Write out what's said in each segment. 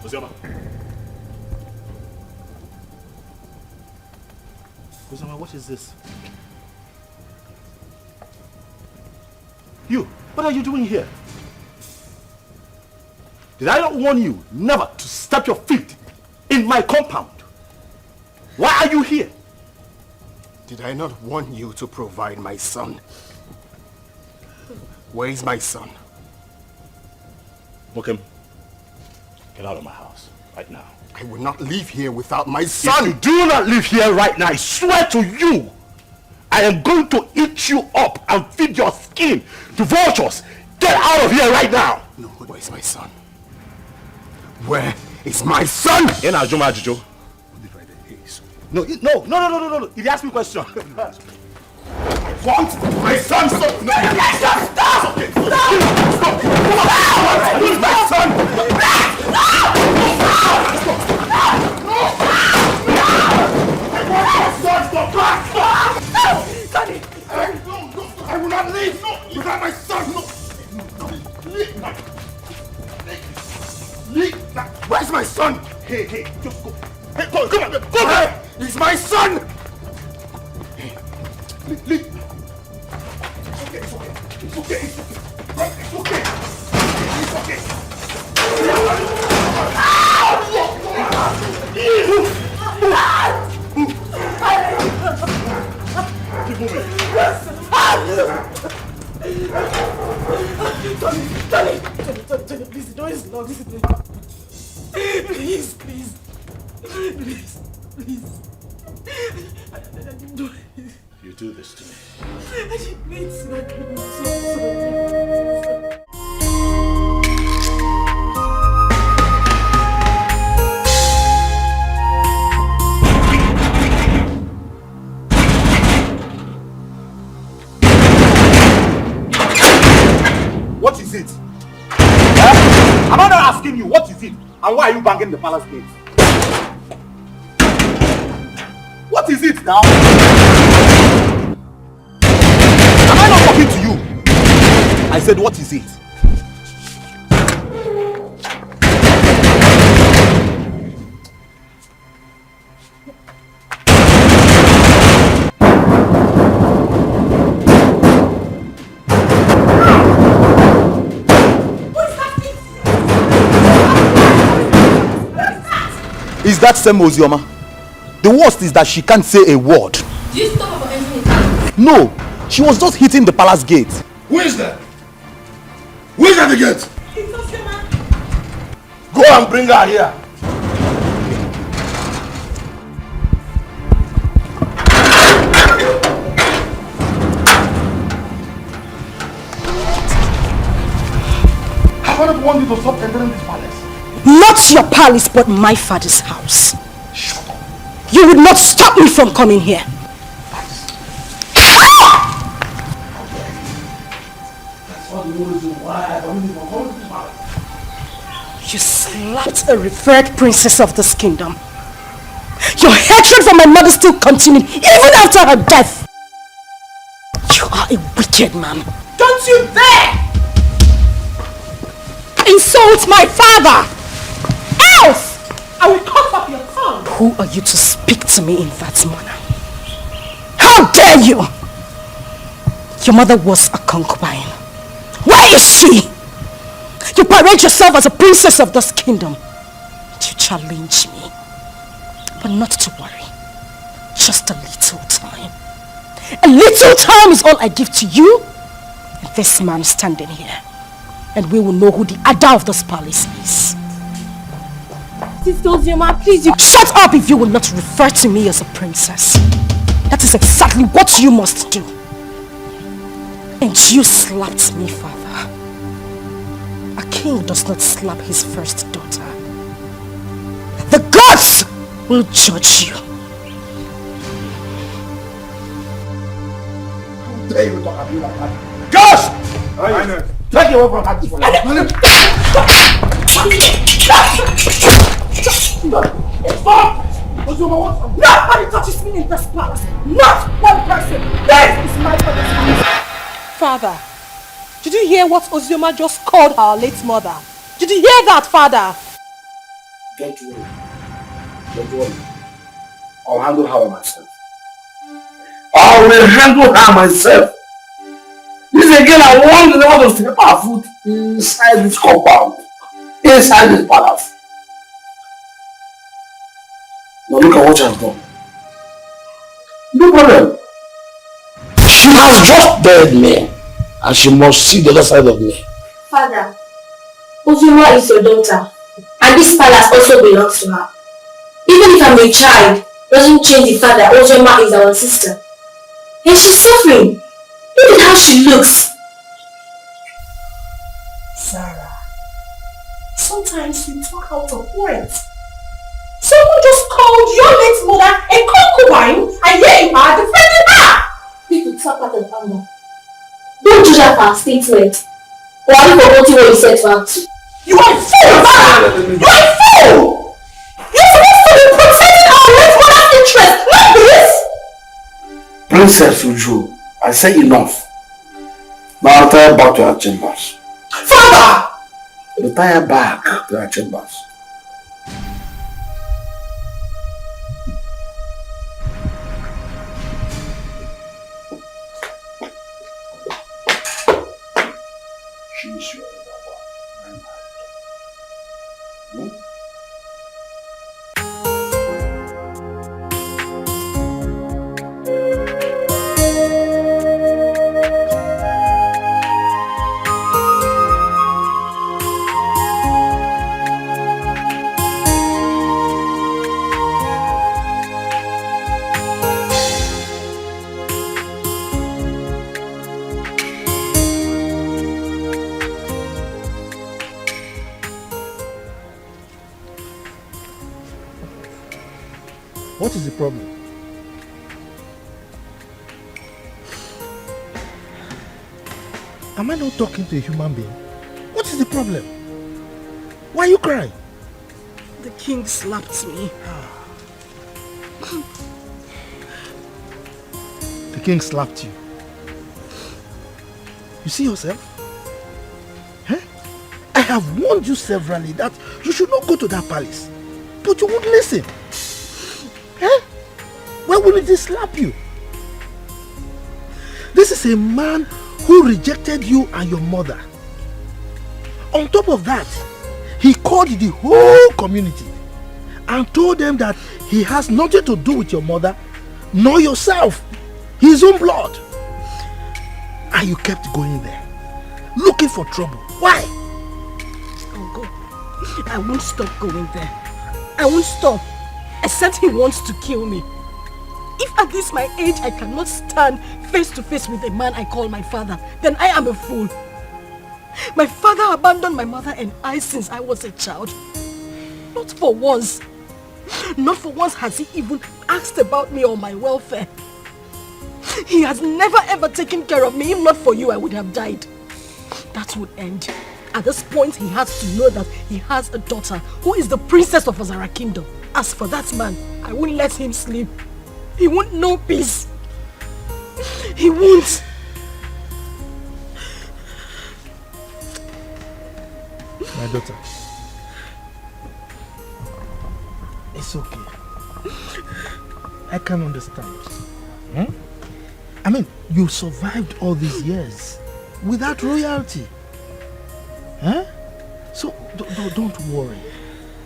Ozioma. Ozioma, what is this? You, what are you doing here? Did I not warn you never to step your feet in my compound? Why are you here? Did I not warn you to provide my son? Where is my son? Mokem, get out of my house right now. I will not leave here without my son! If you do not leave here right now, I swear to you, I am going to eat you up and feed your skin to vultures. Get out of here right now! No, where is my son? Where is my son? In Ajuma Ajujo. No, no. He asked me a question. Want my son? Stop! No, stop! Okay. Stop! Where's my son? I will not leave without my son. Where's my son? Hey, just go. Hey, come on. He's my son. Leave. It's okay. Keep moving. Tony, please, the door is locked. Please. You do this to me. I didn't mean to. I'm so sorry. What is it? Huh? Am I not asking you what is it? And why are you banging the palace gate? What is it now? Am I not talking to you? I said, what is it? Is that same Ozioma? The worst is that she can't say a word. Do you stop about anything? No, she was just hitting the palace gate. Who is that? Who is at the gate? It's Ozioma. Go and bring her here. Have I not warned you to stop entering this palace? Not your palace, but my father's house. Shut up. You would not stop me from coming here. That's all the reason why I don't even come to this palace. You slapped a revered princess of this kingdom. Your hatred for my mother still continued even after her death. You are a wicked man. Don't you dare insult my father! else! I will cut off your tongue. Who are you to speak to me in that manner? How dare you! Your mother was a concubine. Where is she? You parade yourself as a princess of this kingdom. You challenge me. But not to worry. Just a little time. A little time is all I give to you and this man standing here. And we will know who the Ada of this palace is. Sister Ozioma, please, shut up if you will not refer to me as a princess. That is exactly what you must do. And you slapped me, father. A king does not slap his first daughter. The gods will judge you. How dare you talk about like that? Gosh! Take your away from that for Stop! Nobody touches me in this palace. Not one person. This is my father's house. Father, did you hear what Ozioma just called our late mother? Did you hear that, father? Don't worry. Don't worry. I'll handle her myself. I will handle her myself. This again, I want to know to step our foot inside this compound. Inside this palace. Now look at what she has done. No problem. She has just dared me. And she must see the other side of me. Father, Uzuma is your daughter. And this palace also belongs to her. Even if I'm a child, doesn't change the fact that Uzuma is our sister. And she's suffering. Look at how she looks. Sarah, sometimes you talk out of words. Someone just called your late mother a concubine, and here you are defending her! People talk out of anger. Don't judge her for her statement. Or have you forgotten what you said to her? You are a fool, Sarah! You are a fool! You're supposed to be protecting our late mother's interest, not this! Princess Uju, I say enough. Now retire back to our chambers. Father! Retire back to our chambers. She is your one. What is the problem? Am I not talking to a human being? What is the problem? Why are you crying? The king slapped me. The king slapped you. You see yourself? Huh? I have warned you severally that you should not go to that palace. But you won't listen. Huh? Why wouldn't he slap you? This is a man who rejected you and your mother. On top of that, he called the whole community and told them that he has nothing to do with your mother nor yourself, his own blood. And you kept going there, looking for trouble. Why? I'll go. I won't stop going there. I won't stop. Except he wants to kill me. If at this my age I cannot stand face to face with a man I call my father, then I am a fool. My father abandoned my mother and I since I was a child. Not for once. Not for once has he even asked about me or my welfare. He has never ever taken care of me. If not for you, I would have died. That would end. At this point, he has to know that he has a daughter who is the princess of Azara Kingdom. As for that man, I won't let him sleep. He won't know peace. He won't. My daughter. It's okay. I can understand. Hmm? I mean, you survived all these years without royalty. Huh? So, don't worry.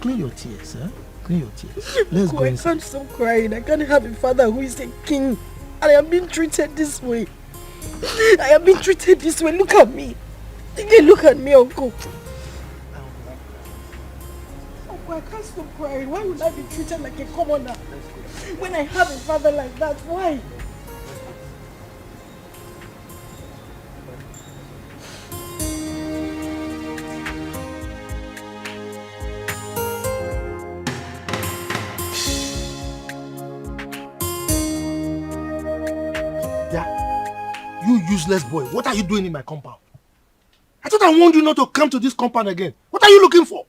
Clean your tears, huh? Clean your tears. Let's go inside. I can't stop crying. I can't have a father who is a king. And I am being treated this way. I am being treated this way. Look at me. Look at me, Uncle. Uncle, I can't stop crying. Why would I be treated like a commoner? When I have a father like that, why? You useless boy, what are you doing in my compound? I thought I warned you not to come to this compound again. What are you looking for?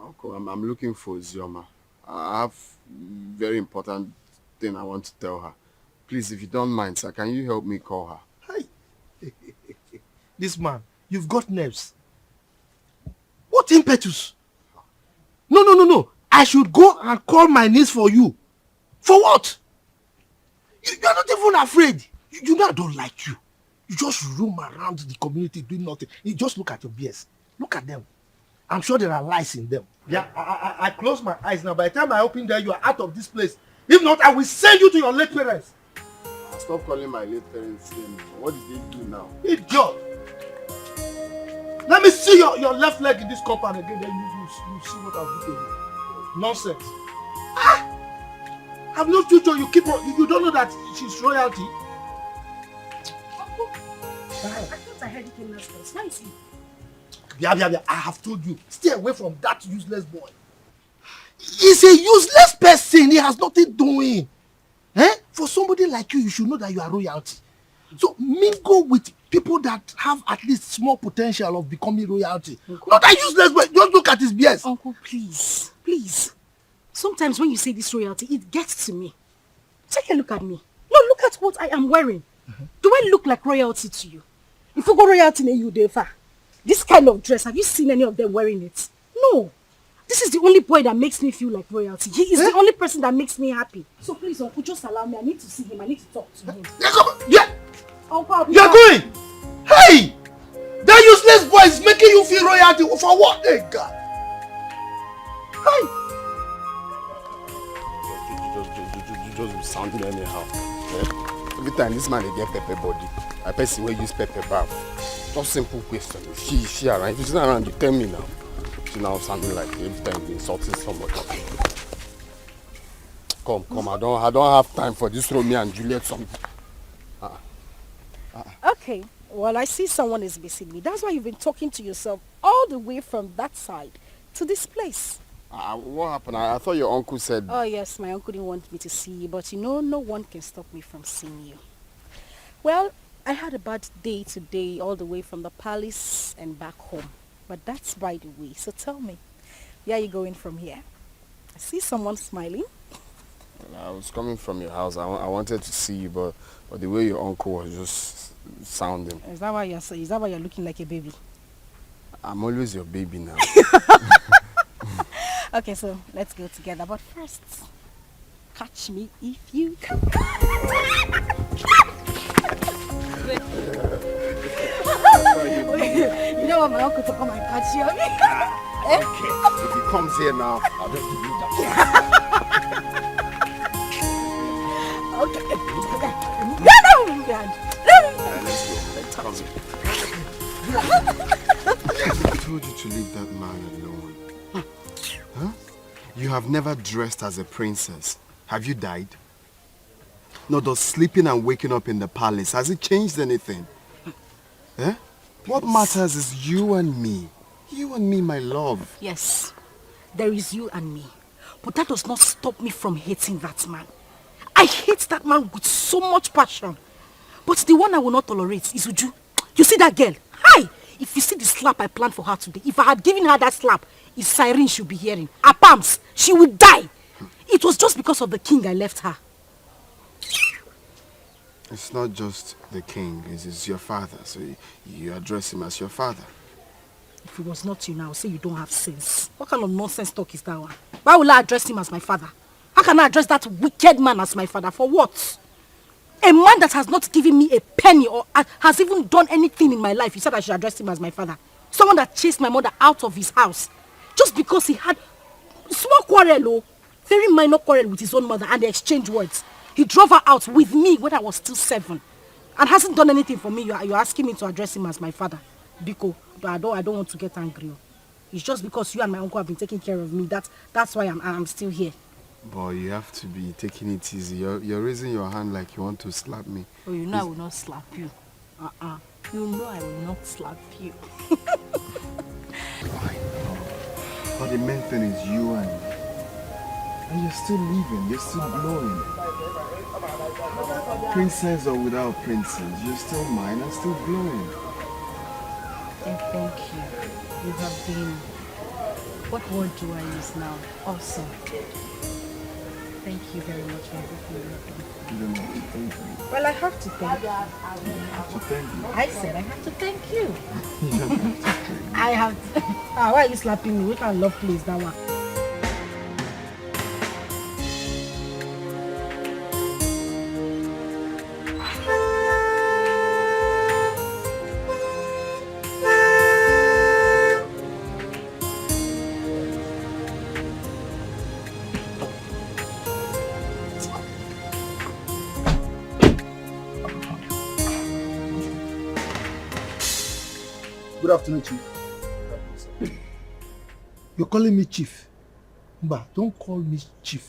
Uncle, I'm looking for Zioma. I have very important thing I want to tell her. Please, if you don't mind, sir, can you help me call her? Hey. This man, you've got nerves. What impetus? No. I should go and call my niece for you. For what? You are not even afraid. You know I don't like you. You just roam around the community doing nothing. You just look at your BS. Look at them. I'm sure there are lies in them. Yeah, I close my eyes now. By the time I open there, you are out of this place. If not, I will send you to your late parents. Stop calling my late parents name. What did they do now? Idiot! Let me see your left leg in this compound again. Then you see what I'll do to you. Nonsense. Have no future. You don't know that she's royalty. Uncle, I thought I heard it in last place. Where is he? Yeah. I have told you. Stay away from that useless boy. He's a useless person. He has nothing doing. For somebody like you should know that you are royalty. So mingle with people that have at least small potential of becoming royalty. Uncle. Not that useless boy. Just look at his BS. Uncle, please. Sometimes when you say this royalty, it gets to me. Take a look at me. No, look at what I am wearing. Do I look like royalty to you? If you go royalty in you, this kind of dress, have you seen any of them wearing it? No. This is the only boy that makes me feel like royalty. He is the only person that makes me happy. So please, Uncle, just allow me. I need to see him. I need to talk to him. Yeah. Uncle, you're going. Hey! That useless boy is making you feel royalty. For what? Hey, God. Hey! Just sounding anyhow. Every time this man get pepper body, I person will use pepper bath. Just simple question. She around. If she's not around, you tell me now. She now sounding like every time you're insulting somebody. Come. I don't have time for this Romeo and Juliet song. Okay. Well, I see someone is missing me. That's why you've been talking to yourself all the way from that side to this place. What happened? I thought your uncle said... Oh, yes, my uncle didn't want me to see you, but no one can stop me from seeing you. Well, I had a bad day today, all the way from the palace and back home. But that's by the way. So tell me, where are you going from here? I see someone smiling. Well, I was coming from your house. I wanted to see you, but the way your uncle was just sounding. Is that why you're looking like a baby? I'm always your baby now. Okay, so let's go together. But first, catch me if you can. You know what, my uncle to come and catch you. Okay. If he comes here now, I'll just give you I told you to leave that man alone. Huh? You have never dressed as a princess. Have you died? No, does sleeping and waking up in the palace, has it changed anything? Eh? What matters is you and me. You and me, my love. Yes, there is you and me. But that does not stop me from hating that man. I hate that man with so much passion. But the one I will not tolerate is Uju. You see that girl? Hi! If you see the slap I planned for her today, if I had given her that slap, it's siren she'll be hearing. Her palms, she would die. It was just because of the king I left her. It's not just the king, it's your father, so you address him as your father. If it was not you now, say you don't have sense. What kind of nonsense talk is that one? Why will I address him as my father? How can I address that wicked man as my father? For what? A man that has not given me a penny or has even done anything in my life, you said I should address him as my father. Someone that chased my mother out of his house just because he had small quarrel, very minor quarrel with his own mother, and they exchanged words. He drove her out with me when I was still 7 and hasn't done anything for me. You're asking me to address him as my father. Biko, I don't want to get angry. It's just because you and my uncle have been taking care of me. That's why I'm still here. Boy, you have to be taking it easy. You're raising your hand like you want to slap me. Oh, you know I will not slap you. You know I will not slap you. I know. But the main thing is you and me. And you're still living, you're still glowing. Princess or without princess, you're still mine and still glowing. And thank you. You have been, what word do I use now? Awesome. Thank you very much for everything you've done. You don't have to thank me. Well, I have to thank you. You have to thank you. I said I have to thank you. You don't have to thank me. I have to. Why are you slapping me? We can love please that one. Good afternoon, Chief. You're calling me Chief. But don't call me Chief.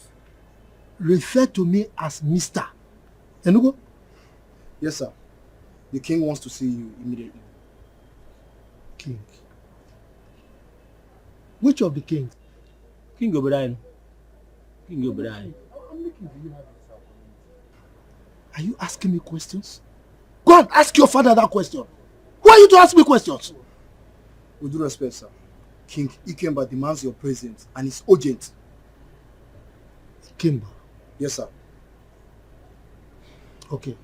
Refer to me as Mr. Enugo? Yes, sir. The king wants to see you immediately. King. Which of the kings? King O'Brien. King O'Brien. Are you asking me questions? Go and ask your father that question. Who are you to ask me questions? With due respect, sir. King Ikemba demands your presence and it's urgent. Ikemba? Yes, sir. Okay.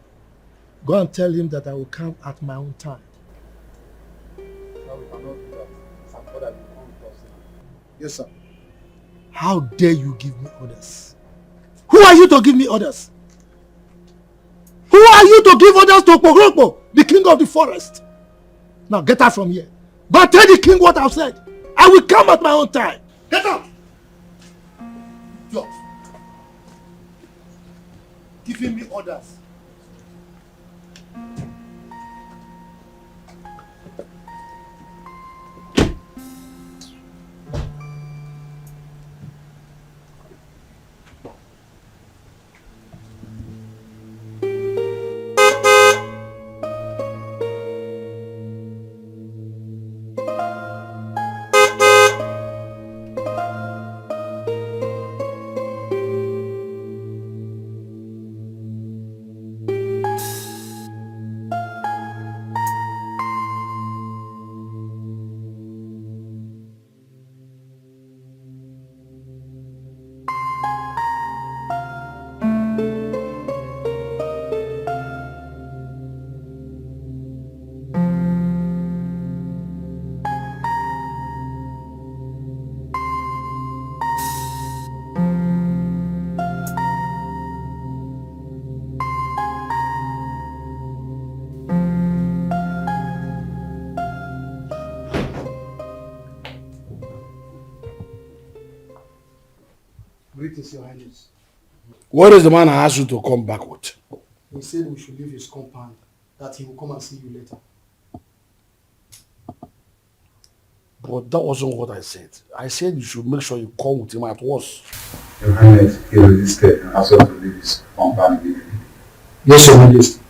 Go and tell him that I will come at my own time. Yes, sir. How dare you give me orders? Who are you to give me orders? Who are you to give orders to Pogrokpo, the king of the forest? Now get out from here. Go and tell the king what I've said. I will come at my own time. Get out! Yo. Giving me orders. Greetings, Your Highness. What is the man I asked you to come back with? He said we should leave his compound, that he will come and see you later. But that wasn't what I said. I said you should make sure you come with him at once. Your Highness, he resisted and asked us to leave his compound immediately. Yes, Your Majesty.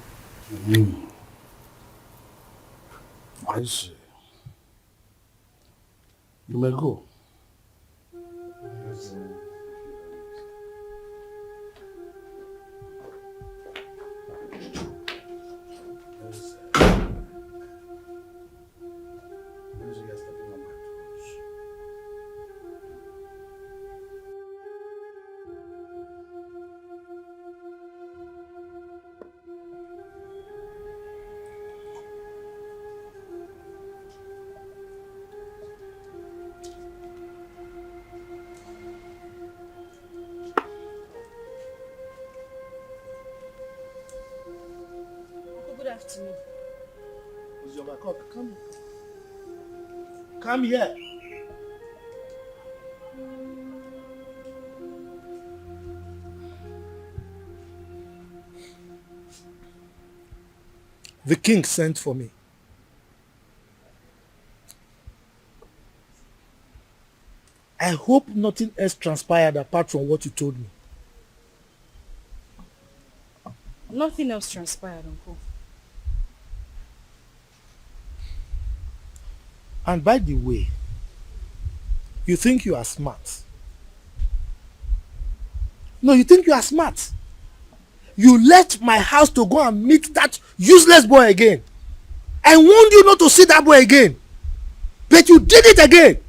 I see. You may go. Good afternoon. Come here. The king sent for me. I hope nothing else transpired apart from what you told me. Nothing else transpired, Uncle. And by the way, you think you are smart. No, you think you are smart. You left my house to go and meet that useless boy again. I warned you not to see that boy again. But you did it again.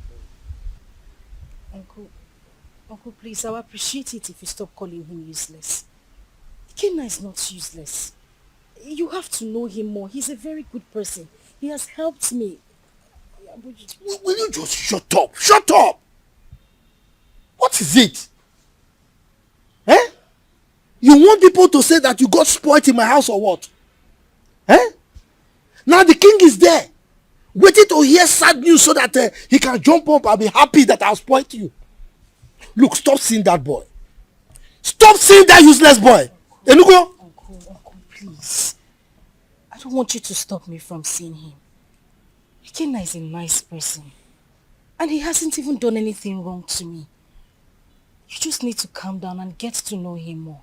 Uncle, please, I would appreciate it if you stop calling him useless. Kenna is not useless. You have to know him more. He's a very good person. He has helped me. Will you just shut up? Shut up! What is it? Eh? You want people to say that you got spoiled in my house or what? Eh? Now the king is there, waiting to hear sad news so that he can jump up and be happy that I spoiled you. Look, stop seeing that boy. Stop seeing that useless boy. Enugo? Uncle, please. I don't want you to stop me from seeing him. Ikenna is a nice person. And he hasn't even done anything wrong to me. You just need to calm down and get to know him more.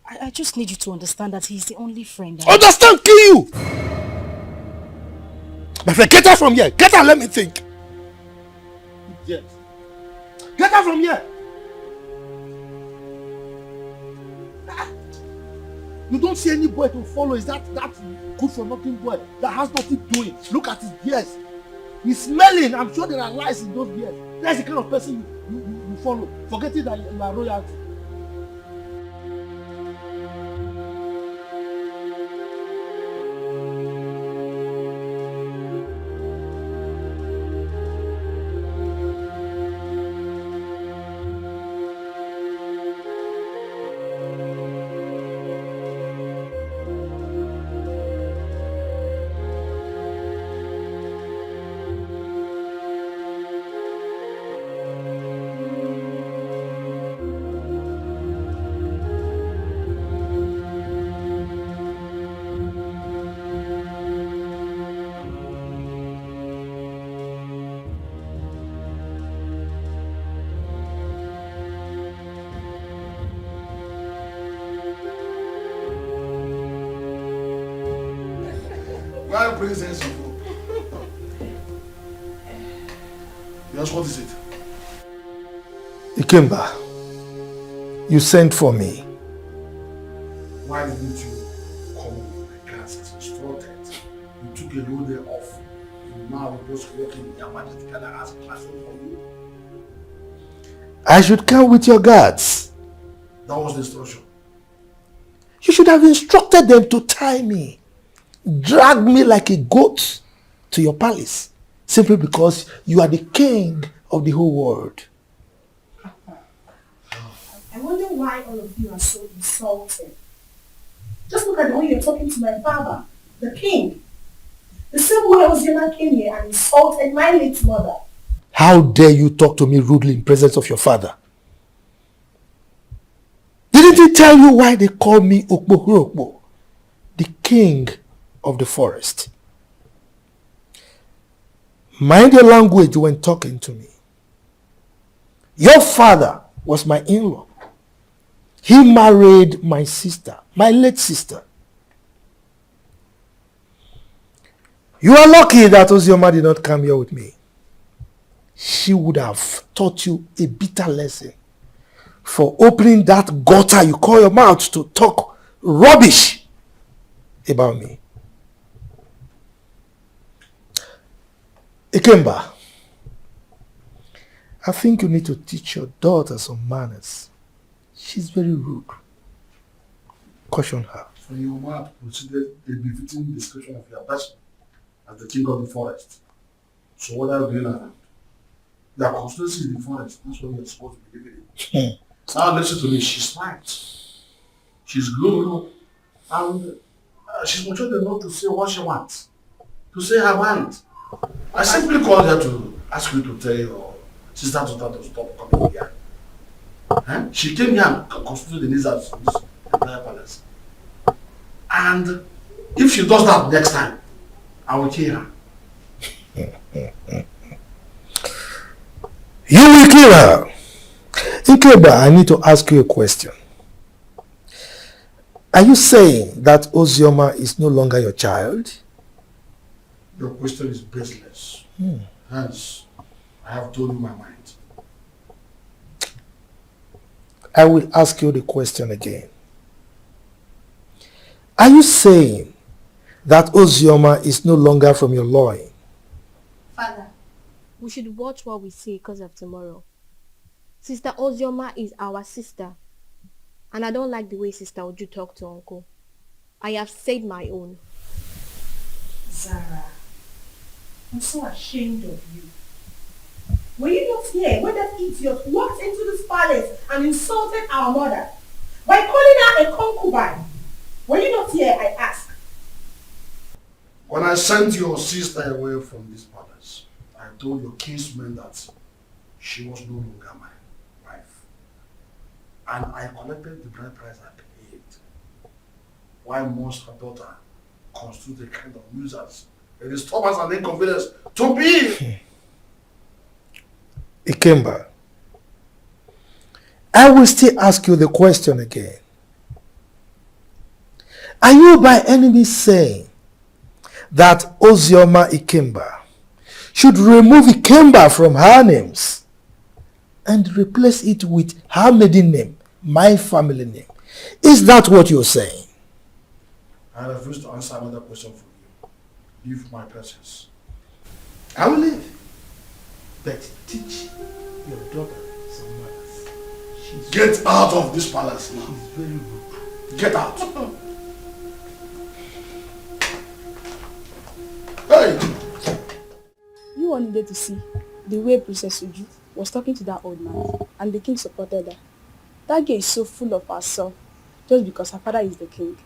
I just need you to understand that he's the only friend I have. Understand, kill you! My friend, get out from here. Get out, let me think. Yes. Get out from here. You don't see any boy to follow. Is that good for nothing boy that has nothing doing? Look at his beards. He's smelling. I'm sure there are lies in those beards. That's the kind of person you follow, forgetting that you are royalty. Yes, what is it? Ikemba, you sent for me. Why didn't you come with my class as instructed? You took a whole day off. You now are just working in your Majesty and I asked classroom for you. I should come with your guards. That was the instruction. You should have instructed them to tie me, drag me like a goat to your palace, simply because you are the king of the whole world. I wonder why all of you are so insulted. Just look at the way you're talking to my father, the king. The same way Ozioma came here and insulted my late mother. How dare you talk to me rudely in presence of your father? Didn't he tell you why they call me Okpohurokpo, the king of the forest? Mind your language when talking to me. Your father was my in-law. He married my sister, my late sister. You are lucky that Ozioma did not come here with me. She would have taught you a bitter lesson for opening that gutter you call your mouth to talk rubbish about me. Ikemba, I think you need to teach your daughter some manners. She's very rude. Caution her. So your mouth considered a befitting description of your person as the king of the forest. So what are you doing around? Your constituency in the forest, that's what you're supposed to be living in. Now listen to me, she's right. She's grown up and she's mature enough to say what she wants. To say her mind. I simply called her to ask you to tell your sister to stop coming here. Huh? She came here and constituted the needs of this entire palace. And if she does that next time, I will kill her. You will kill her. Ikemba, I need to ask you a question. Are you saying that Ozioma is no longer your child? Your question is baseless. Hence, I have told you my mind. I will ask you the question again. Are you saying that Ozioma is no longer from your loin? Father, we should watch what we say because of tomorrow. Sister Ozioma is our sister. And I don't like the way Sister Oju talk to Uncle. I have said my own. Zara, I'm so ashamed of you. Were you not here when that idiot walked into this palace and insulted our mother by calling her a concubine? Were you not here, I ask? When I sent your sister away from this palace, I told your kinsman that she was no longer my wife. And I collected the bride price I paid. Why must her daughter constitute a kind of nuisance a disturbance and inconvenience to me. Ikemba, I will still ask you the question again. Are you by any means saying that Ozioma Ikemba should remove Ikemba from her names and replace it with her maiden name, my family name? Is that what you're saying? I refuse to answer another question from you. Leave my presence. I will leave. But teach your daughter some manners. Get out of this palace now. She's very rude. Get out. Hey! You all needed to see the way Princess Uju was talking to that old man, and the king supported her. That girl is so full of herself just because her father is the king.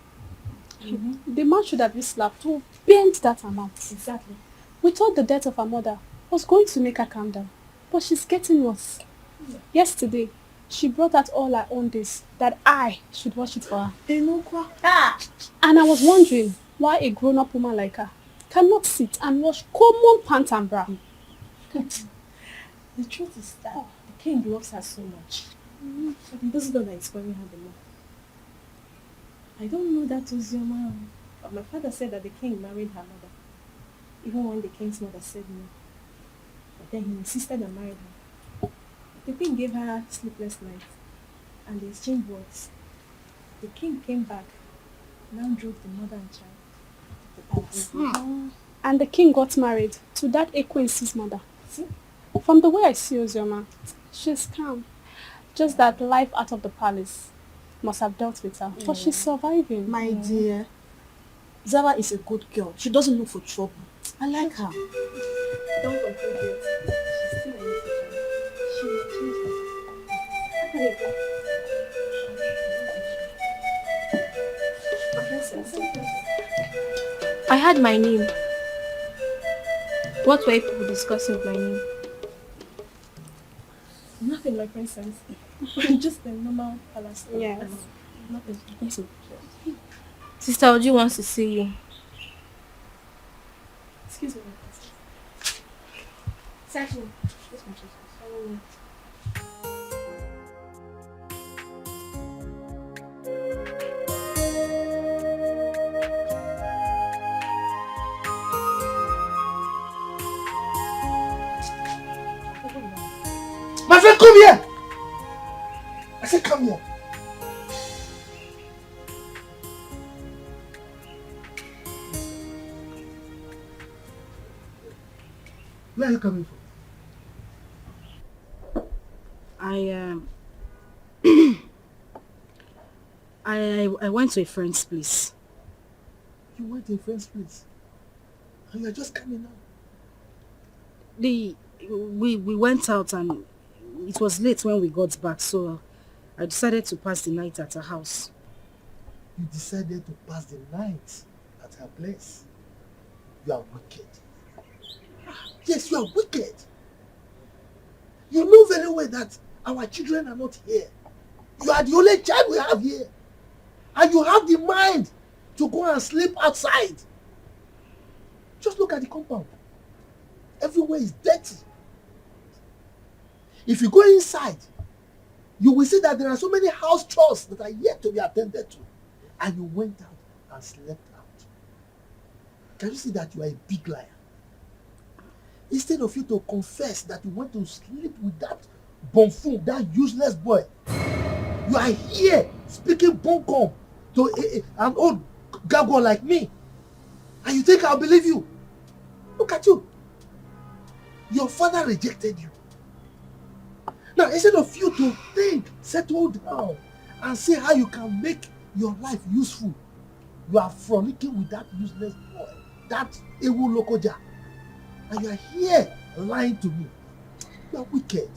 The man should have been slapped to bend that amount. Exactly. We thought the death of her mother was going to make her calm down, but she's getting worse. Yesterday, she brought out all her own days that I should wash it for her. And I was wondering why a grown-up woman like her cannot sit and wash common pant and bra. The truth is that the king loves her so much. But he doesn't know that it's spoiling her the more. I don't know that Ozioma, but my father said that the king married her mother, even when the king's mother said no. But then he insisted and married her. The king gave her sleepless nights, and they exchanged words. The king came back, now drove the mother and child to the palace. And the king got married to that Ekwensi's mother. See? From the way I see Ozioma, she's calm. Just that life out of the palace must have dealt with her. But she's surviving. My dear, Zara is a good girl. She doesn't look for trouble. I like her. Don't complain yet. She's still a little child. She will change her. I had my name. What were people discussing with my name? Nothing, my princess. Just a normal palace. Yes. Nothing. Sister Oji wants to see you. Excuse me, my princess. Exactly. Yes, my princess. Follow me. My friend, come here! I said come here. Where are you coming from? I went to a friend's place. You went to a friend's place? And you're just coming now? We went out and it was late when we got back, so I decided to pass the night at her house. You decided to pass the night at her place? You are wicked. Yes, you are wicked. You know very well that our children are not here. You are the only child we have here. And you have the mind to go and sleep outside. Just look at the compound. Everywhere is dirty. If you go inside, you will see that there are so many house chores that are yet to be attended to. And you went out and slept out. Can you see that you are a big liar? Instead of you to confess that you went to sleep with that buffoon, that useless boy, you are here speaking bunkum to an old gargoyle like me. And you think I'll believe you? Look at you. Your father rejected you. Now, instead of you to think, settle down, and see how you can make your life useful, you are frolicking with that useless boy, that Ewu Lokoja. And you are here lying to me. You are wicked.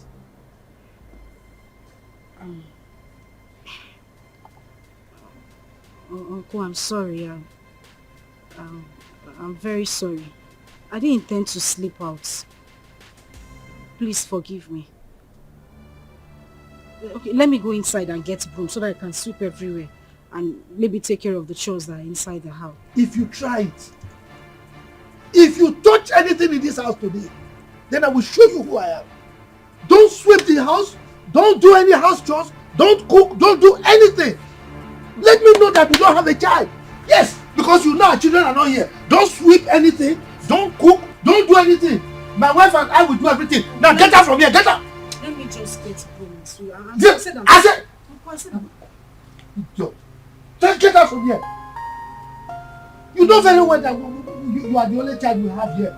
Uncle, I'm sorry. I'm very sorry. I didn't intend to sleep out. Please forgive me. Okay, let me go inside and get broom so that I can sweep everywhere and maybe take care of the chores that are inside the house. If you try it, If you touch anything in this house today, then I will show you who I am. Don't sweep the house. Don't do any house chores. Don't cook. Don't do anything. Let me know that you don't have a child. Yes, because you know our children are not here. Don't sweep anything. Don't cook. Don't do anything. My wife and I will do everything. Now get out from here. Get out. Let me just get going. So I said. Get out from here. You know very well that you are the only child we have here.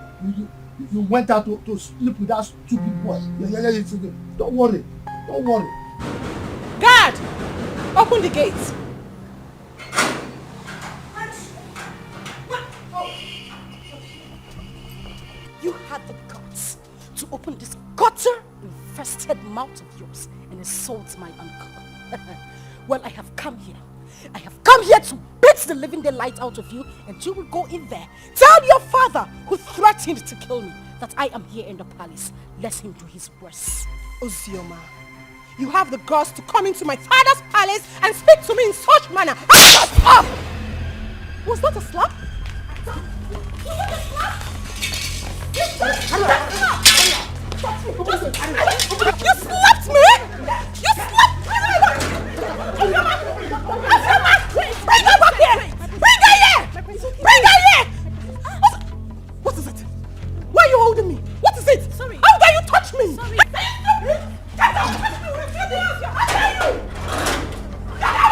You went out to sleep with that stupid boy. Don't worry. Don't worry. Guard! Open the gate. You had the guts to open this gutter-infested mouth of yours and insult my uncle. Well, I have come here. I have come here to beat the living daylight out of you, and you will go in there. Tell your father, who threatened to kill me, that I am here in the palace. Let him do his worst. Ozioma, you have the guts to come into my father's palace and speak to me in such manner. Shut up! Was that a slap? Was that a slap? You slapped me! You slapped me! Bring her back here! Bring her here! Bring her here! What is it? Why are you holding me? What is it? Sorry. How dare you touch me? Sorry. Get out! How dare you? Get out!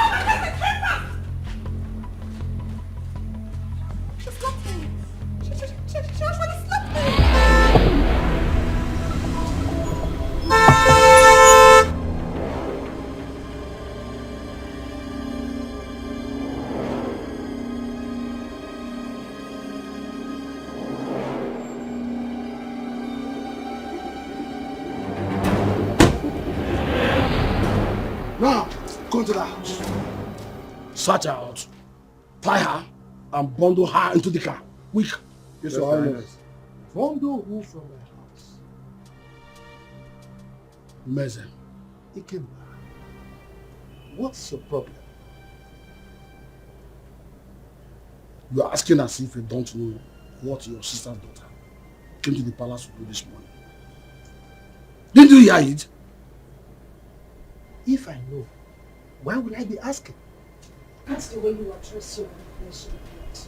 She slapped me. She actually slapped me. Now, go into the house. Search her out. Tie her and bundle her into the car. Quick. Yes, Your Highness. Bundle who from the house? Meze. Ikemba. What's your problem? You are asking as if you don't know what your sister's daughter came to the palace to do this morning. Didn't you hear it? If I know, why would I be asking? That's the way you address your flesh and blood.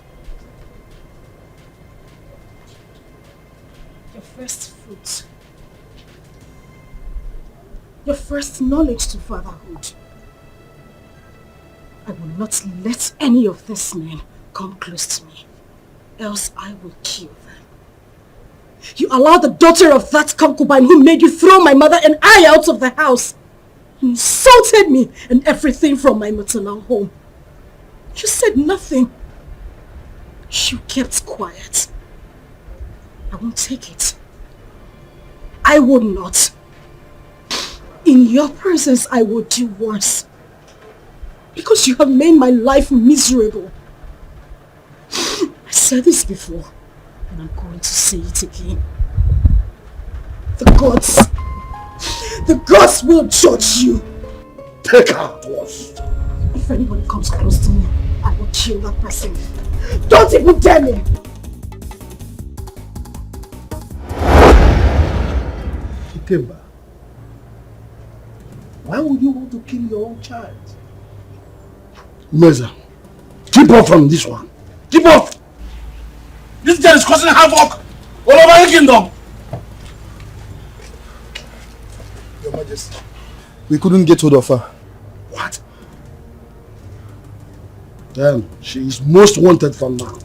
Your first fruit. Your first knowledge to fatherhood. I will not let any of these men come close to me, else I will kill them. You allowed the daughter of that concubine who made you throw my mother and I out of the house. You insulted me and everything from my maternal home. You said nothing. You kept quiet. I won't take it. I would not. In your presence, I will do worse. Because you have made my life miserable. I said this before, and I'm going to say it again. The gods will judge you. Take her to us. If anybody comes close to me, I will kill that person. Don't even dare me! Ikemba, why would you want to kill your own child? Meza, keep off from this one. Keep off! This girl is causing havoc all over the kingdom. Your Majesty, we couldn't get hold of her. What? Then she is most wanted from now.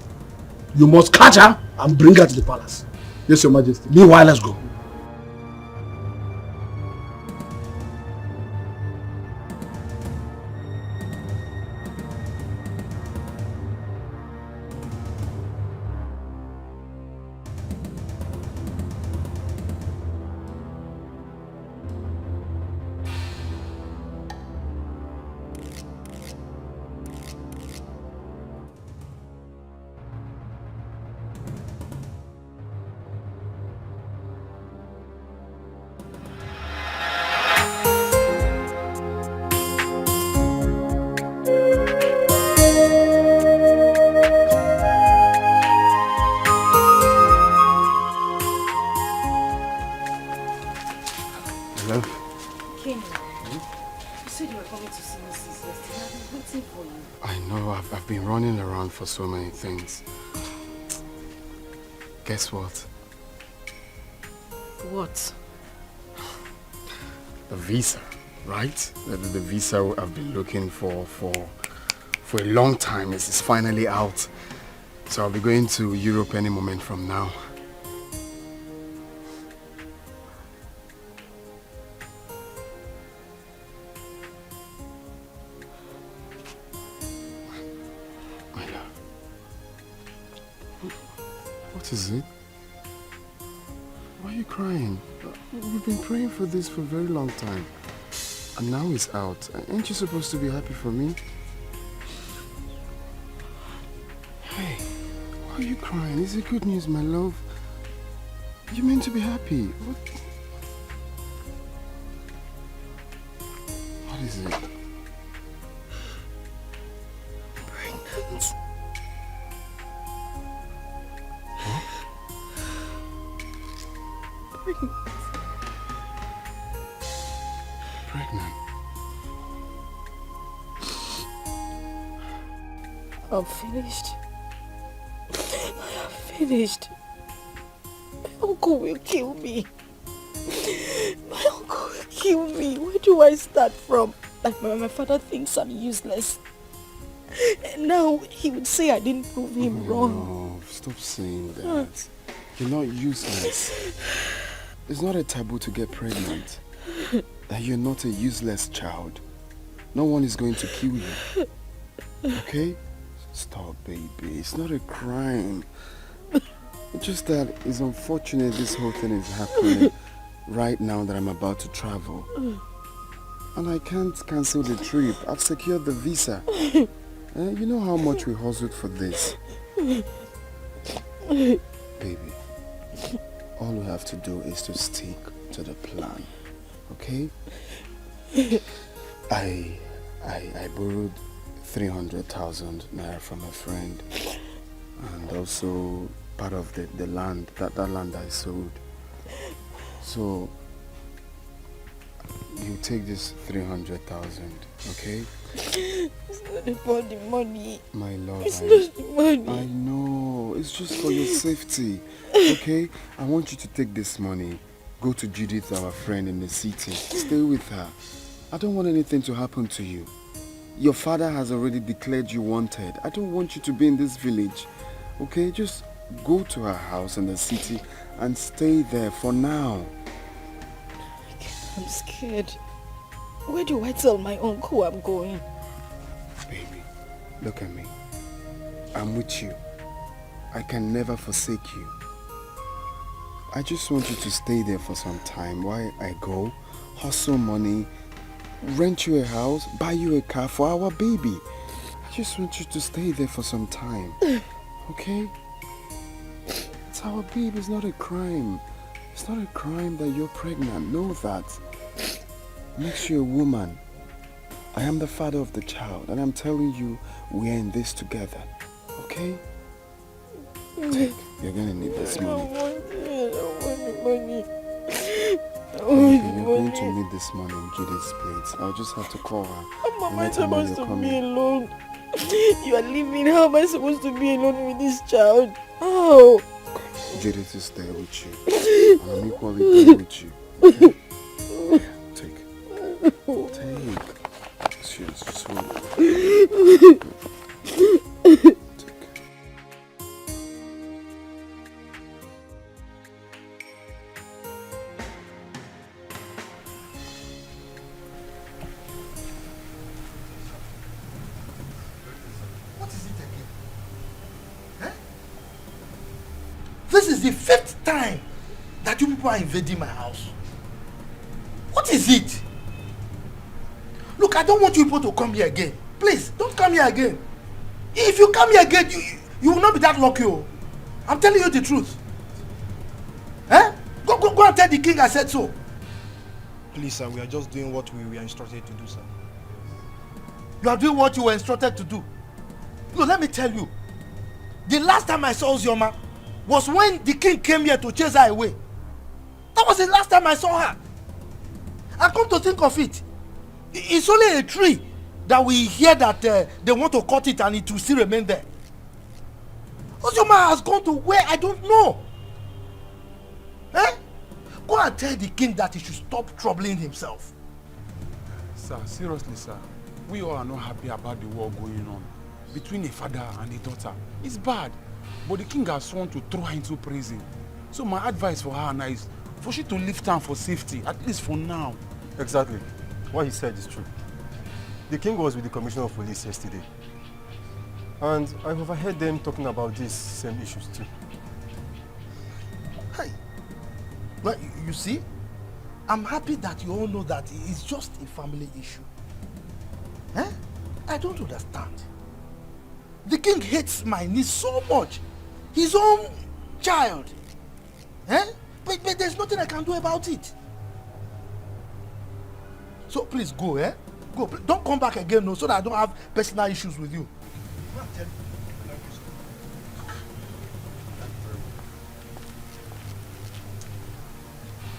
You must catch her and bring her to the palace. Yes, Your Majesty. Meanwhile, let's go. account for so many things. Guess what? What? The visa, right? The visa I've been looking for a long time is finally out. So I'll be going to Europe any moment from now. My love. What is it? Why are you crying? We've been praying for this for a very long time. And now it's out. Aren't you supposed to be happy for me? Hey, why are you crying? Is it good news, my love? You're meant to be happy. What is it? Pregnant. Huh? Pregnant. I'm finished. I am finished. My uncle will kill me. My uncle will kill me. Where do I start from? Like my father thinks I'm useless. And now he would say I didn't prove him wrong. No, stop saying that. You're not useless. It's not a taboo to get pregnant. That you're not a useless child. No one is going to kill you. Okay? Stop, baby. It's not a crime. It's just that it's unfortunate this whole thing is happening right now that I'm about to travel. And I can't cancel the trip. I've secured the visa. You know how much we hustled for this. Baby, all we have to do is to stick to the plan. Okay? I borrowed 300,000 naira from a friend, and also part of the land, that land I sold. So you take this 300,000, okay? It's not about the money. My love, it's not the money. I know, it's just for your safety, okay? I want you to take this money, go to Judith, our friend in the city, stay with her. I don't want anything to happen to you. Your father has already declared you wanted. I don't want you to be in this village, okay? Just go to her house in the city and stay there for now. I'm scared. Where do I tell my uncle I'm going? Baby, look at me. I'm with you. I can never forsake you. I just want you to stay there for some time while I go, hustle money, rent you a house, buy you a car for our baby. I just want you to stay there for some time. Okay? It's our baby, it's not a crime. It's not a crime that you're pregnant. Know that. Makes you a woman. I am the father of the child, and I'm telling you, we are in this together. Okay? Take. You're gonna need this money. I want the money. You're going to need this money in Judith's place. I'll just have to call her. How am I supposed to be alone? You are leaving. How am I supposed to be alone with this child? How? Judith is there with you. I'm equally there with you. Okay? Take. It's yours. Just hold it. Take. This is the 5th time that you people are invading my house. What is it? Look, I don't want you people to come here again. Please, don't come here again. If you come here again, you will not be that lucky. Oh. I'm telling you the truth. Eh? Go and tell the king I said so. Please, sir, we are just doing what we were instructed to do, sir. You are doing what you were instructed to do. No, let me tell you. The last time I saw Uzioma was when the king came here to chase her away. That was the last time I saw her. And come to think of it, it's only a tree that we hear that they want to cut it and it will still remain there. Ozioma has gone to where I don't know. Eh? Go and tell the king that he should stop troubling himself. Sir, seriously, sir. We all are not happy about the war going on between a father and a daughter. It's bad. But the king has sworn to throw her into prison. So my advice for her now is for she to leave town for safety, at least for now. Exactly. What he said is true. The king was with the commissioner of police yesterday. And I overheard them talking about these same issues too. Hey, but you see, I'm happy that you all know that it's just a family issue. Eh? I don't understand. The king hates my niece so much. His own child. Eh? But there's nothing I can do about it. So please go, eh? Go. Don't come back again, no, so that I don't have personal issues with you.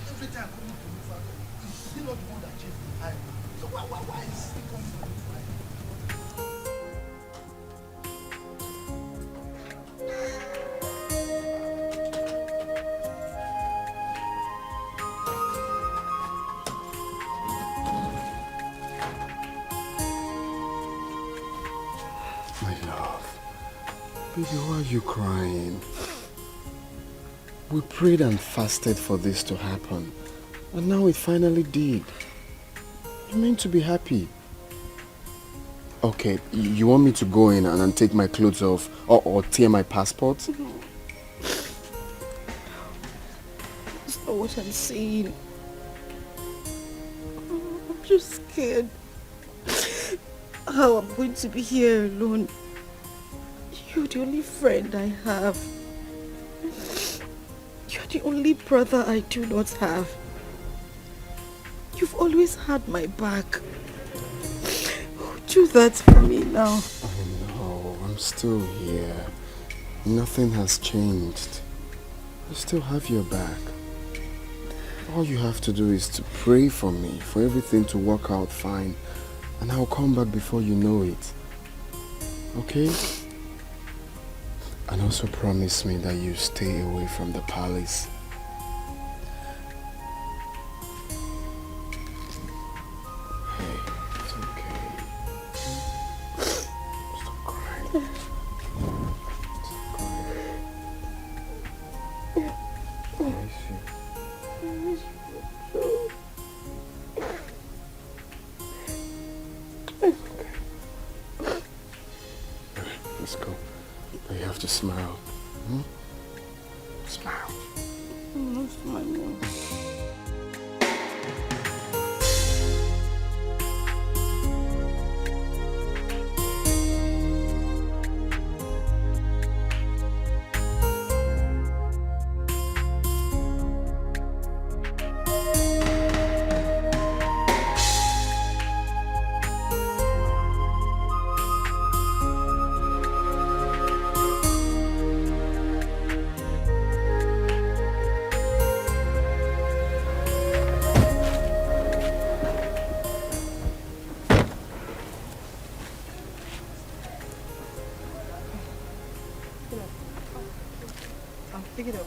Every time coming to me, Father, is still not the one that chased behind me. So why is he coming to me? Baby, why are you crying? We prayed and fasted for this to happen. And now it finally did. You're meant to be happy. Okay, you want me to go in and take my clothes off or tear my passport? No. That's not what I'm saying. I'm just scared how I'm going to be here alone. You're the only friend I have. You're the only brother I do not have. You've always had my back. Do that for me now. I know, I'm still here. Nothing has changed. I still have your back. All you have to do is to pray for me, for everything to work out fine, and I'll come back before you know it. Okay? And also promise me that you stay away from the palace. Hey, it's okay. Stop crying. Stop crying. I miss you. Okay. Let's go. You have to smile. Hmm? Smile. I'm not smiling. Pick it up.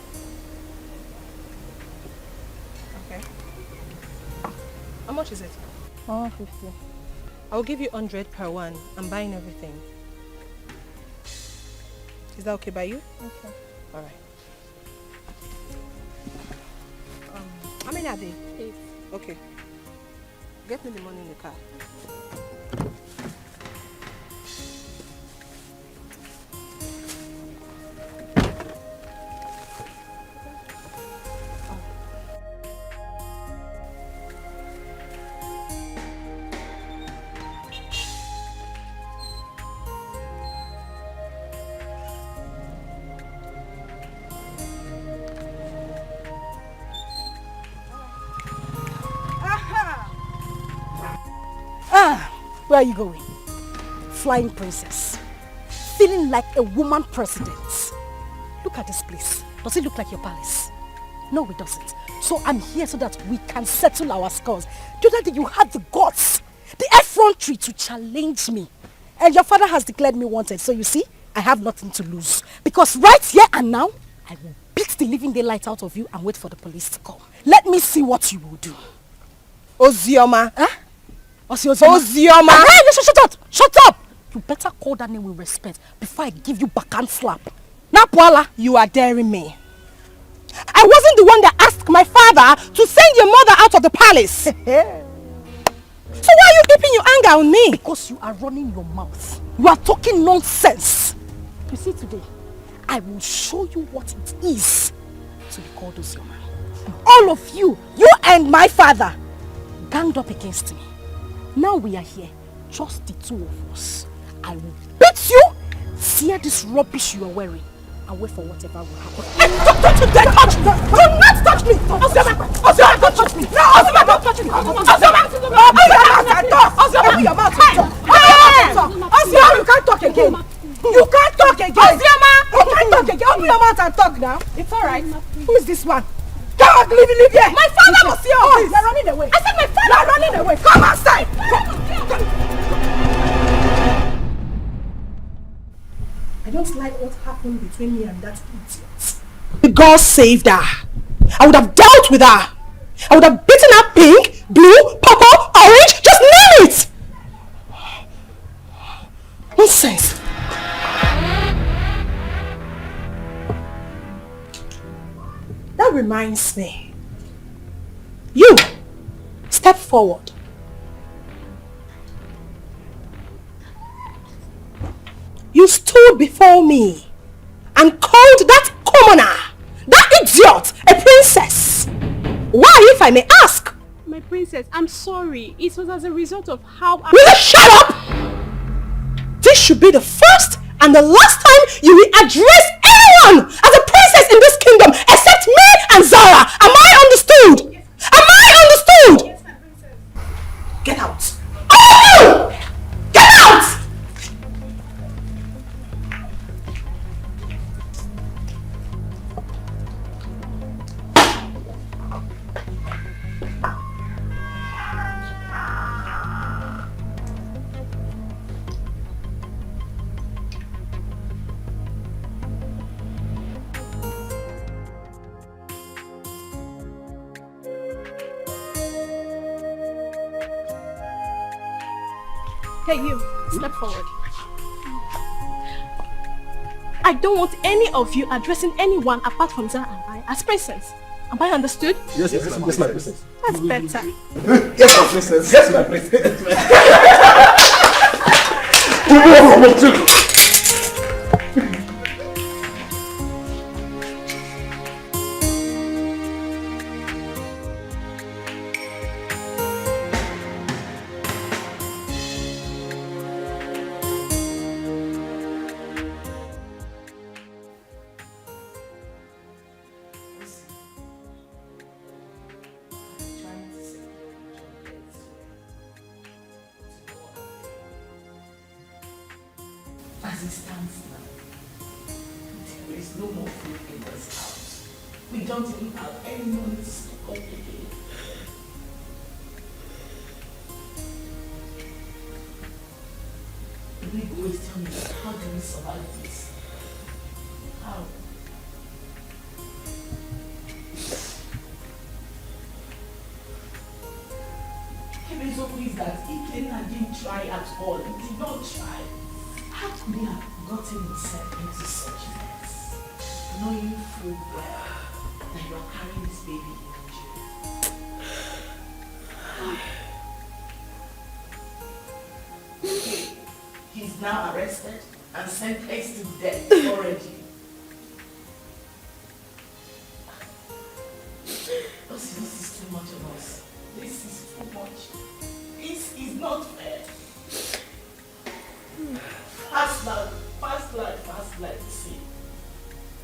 Okay. How much is it? 150. I'll give you 100 per one. I'm buying everything. Is that okay by you? Okay. All right. How many are they? 8. Okay. Get me the money in the car. Where are you going? Flying princess. Feeling like a woman president. Look at this place. Does it look like your palace? No, it doesn't. So I'm here so that we can settle our scores. The other day you had the guts, the effrontery to challenge me. And your father has declared me wanted. So you see, I have nothing to lose. Because right here and now, I will beat the living daylight out of you and wait for the police to come. Let me see what you will do. Ozioma. Huh? Ozioma. Hey, shut up! Shut up! You better call that name with respect before I give you backhand slap. Now, Paula, you are daring me. I wasn't the one that asked my father to send your mother out of the palace. So why are you keeping your anger on me? Because you are running your mouth. You are talking nonsense. You see today, I will show you what it is to be called Ozioma. All of you and my father, ganged up against me. Now we are here, just the two of us. I will beat you, tear this rubbish you are wearing, and wait for whatever will happen. Don't you dare touch me! Do not touch me! Ozioma, don't touch me! No, Ozioma, don't touch me! Ozioma, open your mouth and talk! Ozioma, open your mouth and talk! Ozioma, you can't talk again! You can't talk again! Ozioma! You can't talk again! Open your mouth and talk now! It's alright. Who is this one? Come on, leave here! My father was here! Oh, you're running away! I said my father! You're running away! Come outside! I don't like what happened between me and that idiot. God saved her. I would have dealt with her. I would have beaten her pink, blue, purple, orange, just name it! Nonsense. That reminds me. You, step forward. You stood before me and called that commoner, that idiot, a princess. Why, if I may ask? My princess, I'm sorry. It was as a result of how I... Will you shut up? This should be the first and the last time you will address anyone as a princess in this kingdom except me and Zara. Am I understood? Am I understood? Yes, my princess. Get out. Oh! Get out! Hey, you, step forward. I don't want any of you addressing anyone apart from Zara and I as princess. Am I understood? Yes, my princess. That's better. Yes, my princess. Yes, my princess. As it stands now, there is no more food in this house. We don't even have any money to stock up again. Please tell me, how do we survive this? How? Kebezo is that Ikenna didn't try at all. He did not try. How could he have gotten himself into such a mess, knowing full well that you are carrying this baby in jail? He's now arrested and sentenced to death already. This is too much of us. This is too much. This is not fair. Fast life, see.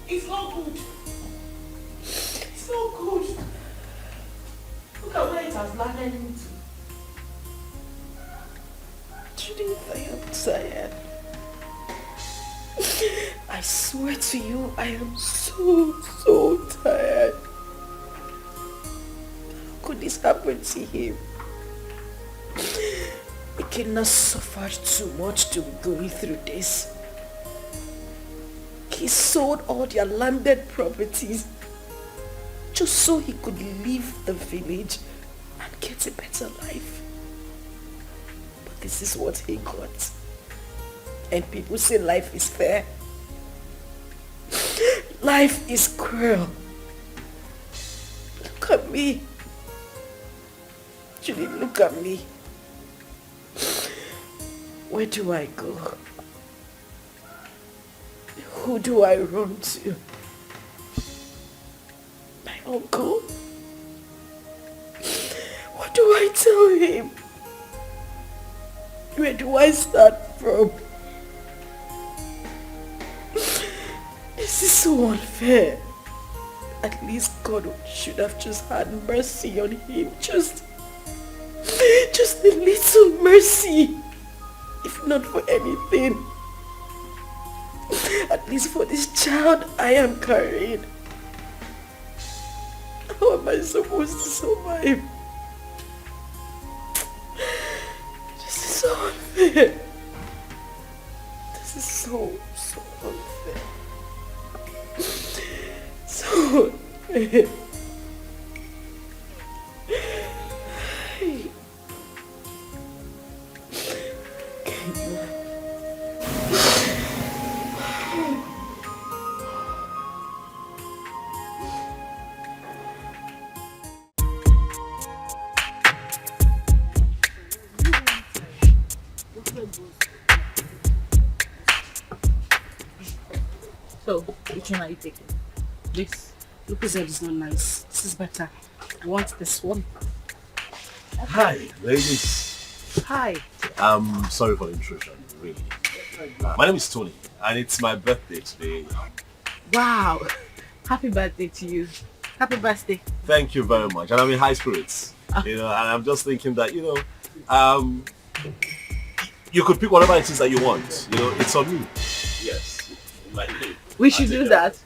It's not good. It's not good. Look at where it has landed into. Judith, I am tired. I swear to you, I am so tired. How could this happen to him? Ikenna suffered too much to be going through this. he sold all their landed properties just so he could leave the village and get a better life. But this is what he got. And people say life is fair. Life is cruel. Look at me. Julie, look at me. Where do I go? Who do I run to? My uncle? What do I tell him? Where do I start from? This is so unfair. At least God should have just had mercy on him. Just a little mercy. If not for anything. At least for this child I am carrying. How am I supposed to survive? This is so unfair. This is so unfair. So unfair. So, which one are you taking? This. Lucozade is not nice. This is better. I want this one. Hi, ladies. Hi. I'm sorry for the intrusion, really. My name is Tony, and it's my birthday today. Wow. Happy birthday to you. Happy birthday. Thank you very much, and I'm in high spirits. You know, and I'm just thinking that, you know, you could pick whatever it is that you want. You know, it's on me. Yes. We should do that.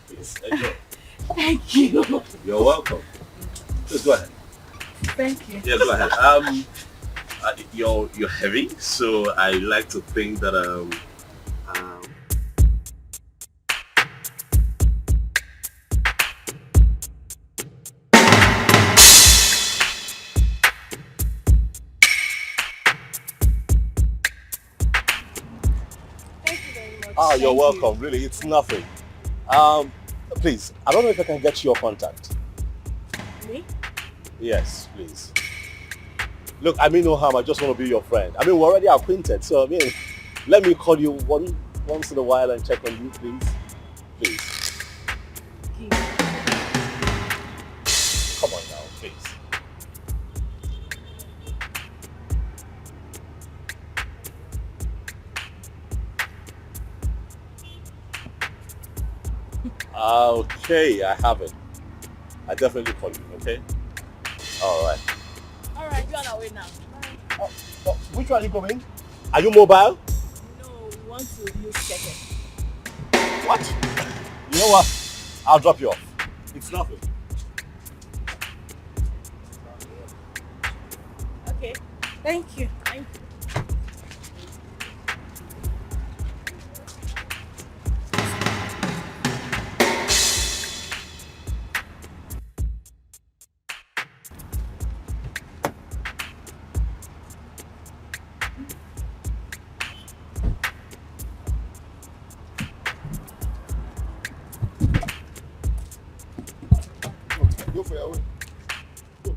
Please, enjoy. Thank you. You're welcome. Just go ahead. Thank you. Yeah, go ahead. You're heavy, so I like to think that you're welcome. Really, it's nothing. Please, I don't know if I can get your contact. Me? Yes, please. Look, I mean no harm. I just want to be your friend. I mean, we're already acquainted, so I mean, let me call you once in a while and check on you, please. Please. Come on now, please. Okay, I have it. I definitely call you, okay? Alright. Alright, you're on our way now. Which one are you coming? Are you mobile? No, we want to use second. What? You know what? I'll drop you off. It's nothing. Okay. Thank you. Thank you. Go for your way. Go.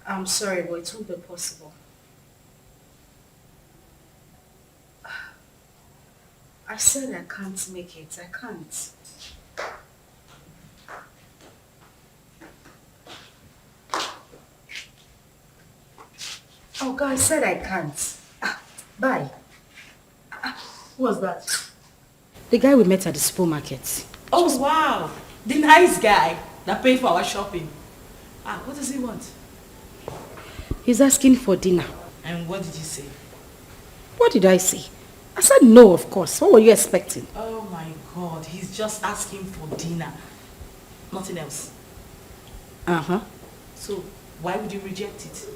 I'm sorry, but it won't be possible. I said I can't make it. I can't. Oh God, I said I can't. Bye. Who was that? The guy we met at the supermarket. Oh, wow. The nice guy that paid for our shopping. What does he want? He's asking for dinner. And what did you say? What did I say? I said no, of course. What were you expecting? Oh my God, he's just asking for dinner. Nothing else. Uh-huh. So, why would you reject it?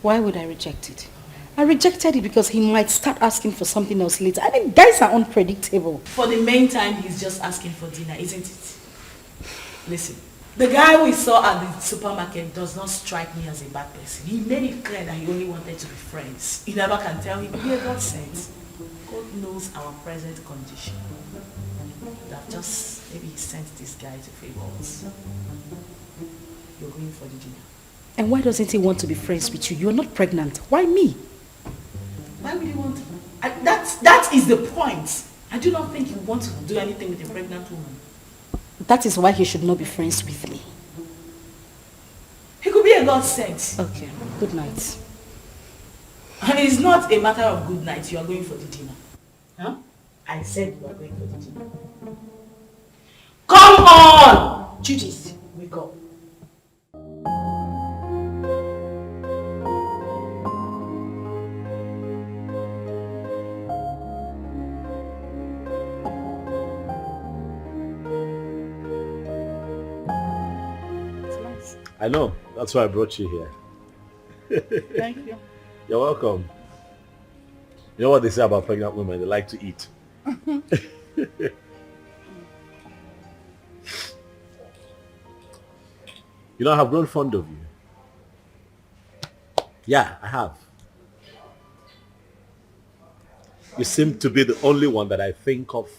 Why would I reject it? I rejected it because he might start asking for something else later. I mean, guys are unpredictable. For the main time, he's just asking for dinner, isn't it? Listen, the guy we saw at the supermarket does not strike me as a bad person. He made it clear that he only wanted to be friends. You never can tell him, yeah, God sends. God knows our present condition. That just, maybe he sent this guy to favor us. You're going for the dinner. And why doesn't he want to be friends with you? You're not pregnant. Why me? Why would he want to? That is the point. I do not think you want to do anything with a pregnant woman. That is why he should not be friends with me. He could be a God sent. Okay, good night. And it's not a matter of good night. You are going for the dinner. Huh? I said you are going for the dinner. Come on! Judith, wake up. I know. That's why I brought you here. Thank you. You're welcome. You know what they say about pregnant women? They like to eat. You know, I have grown fond of you. Yeah, I have. You seem to be the only one that I think of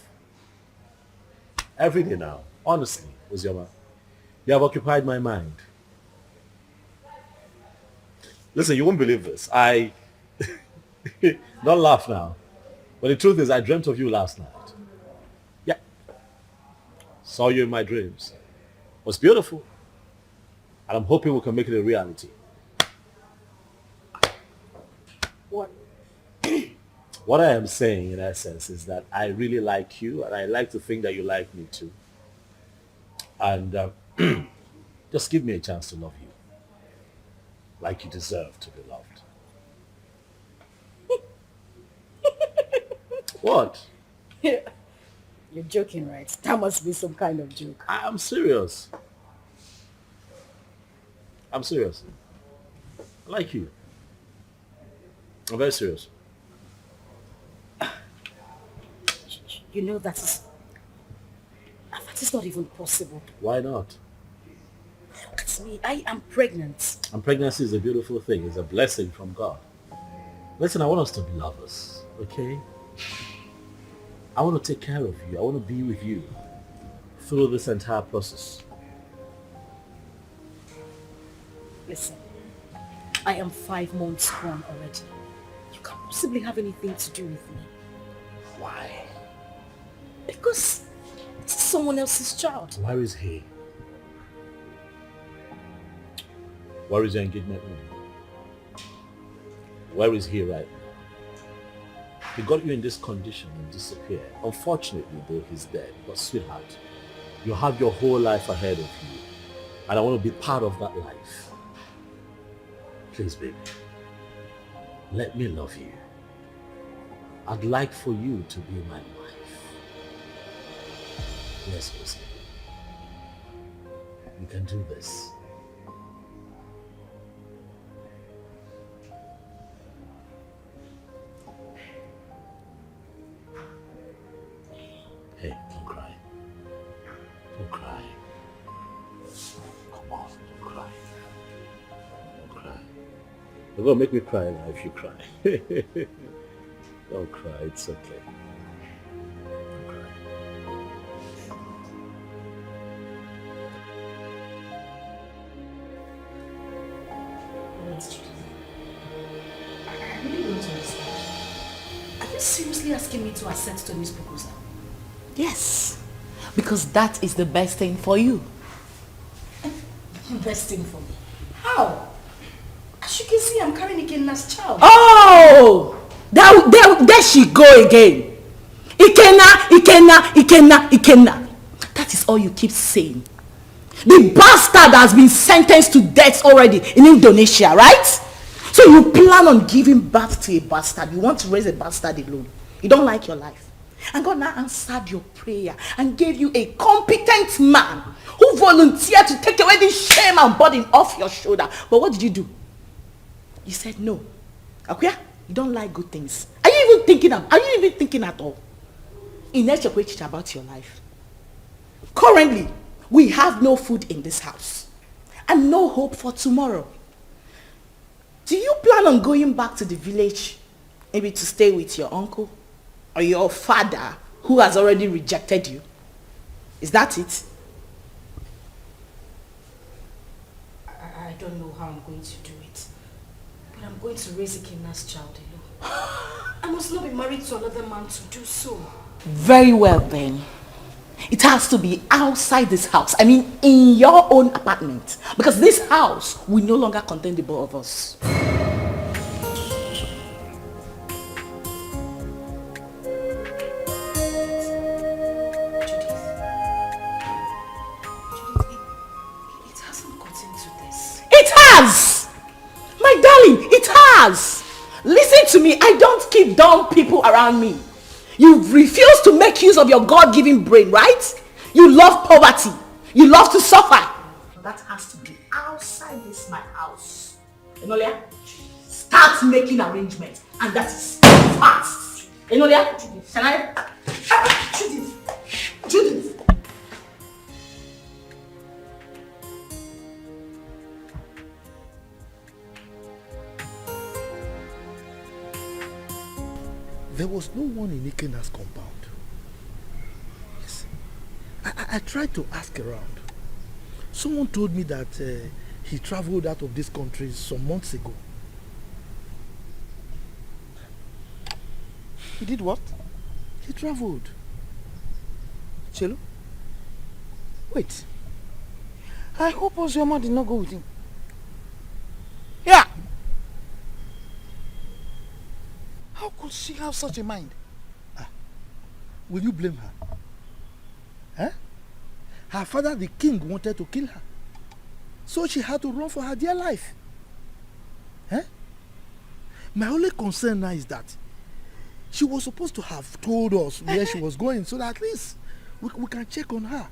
every day now. Honestly, Uzioma. You have occupied my mind. Listen, you won't believe this. Don't laugh now. But the truth is, I dreamt of you last night. Yeah. Saw you in my dreams. It was beautiful. And I'm hoping we can make it a reality. What? What I am saying, in essence, is that I really like you, and I like to think that you like me too. And just give me a chance to love you. Like you deserve to be loved. What? You're joking, right? That must be some kind of joke. I'm serious. I'm serious. I like you. I'm very serious. You know that is not even possible. Why not? Look at me. I am pregnant. And pregnancy is a beautiful thing. It's a blessing from God. Listen, I want us to be lovers, okay? I want to take care of you. I want to be with you through this entire process. Listen, I am 5 months gone already. You can't possibly have anything to do with me. Why? Because it's someone else's child. Where is he? Where is your engagement ring? Where is he right now? He got you in this condition and disappeared. Unfortunately, though, he's dead. But sweetheart, you have your whole life ahead of you. And I want to be part of that life. Please, baby, let me love you. I'd like for you to be my wife. Yes, Lucy. We can do this. Hey, don't cry. Don't cry. Come on, don't cry. Don't cry. You're gonna make me cry now if you cry. Don't cry, it's okay. Don't cry. I really don't understand. Are you seriously asking me to accept Tony's proposal? Yes, because that is the best thing for you. Best thing for me? How? As you can see, I'm carrying Ikenna's child. Oh! There she go again. Ikenna. That is all you keep saying. The bastard has been sentenced to death already in Indonesia, right? So you plan on giving birth to a bastard. You want to raise a bastard alone. You don't like your life. And God now answered your prayer and gave you a competent man who volunteered to take away this shame and burden off your shoulder. But what did you do? You said no. Akuya, you don't like good things. Are you even thinking at all? About your life. Currently, we have no food in this house and no hope for tomorrow. Do you plan on going back to the village, maybe to stay with your uncle or your father who has already rejected you? Is that it? I don't know how I'm going to do it, but I'm going to raise Ikenna's child alone. I must not be married to another man to do so. Very well then. It has to be outside this house. I mean, in your own apartment. Because this house will no longer contain the both of us. It hasn't gotten to this. It has! My darling, it has! Listen to me, I don't keep dumb people around me. You refuse to make use of your God-given brain, right? You love poverty. You love to suffer. That has to be outside this my house. Enolia, start making arrangements. And that is fast. Enolia, can I? Judith. There was no one in Ikenna's compound. Yes. I tried to ask around. Someone told me that he traveled out of this country some months ago. He did what? He traveled. Chelo? Wait. I hope Ozioma did not go with him. Yeah. How could she have such a mind? Will you blame her? Eh? Her father, the king, wanted to kill her. So she had to run for her dear life. Eh? My only concern now is that she was supposed to have told us where she was going so that at least we can check on her.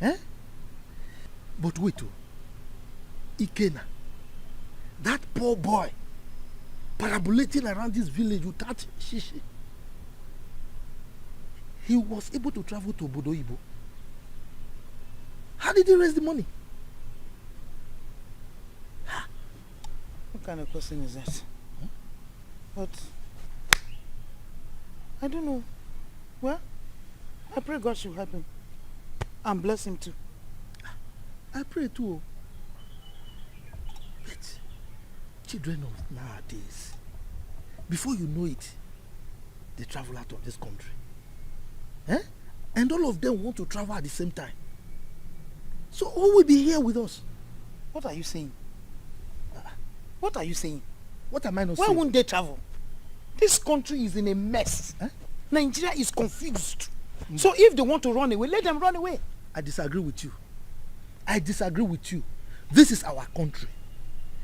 Eh? But wait, Ikenna, that poor boy, parabolating around this village without shishi. He was able to travel to Obodo Ibo. How did he raise the money? What kind of question is that? But I don't know. Well, I pray God should help him and bless him too. I pray too. But children of nowadays, before you know it, they travel out of this country. Eh? And all of them want to travel at the same time. So who will be here with us? What are you saying? What are you saying? What am I not saying? saying? Why won't they travel? This country is in a mess. Eh? Nigeria is confused. So if they want to run away, let them run away. I disagree with you. I disagree with you. This is our country.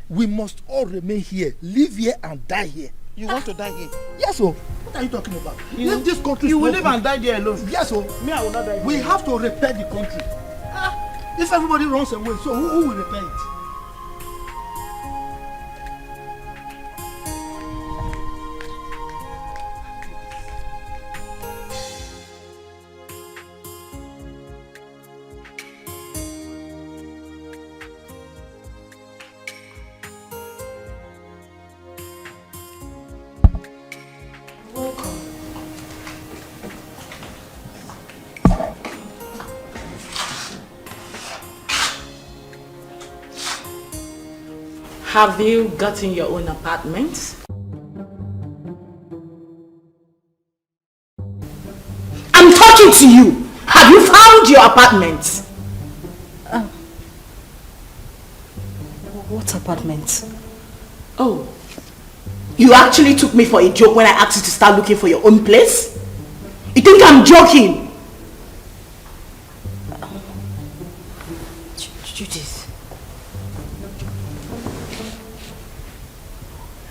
We must all remain here, live here and die here. You want to die here? Yes, sir. What are you talking about? If this country you will live and die there alone. Yes, sir. Me, I will not die here. We have to repair the country. If everybody runs away, so who will repair it? Have you gotten your own apartment? I'm talking to you. Have you found your apartment? What apartment? Oh, you actually took me for a joke when I asked you to start looking for your own place? You think I'm joking? Judith.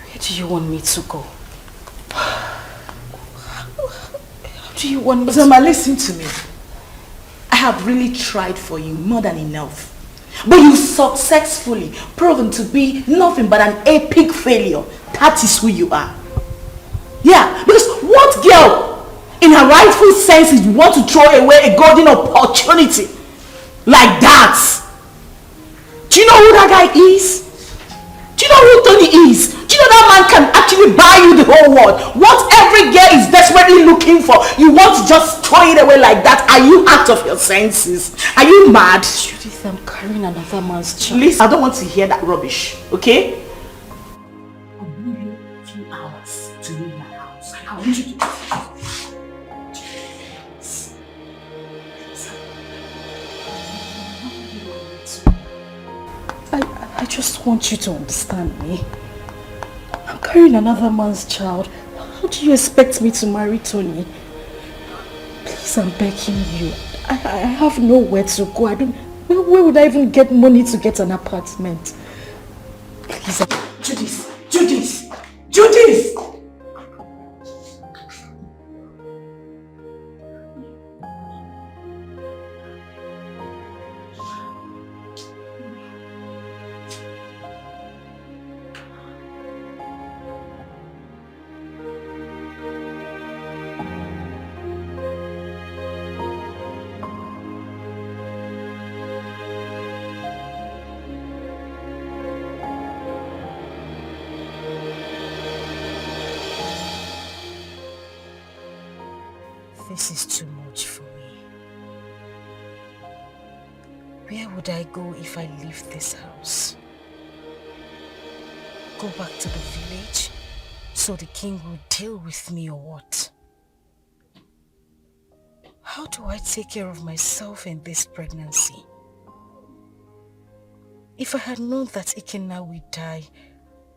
Where do you want me to go? How do you want me Zoma, listen to me. I have really tried for you more than enough. But you successfully proven to be nothing but an epic failure. That is who you are. Yeah, because what girl in her rightful senses want to throw away a golden opportunity like that? Do you know who that guy is? Do you know who Tony is? Do you know that man can actually buy you the whole world? What every girl is desperately looking for, you want to just throw it away like that? Are you out of your senses? Are you mad? Judith, I'm carrying another man's child. Please, I don't want to hear that rubbish, okay? I'll give you a few hours to leave my house. I want you to... I just want you to understand me. I'm carrying another man's child. How do you expect me to marry Tony? Please, I'm begging you. I have nowhere to go. Where would I even get money to get an apartment? Please. Judith! Judith! Judith! This is too much for me. Where would I go if I leave this house? Go back to the village so the king will deal with me or what? How do I take care of myself in this pregnancy? If I had known that Ikenna will die,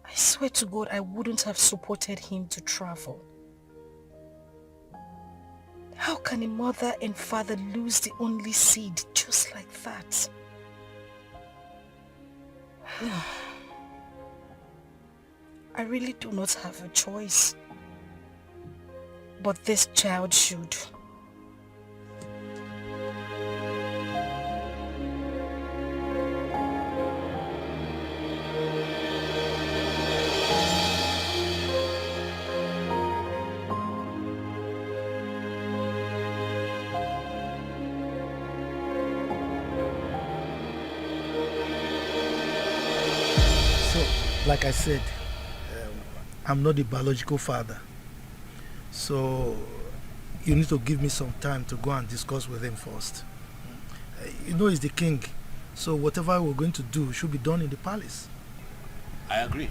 I swear to God I wouldn't have supported him to travel. How can a mother and father lose the only seed just like that? I really do not have a choice. But this child should. Like I said, I'm not the biological father. So you need to give me some time to go and discuss with him first. You know he's the king, so whatever we're going to do should be done in the palace. I agree.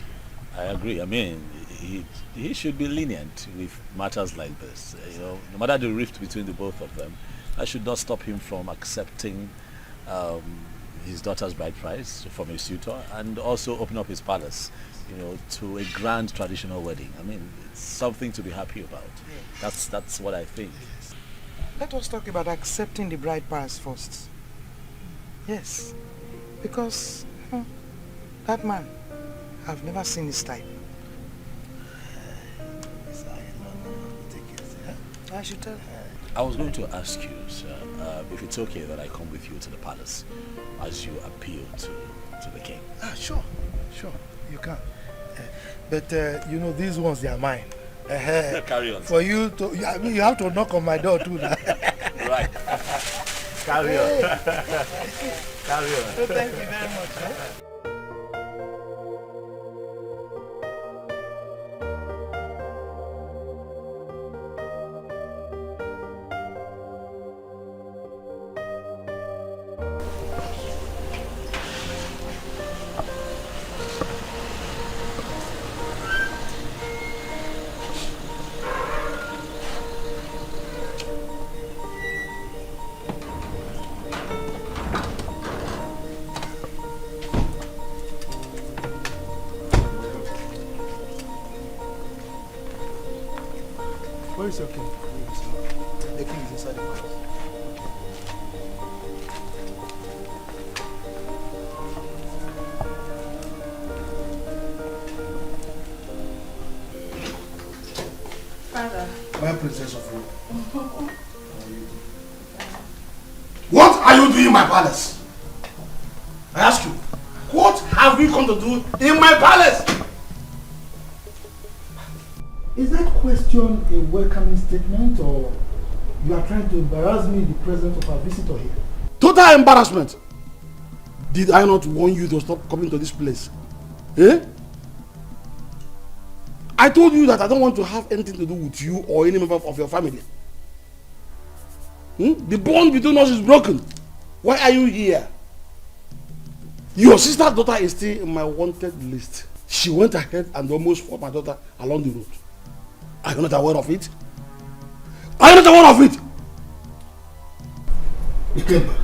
I mean, he should be lenient with matters like this. You know, no matter the rift between the both of them, that should not stop him from accepting his daughter's bride price from a suitor and also open up his palace, you know, to a grand traditional wedding. I mean, it's something to be happy about. That's what I think. Let us talk about accepting the bride price first. Yes, because that man, I've never seen his type. I should tell her. I was going to ask you, sir, if it's okay that I come with you to the palace as you appeal to the king. Sure, you can. But you know, these ones, they are mine. Carry on. For you to, I mean, you have to knock on my door too now. Right. Carry on. Carry on. So thank you very much. Where is your king? The king is inside the palace. Father. My princess of Rome. What are you doing in my palace? I ask you, what have you come to do in my palace? Is that question a welcoming statement, or you are trying to embarrass me in the presence of our visitor here? Total embarrassment. Did I not warn you to stop coming to this place? Eh? I told you that I don't want to have anything to do with you or any member of your family. The bond between us is broken. Why are you here? Your sister's daughter is still in my wanted list. She went ahead and almost fought my daughter along the road. Are you not aware of it? Are you not aware of it? Ikemba,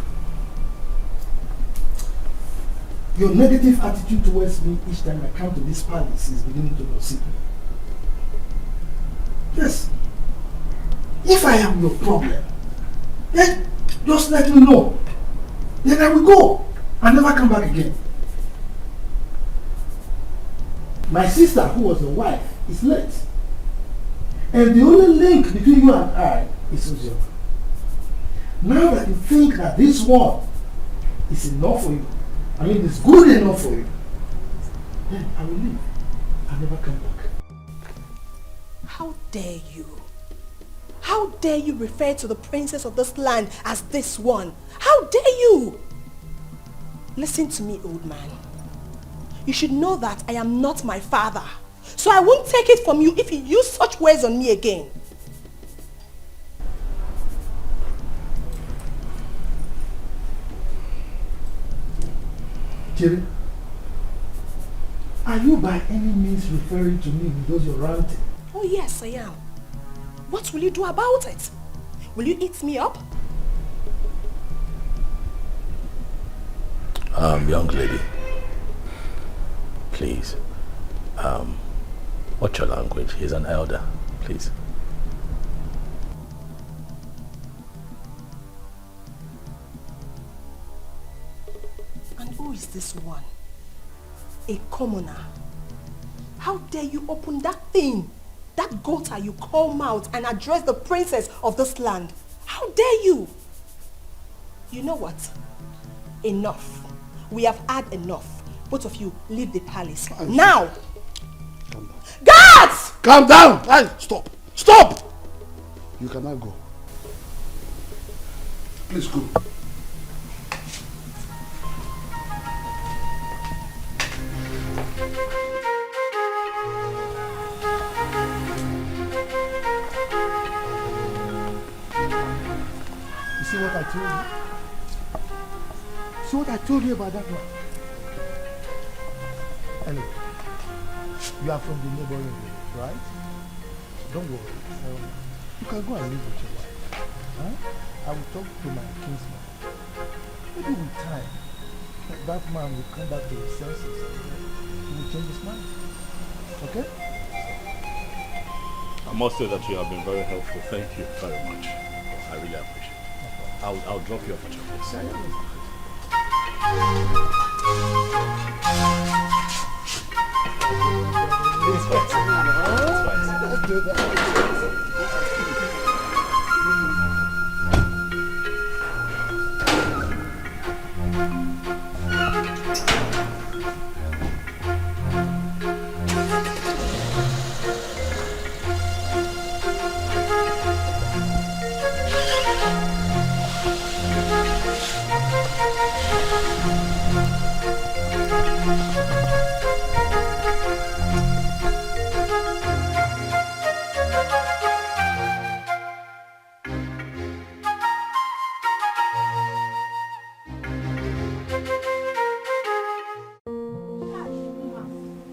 your negative attitude towards me each time I come to this palace is beginning to unseat me. Yes. If I am your problem, then just let me know. Then I will go and never come back again. My sister, who was your wife, is late. And the only link between you and I is Uzioma. Now that you think that this one is enough for you, I mean it's good enough for you, then I will leave. I'll never come back. How dare you? How dare you refer to the princess of this land as this one? How dare you? Listen to me, old man. You should know that I am not my father. So I won't take it from you if you use such words on me again. Jerry, are you by any means referring to me with those you're ranting? Oh yes, I am. What will you do about it? Will you eat me up? Young lady, please, watch your language. He's an elder, please. And who is this one? A commoner. How dare you open that thing, that gutter you call mouth, and address the princess of this land? How dare you? You know what? Enough. We have had enough. Both of you, leave the palace. Now! Calm down. Guards! Calm down! Hey, stop! Stop! You cannot go. Please go. You see what I told you? See what I told you about that one? Anyway, you are from the neighboring village, right? Don't worry. You can go and live with your wife. Huh? I will talk to my kinsman. Maybe with time, that man will come back to his senses. He will change his mind. Okay? I must say that you have been very helpful. Thank you very much. I really appreciate it. I'll drop you off at your place. It's fine. Let's do that.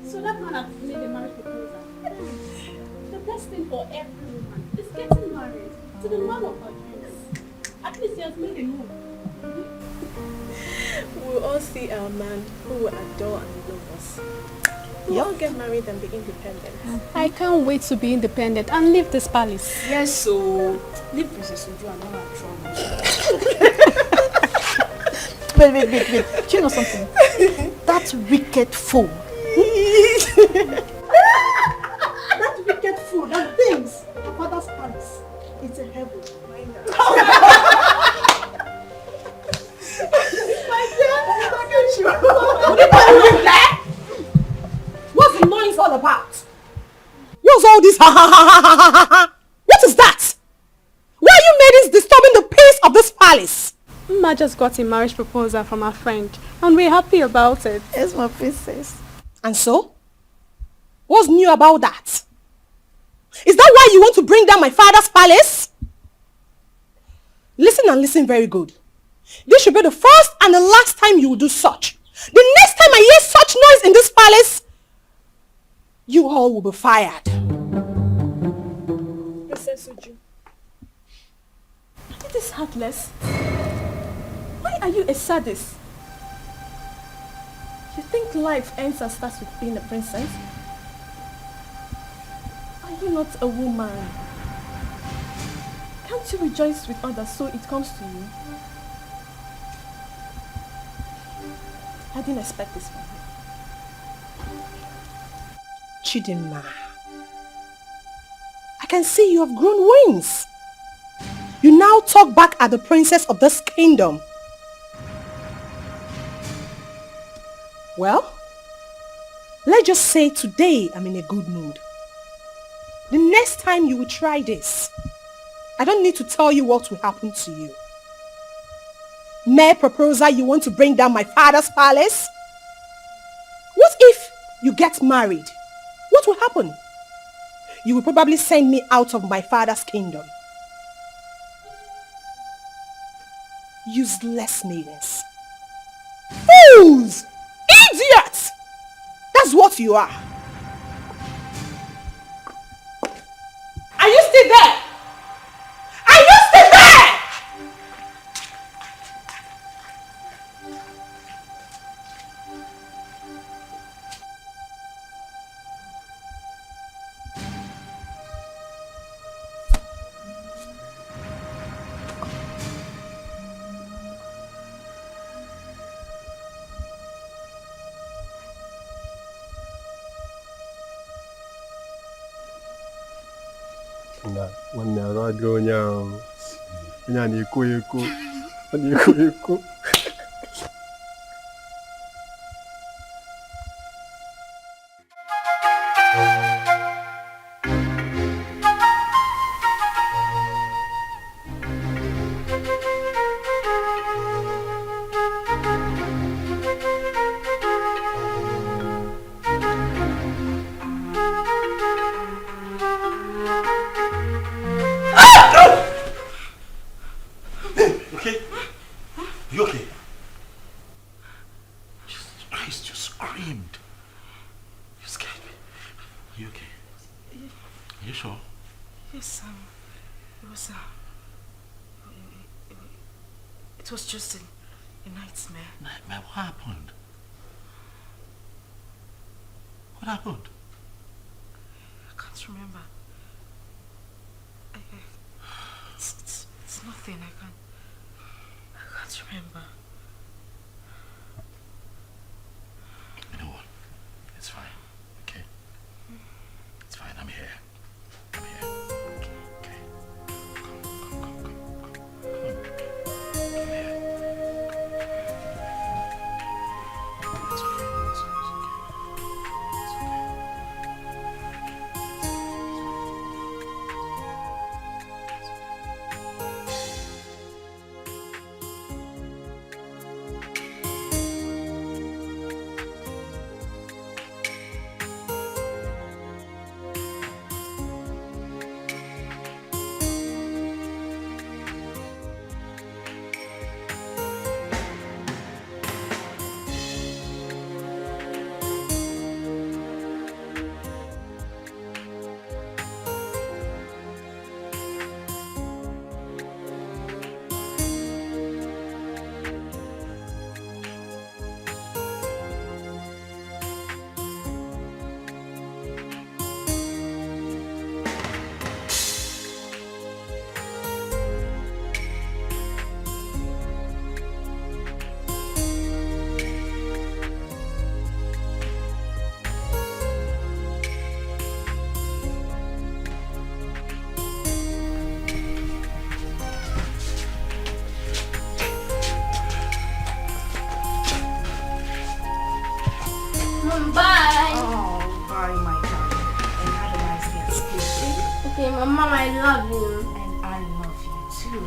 So that man has made a marriage proposal. The best thing for every woman is getting married to the man of her dreams. At least he has made a move. We'll all see our man who will adore and love us. We'll all get married and be independent. I can't wait to be independent and leave this palace. Yes, so leave Princess Uju and all her troubles. Wait. Do you know something? That wicked fool. That wicked fool that thinks her father's palace is a heaven. What's the noise all about? What's all this? What is that? Why are you ladies disturbing the peace of this palace? Ma just got a marriage proposal from her friend and we're happy about it. Yes, my princess. And so? What's new about that? Is that why you want to bring down my father's palace? Listen and listen very good. This should be the first and the last time you will do such. The next time I hear such noise in this palace, you all will be fired. Princess Uju, it is heartless. Why are you a sadist? You think life ends and starts with being a princess? Are you not a woman? Can't you rejoice with others so it comes to you? I didn't expect this from you. Chidinma, I can see you have grown wings. You now talk back at the princess of this kingdom. Well, let's just say today I'm in a good mood. The next time you will try this, I don't need to tell you what will happen to you. Mere proposal, you want to bring down my father's palace? What if you get married? What will happen? You will probably send me out of my father's kingdom. Useless maidens. Fools! Idiots! That's what you are. Are you still there? Are you still there? Nwanne arụ adịghị onye ahụ. Onye a na-eko eko. Ọ na-eko eko. It was just a nightmare. Nightmare? What happened? What happened? I can't remember. It's nothing. I can't remember. You know what? It's fine. Okay? It's fine. I'm here. I'm here. Okay. Come. Come here. It's okay. It's okay. love you. And I love you too.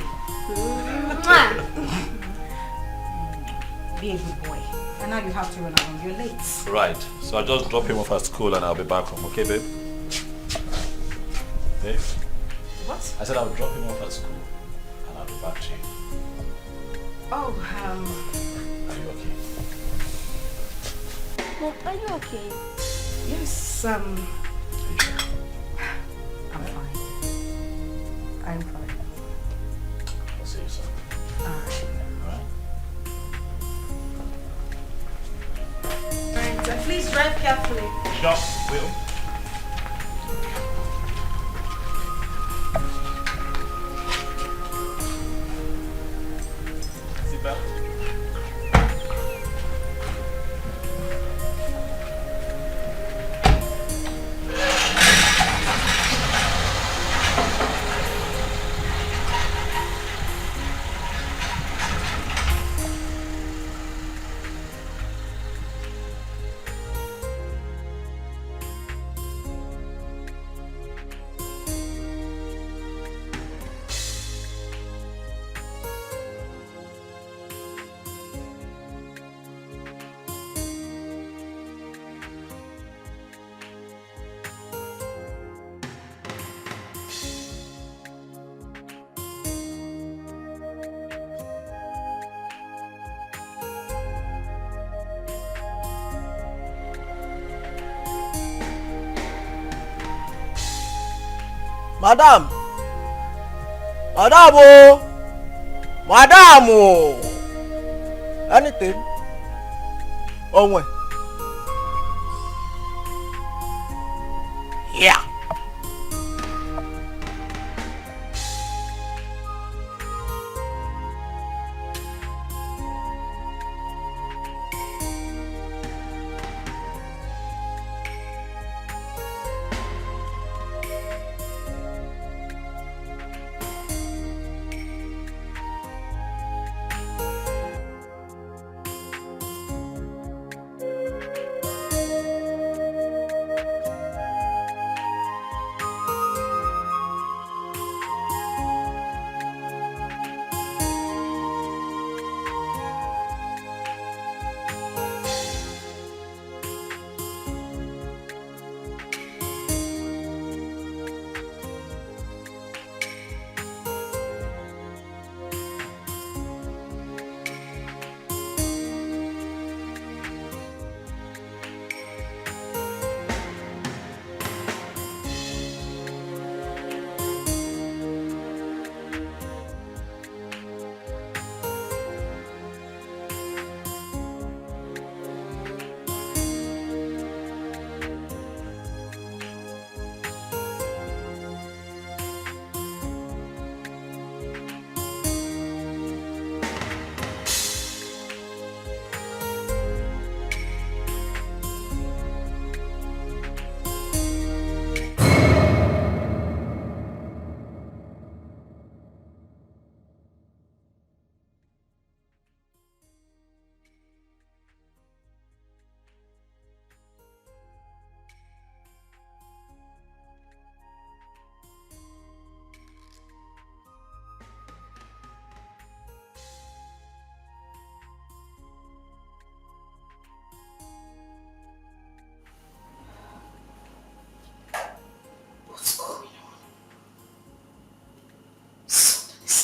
Be a good boy. And now you have to run around. You're late. Right. So I'll just drop him off at school and I'll be back home. Okay, babe? Babe? What? I said I'll drop him off at school and I'll be back to you. Oh, Are you okay? Mom, are you okay? Yes, I'm fine. I'm fine. I'll see you soon. Alright. Alright? Alright, please drive carefully. Sure, will. Seatbelt. Madam! Madam! Oh! Madam! Oh! Anything? Oh, when? Yeah!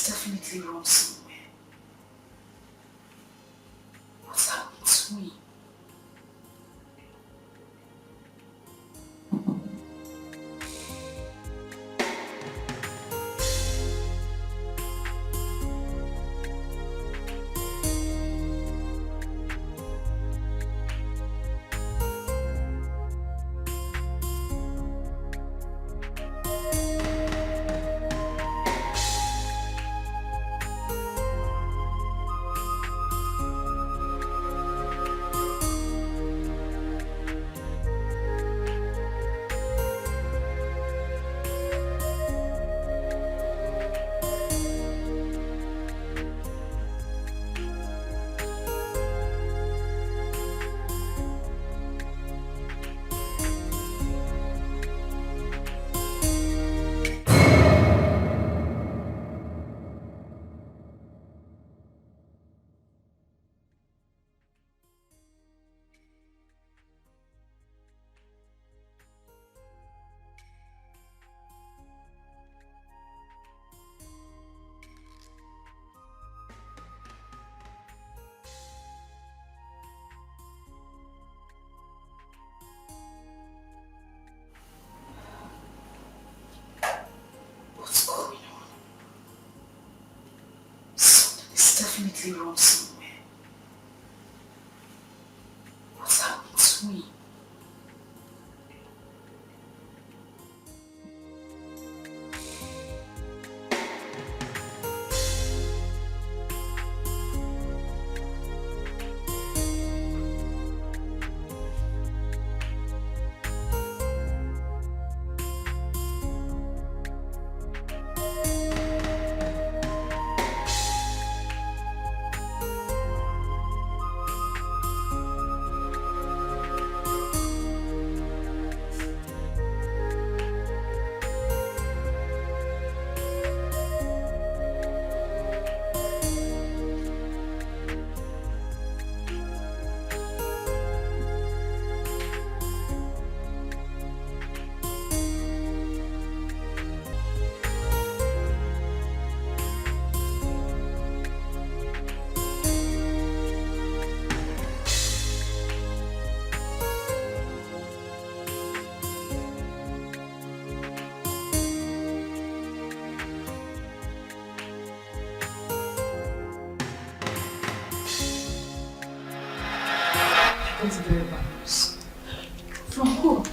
Definitely wrong somewhere. What's happened to me? something wrong somewhere. What's happened to me? That's very bad news. From who?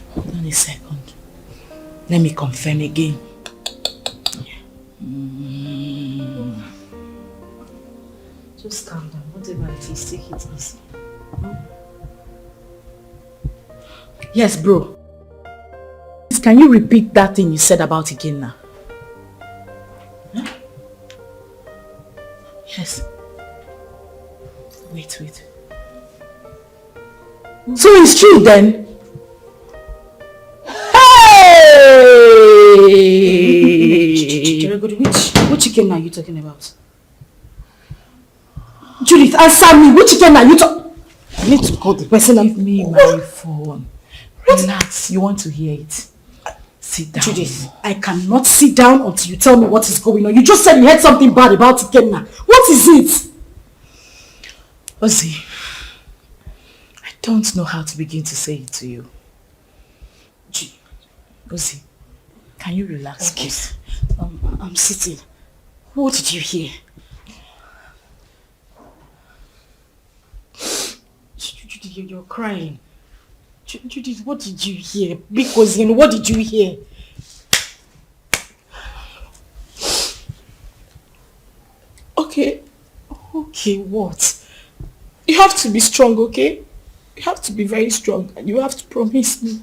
Hold on a second. Let me confirm again. Just calm down. Whatever it is, take it easy. Yes, bro. Can you repeat that thing you said about Ikenna? Huh? Yes. Wait. So it's true then? Hey! Which chicken are you talking about? Judith, answer me. Which chicken are you talking? I need to call the person. Give me my phone. Relax. You want to hear it? Sit down. Judith, I cannot sit down until you tell me what is going on. You just said you heard something bad about Ikenna. What is it? Ozzy, I don't know how to begin to say it to you. Ozzy, can you relax, okay, please? I'm sitting. What did you hear? Judith, you're crying. Judith, what did you hear? Because what did you hear? Okay, what? You have to be strong, okay? You have to be very strong and you have to promise me.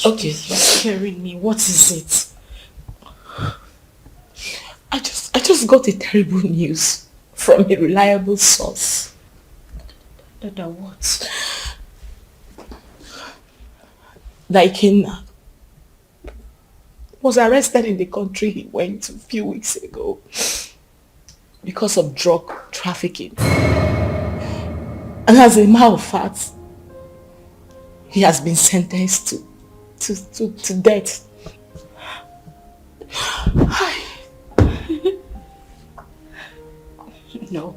Okay, you're scaring me. What is it? I just got a terrible news from a reliable source. Dada, what? That Ikenna was arrested in the country he went a few weeks ago because of drug trafficking. And as a matter of fact, he has been sentenced to death. No.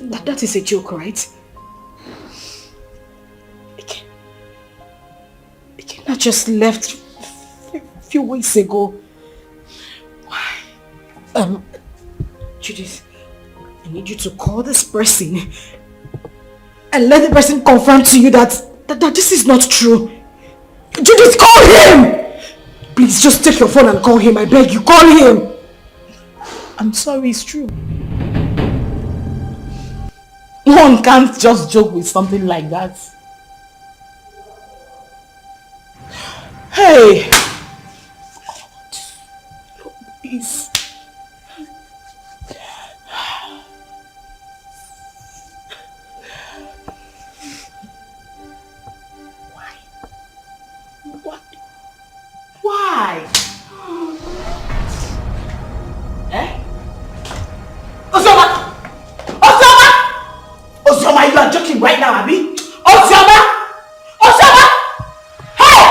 That is a joke, right? Ikenna just left a few weeks ago. Why? Judith, I need you to call this person and let the person confirm to you that this is not true. Judith, call him! Please, just take your phone and call him. I beg you, call him. I'm sorry, it's true. One can't just joke with something like that. Hey! God, please. Why? Eh? Ozioma! Ozioma, you are joking right now, Abi? Ozioma! Hey!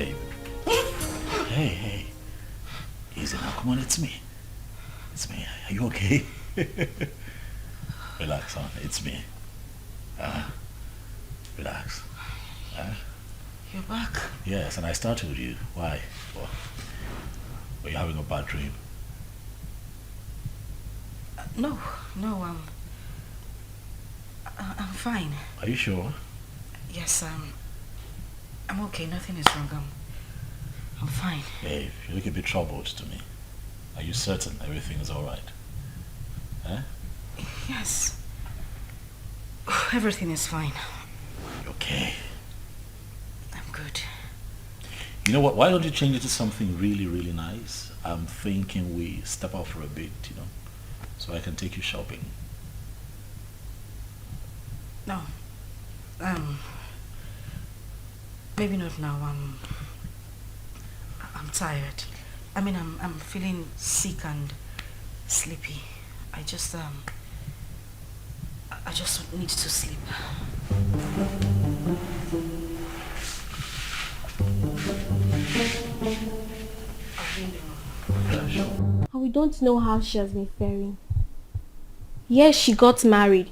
Babe. Hey. Easy now. Come on, it's me. It's me. Are you okay? Relax, son. It's me. Relax. You're back? Yes, and I started with you. Why? Were you having a bad dream? No, I'm fine. Are you sure? Yes, I'm okay. Nothing is wrong. I'm fine. Babe, you look a bit troubled to me. Are you certain everything is all right? Yes. Everything is fine. Okay. I'm good. You know what? Why don't you change it to something really, really nice? I'm thinking we step out for a bit, so I can take you shopping. No. Maybe not now. I'm tired. I mean, I'm feeling sick and sleepy. I just need to sleep. And we don't know how she has been faring. Yes, she got married.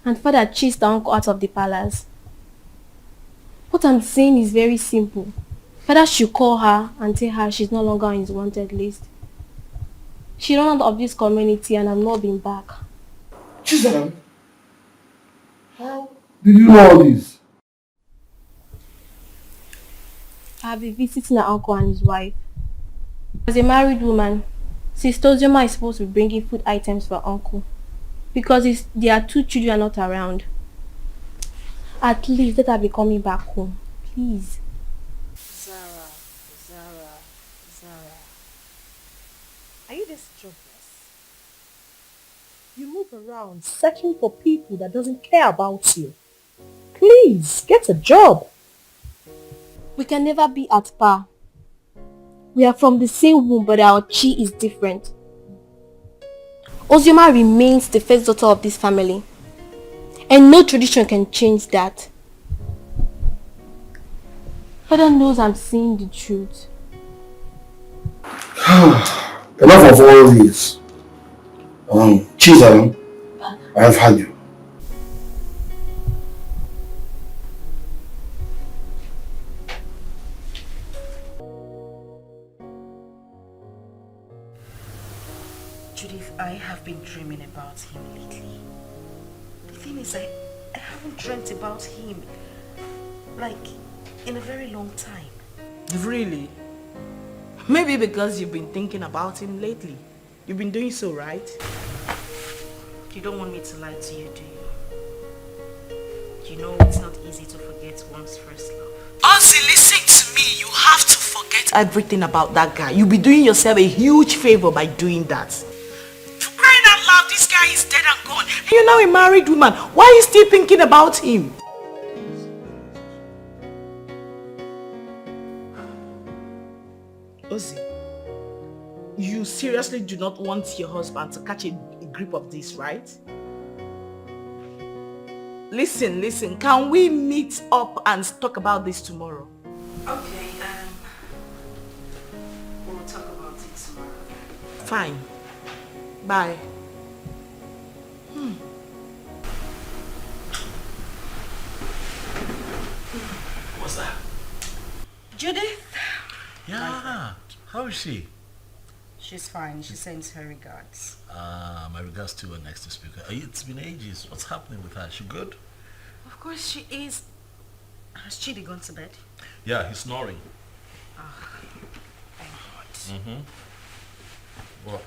And father chased the uncle out of the palace. What I'm saying is very simple. Father should call her and tell her she's no longer on his wanted list. She ran out of this community and has not been back. Chizaram, how did you know all this? I have been visiting her uncle and his wife. As a married woman, Sister Ozioma is supposed to be bringing food items for her uncle. Because their 2 children are not around. At least let her be coming back home. Please. Zara. Are you this jobless? You move around searching for people that doesn't care about you. Please, get a job. We can never be at par. We are from the same womb, but our chi is different. Ozioma remains the first daughter of this family. And no tradition can change that. Father knows I'm saying the truth. Enough of all this. Chizaram, I have had you. Judith, I have been dreaming about him lately. The thing is, I haven't dreamt about him, like, in a very long time. Really? Maybe because you've been thinking about him lately. You've been doing so, right? You don't want me to lie to you, do you? You know it's not easy to forget one's first love. Ozzy, listen to me. You have to forget everything about that guy. You'll be doing yourself a huge favor by doing that. For crying out loud, this guy is dead and gone. And you're now a married woman. Why are you still thinking about him? Ozzy, you seriously do not want your husband to catch a grip of this, right? Listen, can we meet up and talk about this tomorrow? Okay, we'll talk about it tomorrow. Fine. Bye. What's that? Judith? Yeah. How is she? She's fine. She sends her regards. My regards to her next speaker. It's been ages. What's happening with her? Is she good? Of course she is. Has Chidi gone to bed? Yeah, he's snoring. Thank God. What?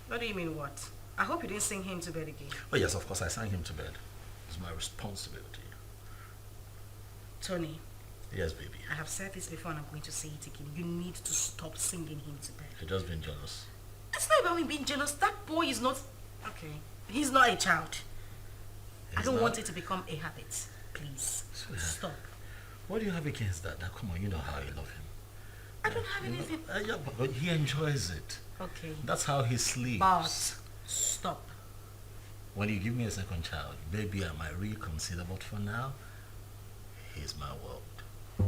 What do you mean what? I hope you didn't sing him to bed again. Oh yes, of course I sang him to bed. It's my responsibility. Tony. Yes, baby. I have said this before and I'm going to say it again. You need to stop singing him to bed. You're just being jealous. It's not about me being jealous. That boy is not... Okay. He's not a child. I don't want it to become a habit. Please. Stop. What do you have against that? Come on, you know how you love him. I don't have anything... Yeah, but he enjoys it. Okay. That's how he sleeps. But stop. When you give me a second child, maybe I might reconsider, but for now, he's my world. Oh,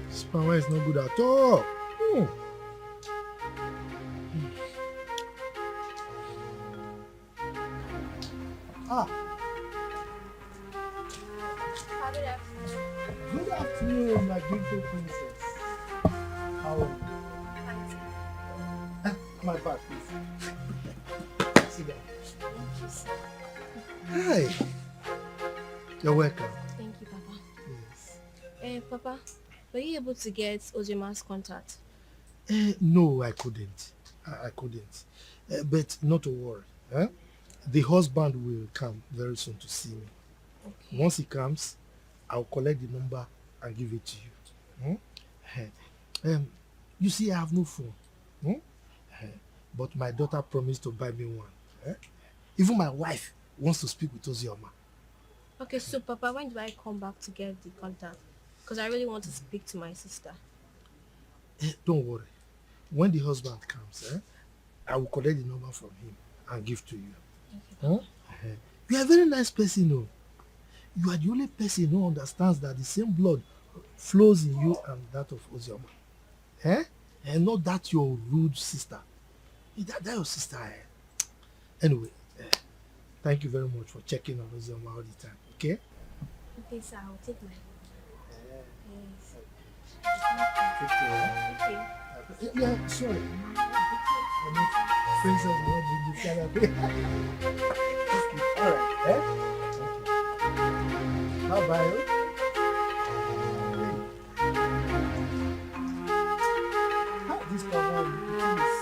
Spama is not good at all. Ah. Good afternoon, my beautiful princess. How are you? My bag, please. Sit down. Hi. You're welcome. Thank you, Papa. Yes. Papa, were you able to get Ojima's contact? No, I couldn't. I couldn't. But not to worry. The husband will come very soon to see me. Okay. Once he comes, I'll collect the number and give it to you. You see, I have no phone. But my daughter promised to buy me one. Even my wife wants to speak with Ozioma. Okay, so Papa, when do I come back to get the contact? Because I really want to speak to my sister. Don't worry. When the husband comes, I will collect the number from him and give to you. Okay. You are a very nice person, though. You are the only person who understands that the same blood flows in you and that of Ozioma. And not that your rude sister. That your sister. Anyway, thank you very much for checking on Ozioma all the time, okay? Okay, sir, I'll take my... Yes. Okay. Yeah, sorry. Princess, what did you tell her? Alright, Bye-bye. This cover, please.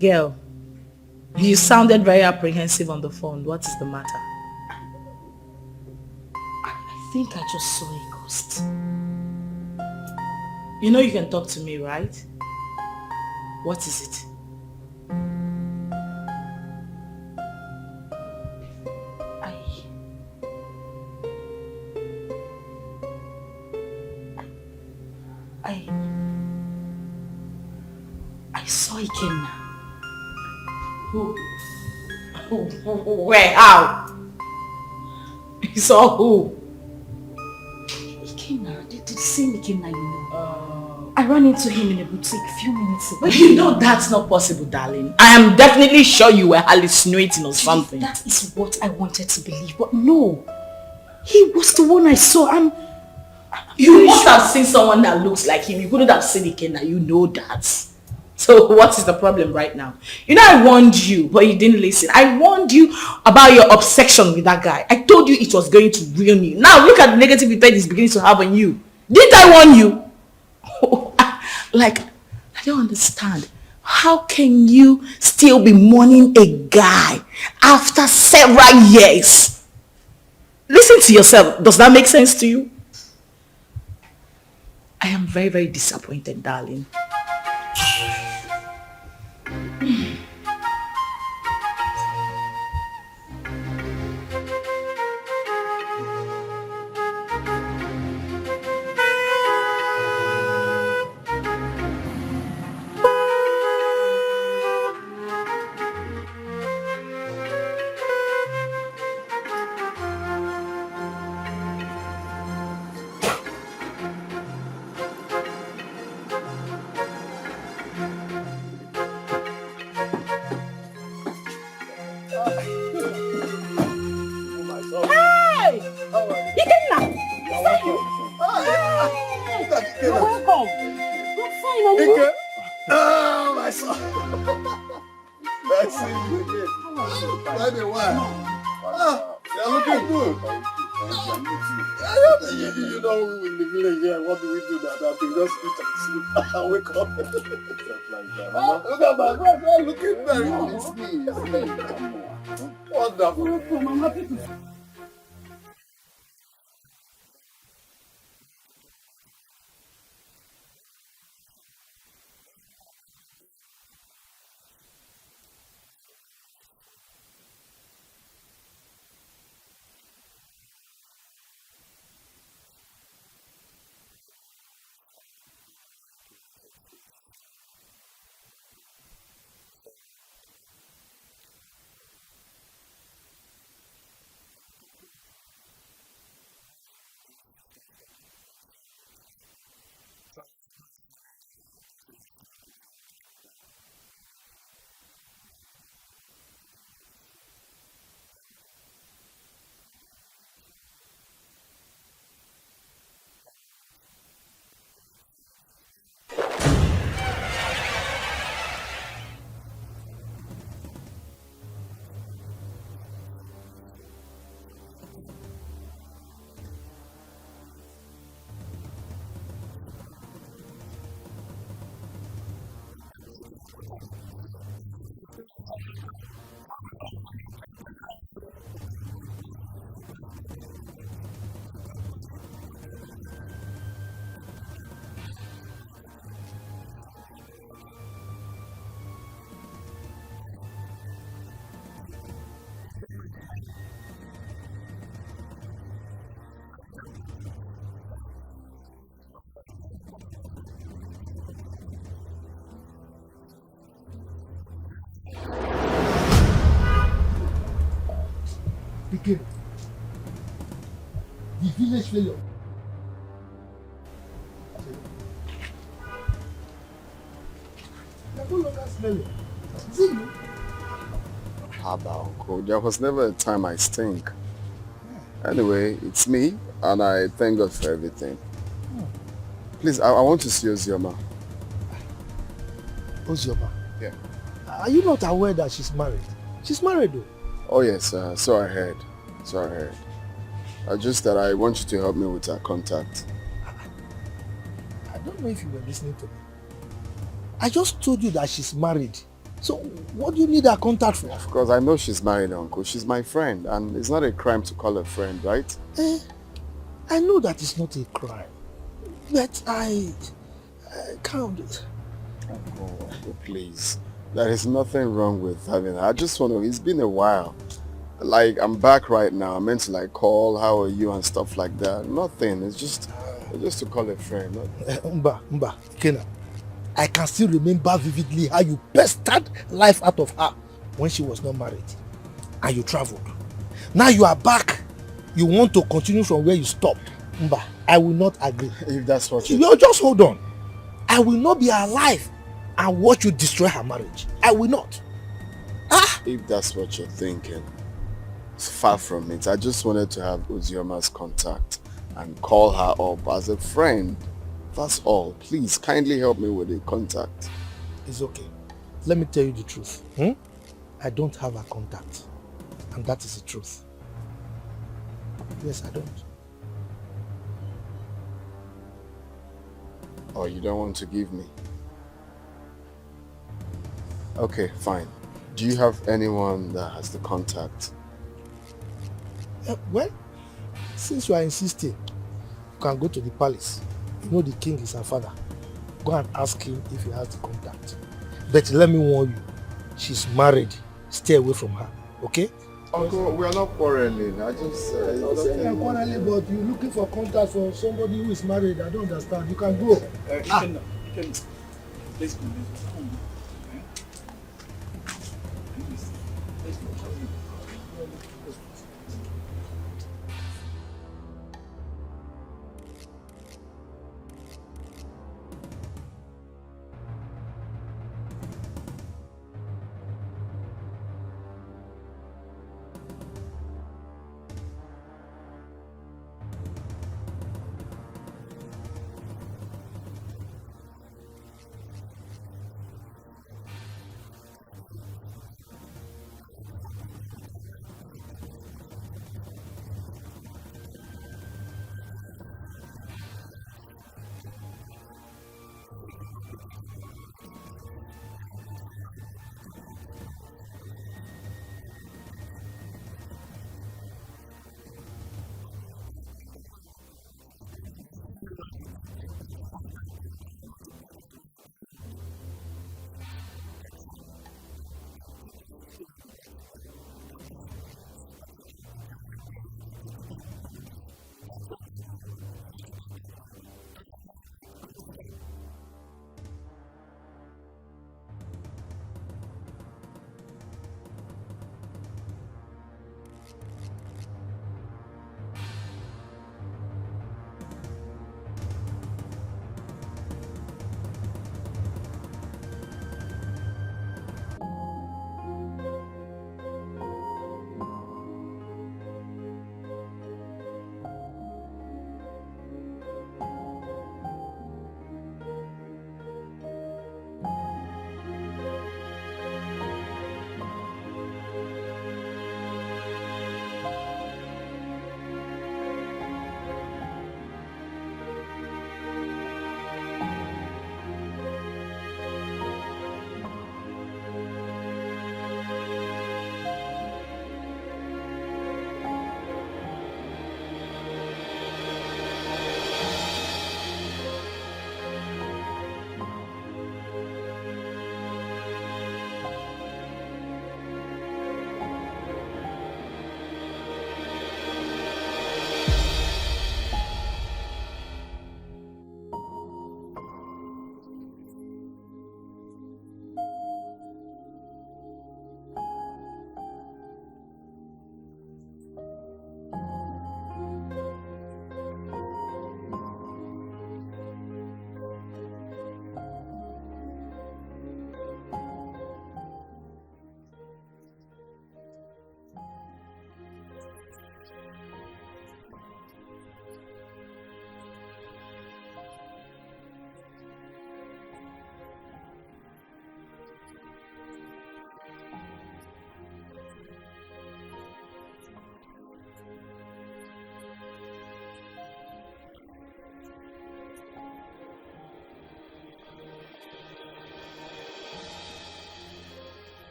Girl, you sounded very apprehensive on the phone. What is the matter? I think I just saw a ghost. You know you can talk to me, right? What is it? I saw Ikenna. Who? Where? How? You saw who? Ikenna, the same Ikenna you know. I ran into him in a boutique a few minutes ago. But you know that's not possible, darling. I am definitely sure you were hallucinating or something. That is what I wanted to believe, but no. He was the one I saw. You must have seen someone that looks like him. You couldn't have seen Ikenna. You know that. So what is the problem right now? You know I warned you, but you didn't listen. I warned you about your obsession with that guy. I told you it was going to ruin you. Now look at the negative effect it's beginning to have on you. Didn't I warn you? Like, I don't understand. How can you still be mourning a guy after several years? Listen to yourself. Does that make sense to you? I am very, very disappointed, darling. Wake up. Look at my brother looking very nice. Wonderful. I'm happy to. Pikin, the village failure. You're no longer smelling. Is it you? Haba, Uncle. There was never a time I stink. Anyway, it's me, and I thank God for everything. Please, I want to see Ozioma. Ozioma? Yeah. Are you not aware that she's married? She's married though. Oh yes, so I heard. Just that I want you to help me with her contact. I don't know if you were listening to me. I just told you that she's married So what do you need her contact for? Of course, I know she's married, Uncle. She's my friend, and it's not a crime to call her friend, right? I know that it's not a crime, but I can't. Uncle, please. There is nothing wrong with having her. I just want to, it's been a while. Like, I'm back right now. I meant to like call, how are you and stuff like that. Nothing. It's just to call a friend. Mba, Kena. I can still remember vividly how you pestered life out of her when she was not married. And you traveled. Now you are back. You want to continue from where you stopped. Mba, I will not agree. If that's what you just hold on. I will not be alive and watch you destroy her marriage. I will not. If that's what you're thinking, it's far from it. I just wanted to have Uzioma's contact and call her up as a friend. That's all. Please, kindly help me with the contact. It's okay. Let me tell you the truth. I don't have her contact. And that is the truth. Yes, I don't. Oh, you don't want to give me? Okay, fine. Do you have anyone that has the contact? Well, since you are insisting, you can go to the palace. You know the king is her father. Go and ask him if he has the contact. But let me warn you, she's married. Stay away from her, okay? Uncle, we are not quarreling. I just... I'm not quarreling, but you're looking for contact for somebody who is married. I don't understand. You can go. You can, let's go.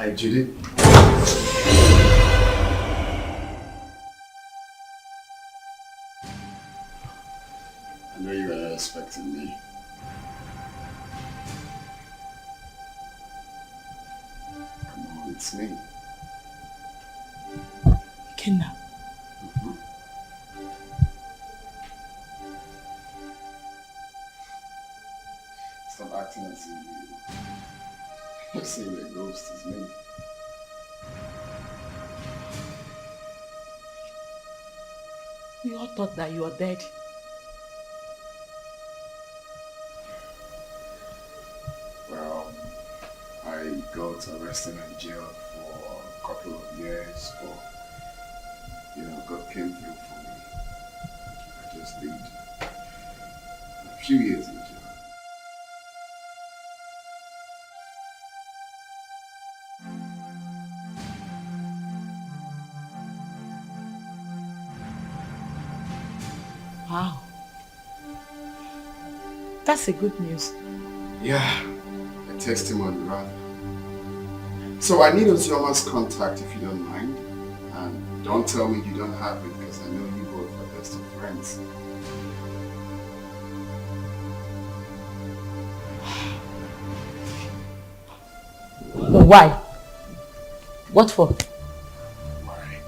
Hi, Judy. I know you were expecting me. Come on, it's me. Ikenna. Stop acting as if you're seeing a ghost. It's me. We all thought that you were dead. Well, I got arrested and jailed for a couple of years, but God came through for me. I just did a few years in jail. Wow. That's a good news. Yeah, a testimony rather. So I need Ozioma's contact if you don't mind. And don't tell me you don't have it because I know you both are best of friends. Why? What for? Why?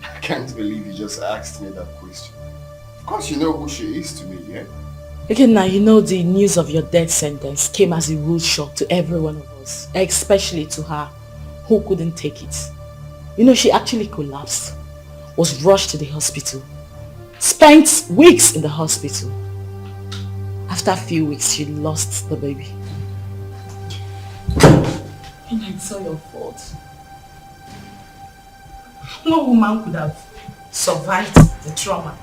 I can't believe you just asked me that question. Of course you know who she is to me, yeah? Again, now you know the news of your death sentence came as a rude shock to every one of us, especially to her, who couldn't take it. You know, she actually collapsed, was rushed to the hospital, spent weeks in the hospital. After a few weeks, she lost the baby. And it's all your fault. No woman could have survived the trauma.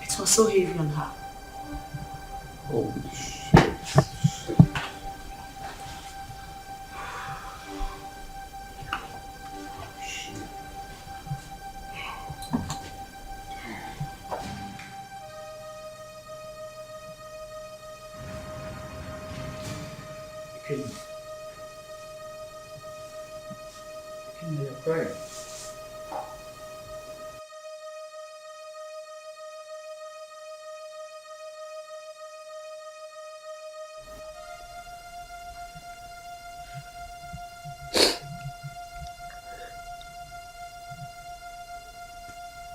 It was so heavy on her. Holy shit. You're crying.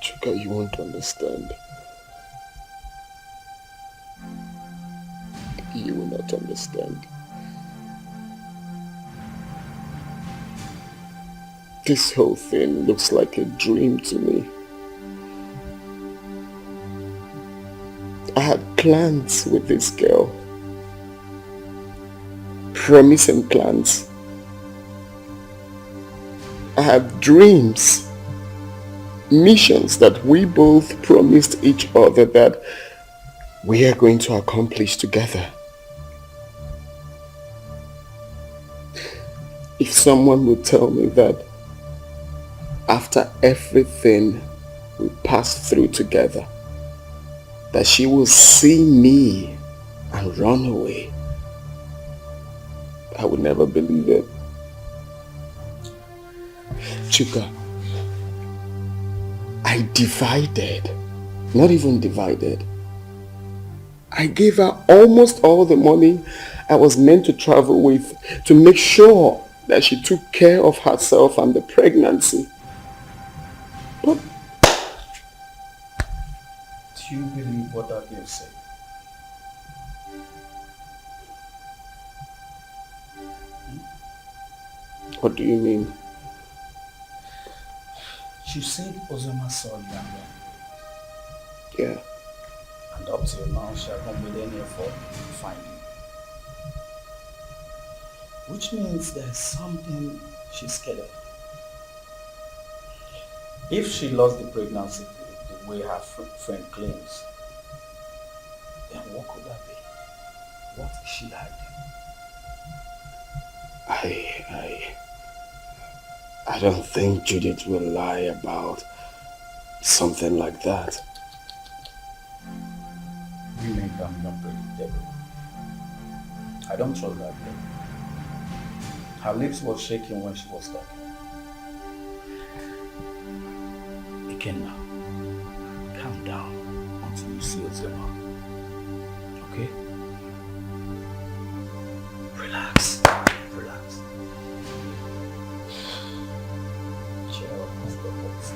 Chuka, you won't understand. You will not understand. This whole thing looks like a dream to me. I had plans with this girl. Promising plans. I had dreams. Missions that we both promised each other that we are going to accomplish together. If someone would tell me that after everything we passed through together, that she will see me and run away, I would never believe it. Chuka, I divided, not even divided. I gave her almost all the money I was meant to travel with to make sure that she took care of herself and the pregnancy. But do you believe what that girl said? What do you mean? She said Ozoma saw you and ran. Yeah. And up till now, she has not made any effort to find you. Which means there's something she's scared of. If she lost the pregnancy the way her friend claims, then what could that be? What is she hiding? I don't think Judith will lie about something like that. Women can be unpredictable. I don't trust that girl. Her lips were shaking when she was talking. Ikenna, calm down until you see Ozema. Okay? Relax. Relax. Cheer up, Mr. Fox.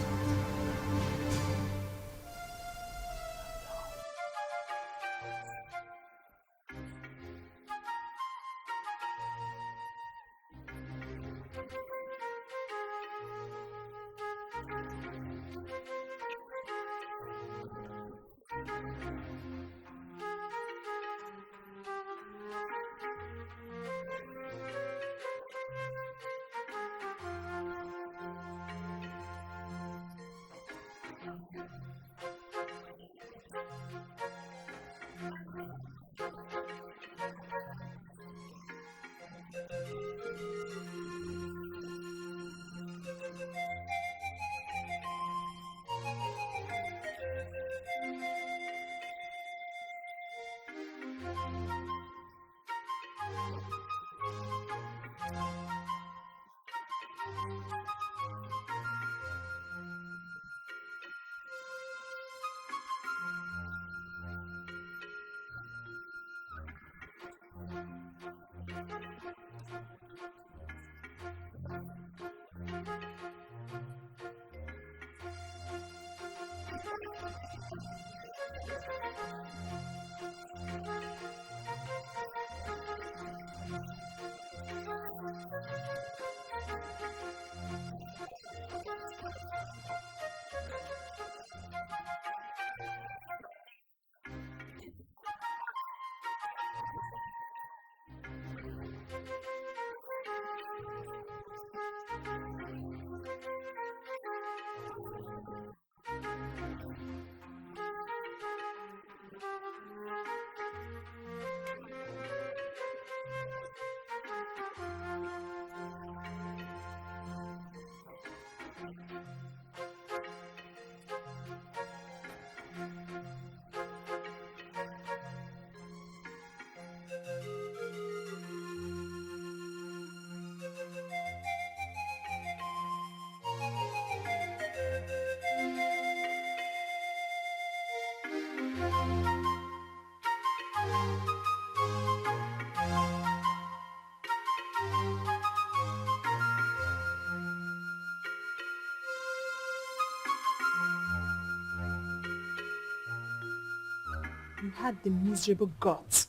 You had the miserable guts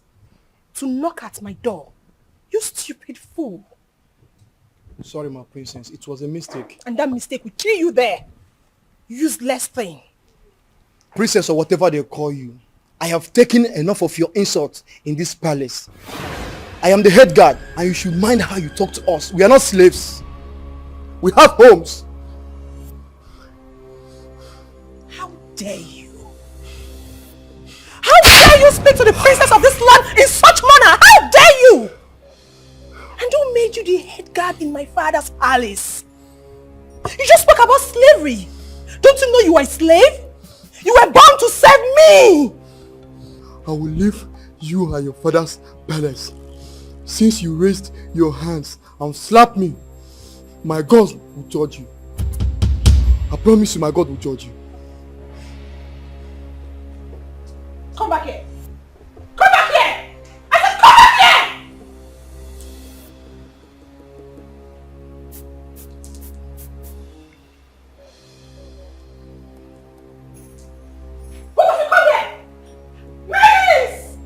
to knock at my door. You stupid fool. Sorry, my princess. It was a mistake. And that mistake will kill you there. Useless thing. Princess or whatever they call you, I have taken enough of your insults in this palace. I am the head guard and you should mind how you talk to us. We are not slaves. We have homes. How dare you? How dare you speak to the princess of this land in such manner? How dare you? And who made you the head guard in my father's palace? You just spoke about slavery. Don't you know you are a slave? You were born to serve me. I will leave you and your father's palace. Since you raised your hands and slapped me, my God will judge you. I promise you my God will judge you. Come back here. Come back here. I said come back here. Both of you come here. Please.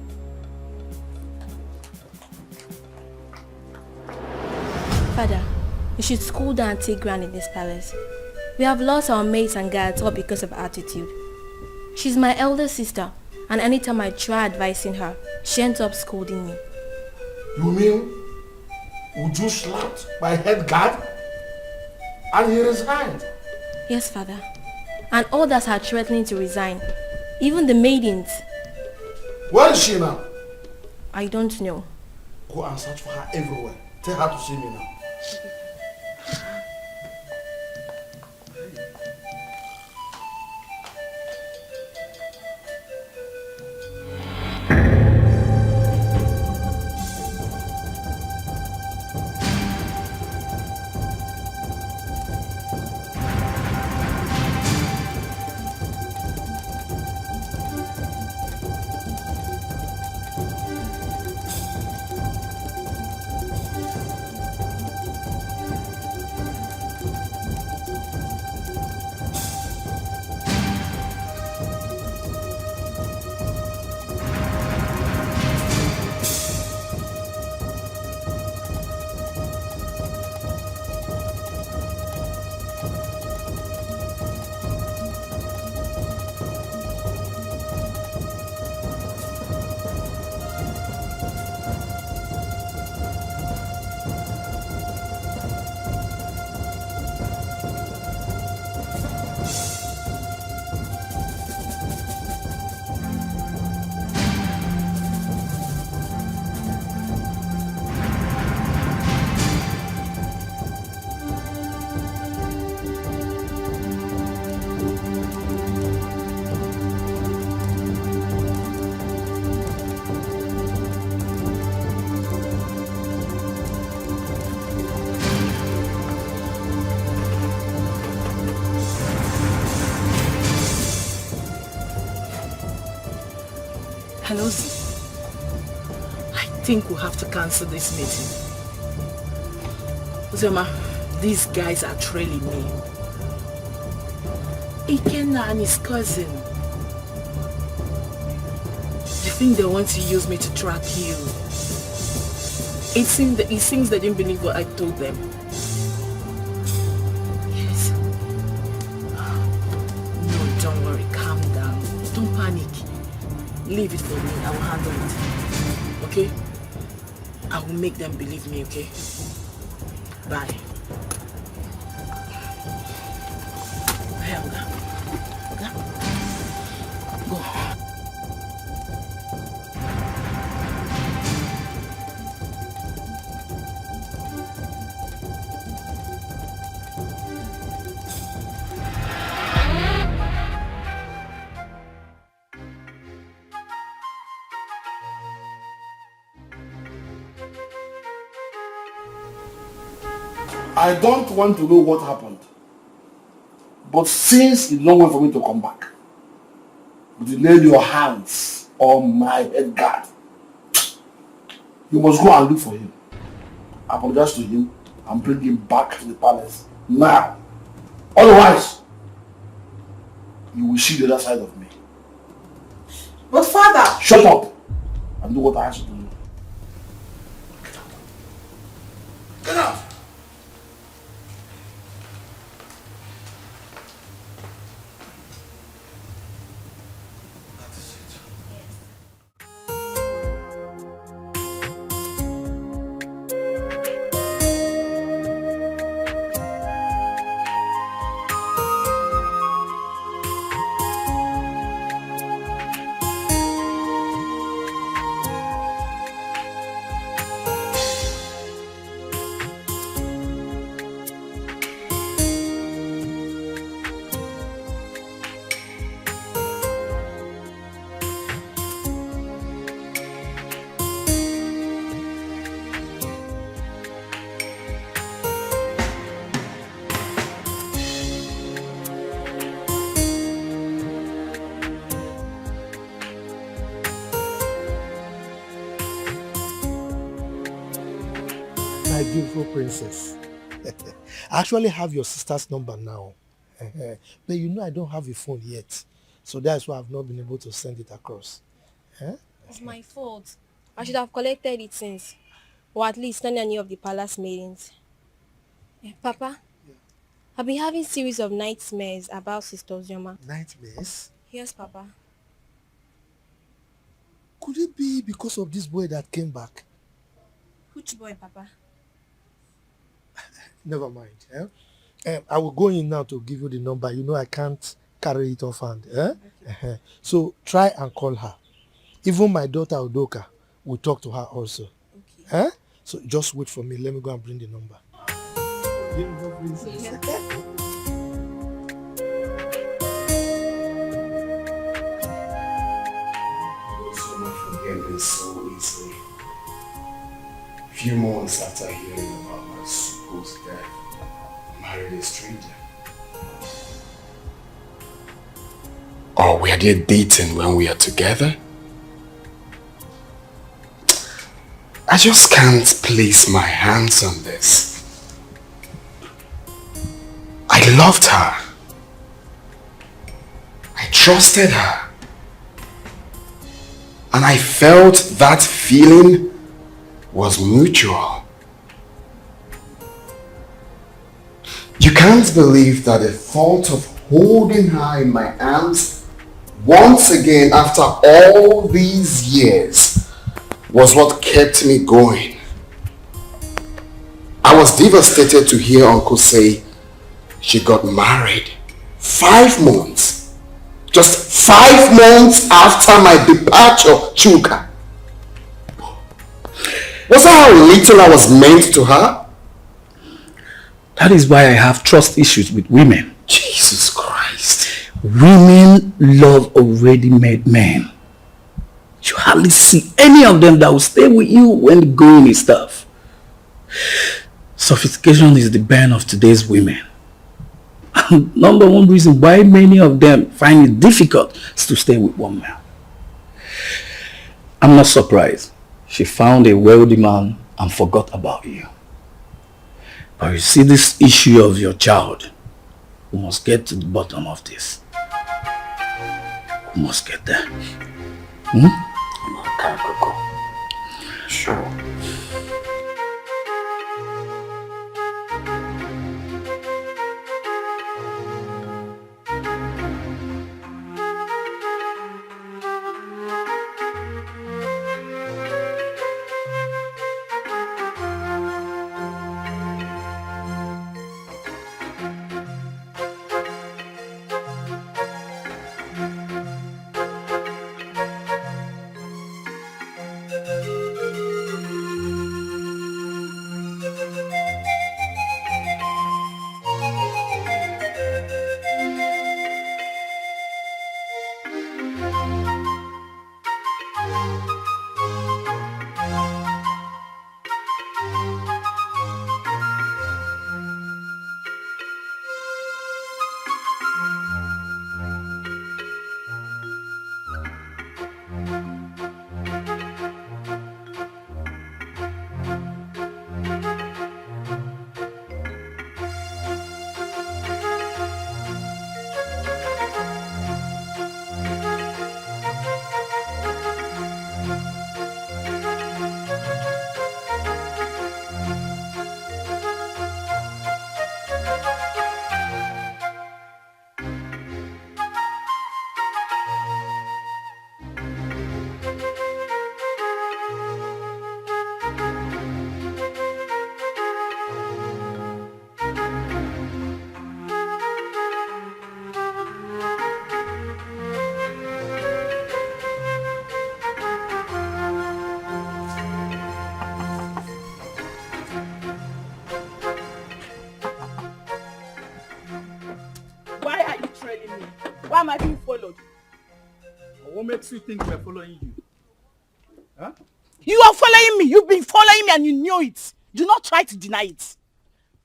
Father, you should cool down and take ground in this palace. We have lost our maids and guards all because of her attitude. She's my elder sister, and anytime I try advising her, she ends up scolding me. You mean Uju slapped my head guard and he resigned? Yes, Father. And others are threatening to resign. Even the maidens. Where is she now? I don't know. Go and search for her everywhere. Tell her to see me now. think we'll have to cancel this meeting. Uzoma, these guys are trailing me. Ikenna and his cousin. You think they want to use me to track you? It seems they didn't believe what I told them. Yes. No, don't worry. Calm down. Don't panic. Leave it for me. I will handle it. Okay? I will make them believe me, okay? Bye. Hey, Oga. Oga? Go. I don't want to know what happened. But since it's no way for me to come back, but you lay your hands on my head guard, you must go and look for him. Apologize to him and bring him back to the palace now. Otherwise, you will see the other side of me. But father... Shut up and do what I ask you to do. Get out! My beautiful princess. I actually have your sister's number now. But you know I don't have a phone yet. So that's why I've not been able to send it across. It's my fault. I should have collected it since. Or at least not any of the palace meetings. Papa, I've been having series of nightmares about Sister Uzoma. Nightmares? Yes, Papa. Could it be because of this boy that came back? Which boy, Papa? Never mind. I will go in now to give you the number. You know I can't carry it off hand. Okay. So try and call her. Even my daughter Udoka will talk to her also. Okay. So just wait for me. Let me go and bring the number. Beautiful princess. You so much from getting so easily. A few months after hearing about my supposed death, I married a stranger. Or were they dating when we are together? I just can't place my hands on this. I loved her. I trusted her. And I felt that feeling was mutual. You can't believe that the thought of holding her in my arms once again after all these years was what kept me going. I was devastated to hear Uncle say she got married 5 months. Just 5 months after my departure, Chuka. Was that how little I was meant to her? That is why I have trust issues with women. Jesus Christ. Women love already made men. You hardly see any of them that will stay with you when the going is tough. Sophistication is the bane of today's women. And number one reason why many of them find it difficult is to stay with one man. I'm not surprised. She found a wealthy man and forgot about you. But you see, this issue of your child, we must get to the bottom of this. We must get there. Okay, Coco. Sure. Why am I being followed? What makes you think we're following you? Huh? You are following me. You've been following me and you knew it. Do not try to deny it.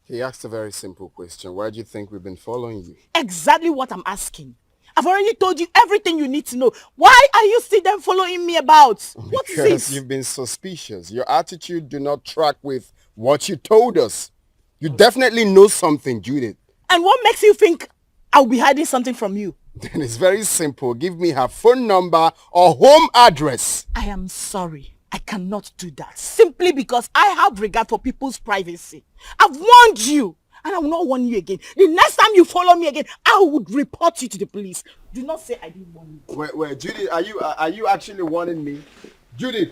He asked a very simple question. Why do you think we've been following you? Exactly what I'm asking. I've already told you everything you need to know. Why are you still then following me about? What is Because this? you've been suspicious. Your attitude do not track with what you told us. You definitely know something, Judith. And what makes you think I'll be hiding something from you? Then it's very simple. Give me her phone number or home address. I am sorry. I cannot do that. Simply because I have regard for people's privacy. I've warned you. And I will not warn you again. The next time you follow me again, I would report you to the police. Do not say I didn't warn you. Wait, Judith, are you actually warning me? Judith!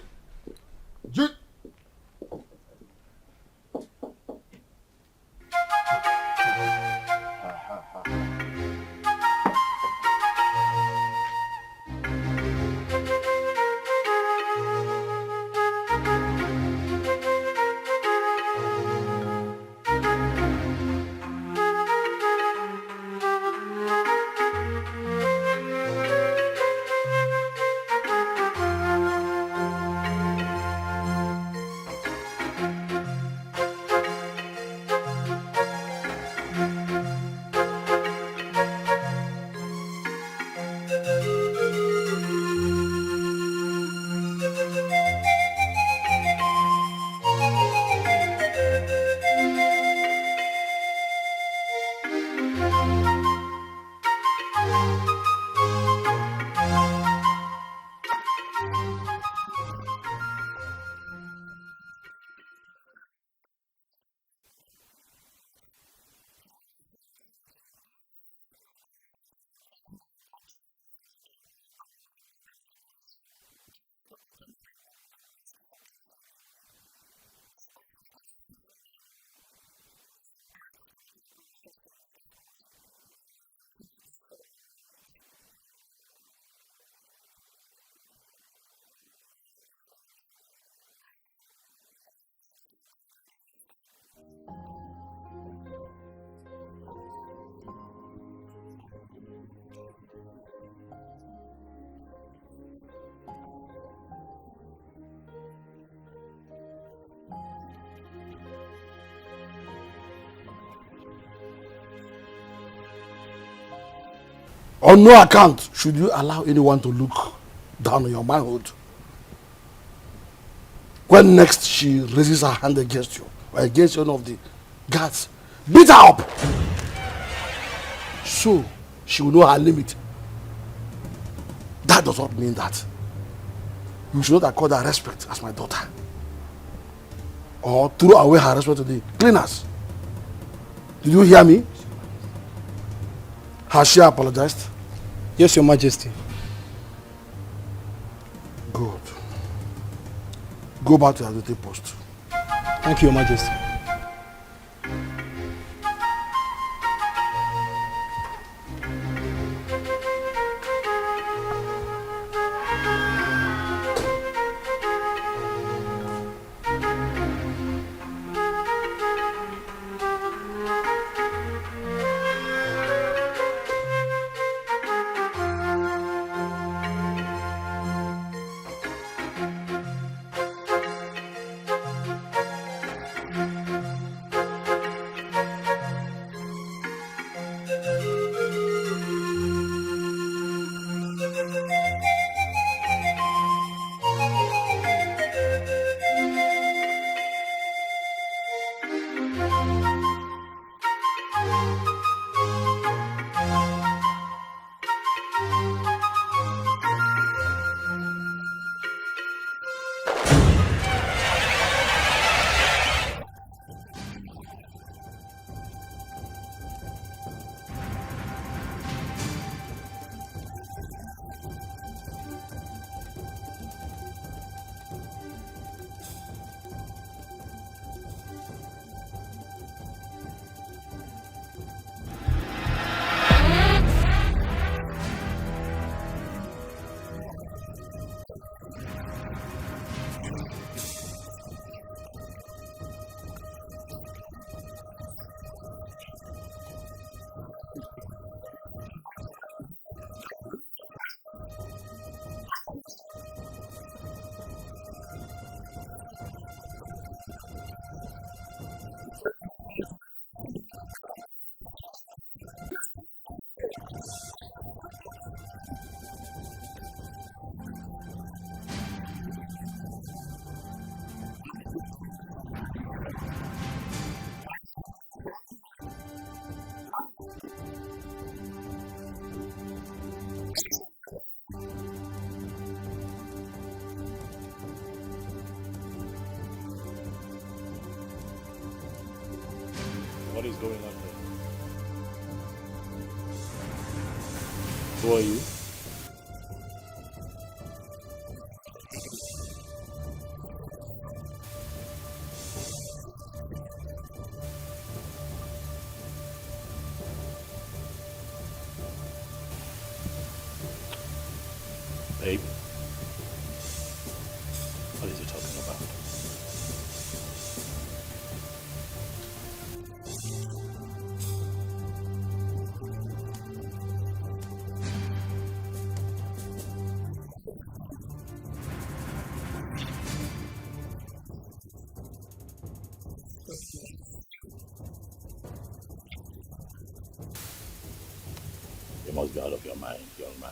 On no account should you allow anyone to look down on your manhood. When next she raises her hand against you or against one of the guards, beat her up. So she will know her limit. That does not mean that you should not accord her respect as my daughter. Or throw away her respect to the cleaners. Did you hear me? Has she apologized? Yes, Your Majesty. Good. Go back to your duty post. Thank you, Your Majesty. What is going on here? Who are you? Babe, what is he talking about? You must be out of your mind, young man.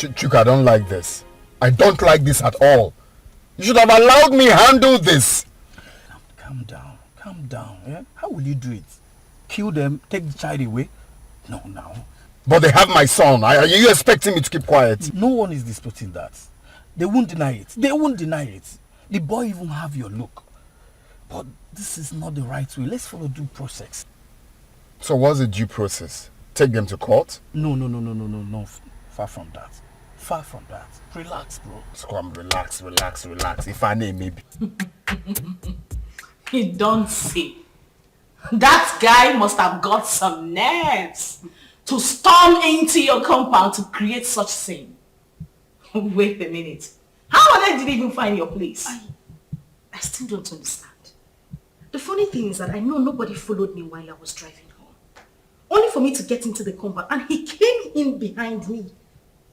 Chuka, I don't like this. I don't like this at all. You should have allowed me handle this. Calm down. Calm down. Yeah? How will you do it? Kill them, take the child away? No, now. But they have my son. Are you expecting me to keep quiet? No one is disputing that. They won't deny it. They won't deny it. The boy even have your look. But this is not the right way. Let's follow due process. So what's the due process? Take them to court? No. Far from that. Far from that. Relax, bro. Scrum, relax. If I name maybe. You don't see. That guy must have got some nerves to storm into your compound to create such scene. Wait a minute. How on earth did he even find your place? I still don't understand. The funny thing is that I know nobody followed me while I was driving home. Only for me to get into the compound and he came in behind me.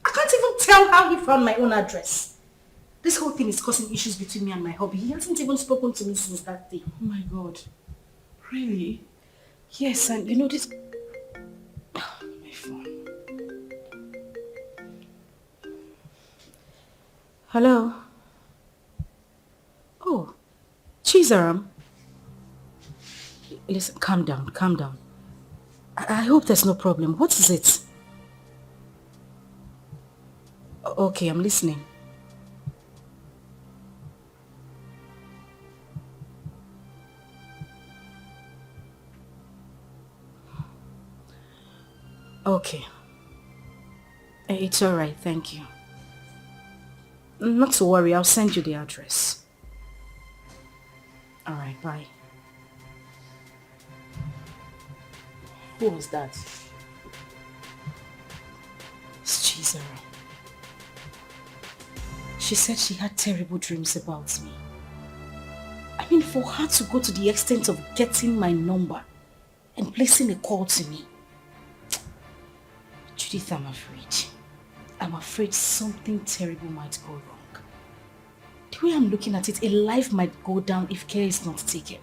I can't even tell how he found my own address. This whole thing is causing issues between me and my hubby. He hasn't even spoken to me since that day. Oh my God. Really? Yes, and you know this... Oh, my phone. Hello? Oh, Chizaram. Listen, calm down. I hope there's no problem. What is it? Okay, I'm listening. Okay. It's alright, thank you. Not to worry, I'll send you the address. Alright, bye. Who was that? It's Chizara. She said she had terrible dreams about me. I mean, for her to go to the extent of getting my number and placing a call to me. Judith, I'm afraid. I'm afraid something terrible might go wrong. The way I'm looking at it, a life might go down if care is not taken.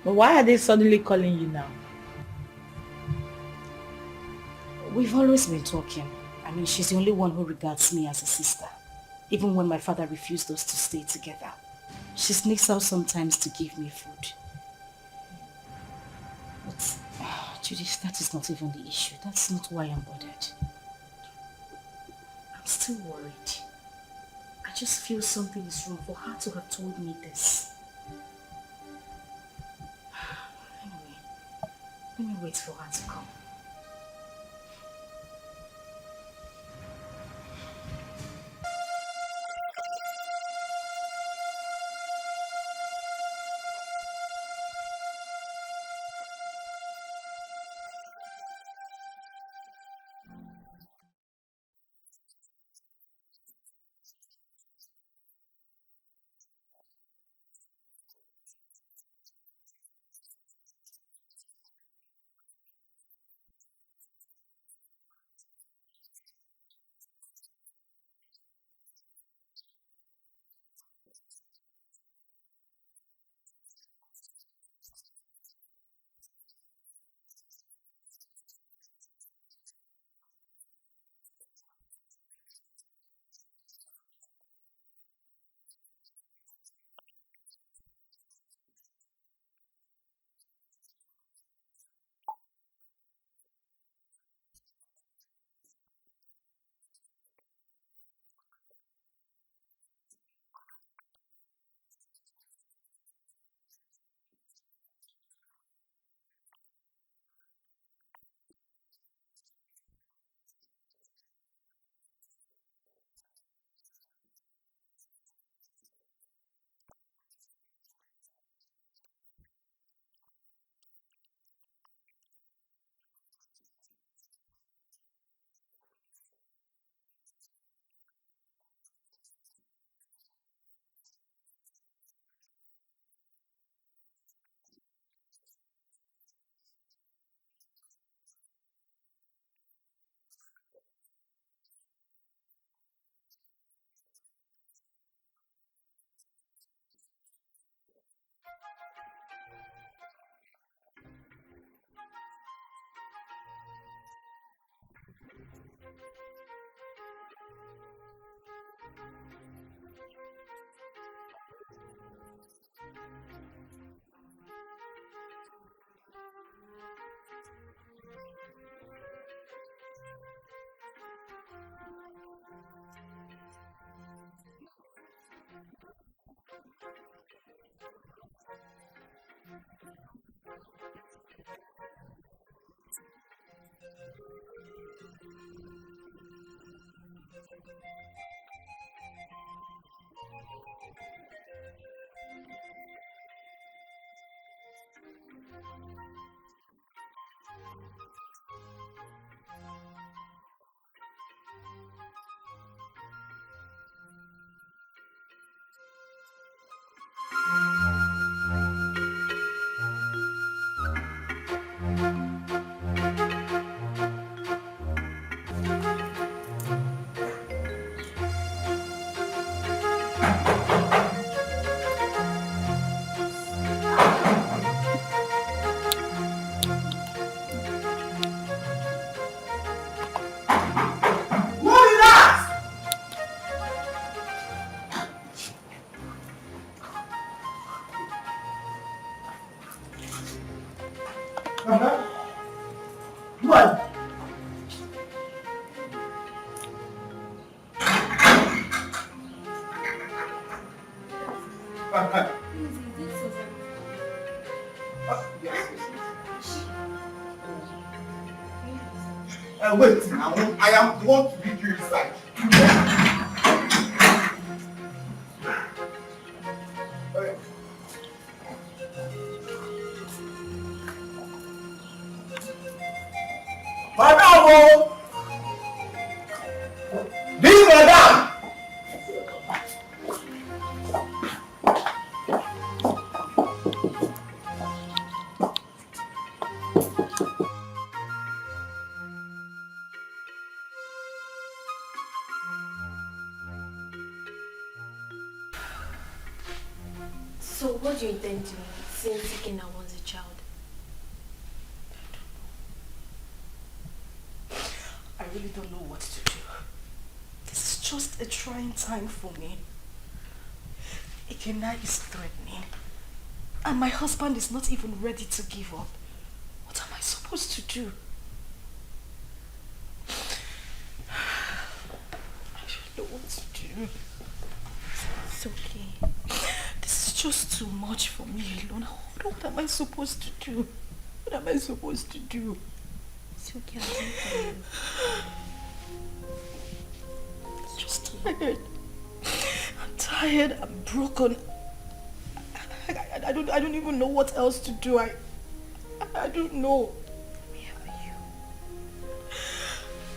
But why are they suddenly calling you now? We've always been talking. I mean, she's the only one who regards me as a sister. Even when my father refused us to stay together. She sneaks out sometimes to give me food. But, Judith, that is not even the issue. That's not why I'm bothered. I'm still worried. I just feel something is wrong for her to have told me this. Anyway, let me wait for her to come. Wait, I am the one to lead you inside. Madam! This madam! So what do you intend to do since Ikenna wants a child? I really don't know what to do. This is just a trying time for me. Ikenna is threatening. And my husband is not even ready to give up. What am I supposed to do? I don't know what to do. It's okay. This is just too much for me alone. What am I supposed to do? What am I supposed to do? It's okay, I'll wait for you. I'm just tired. I'm tired. I'm broken. I don't even know what else to do. I don't know. I'm here for you.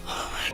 Oh my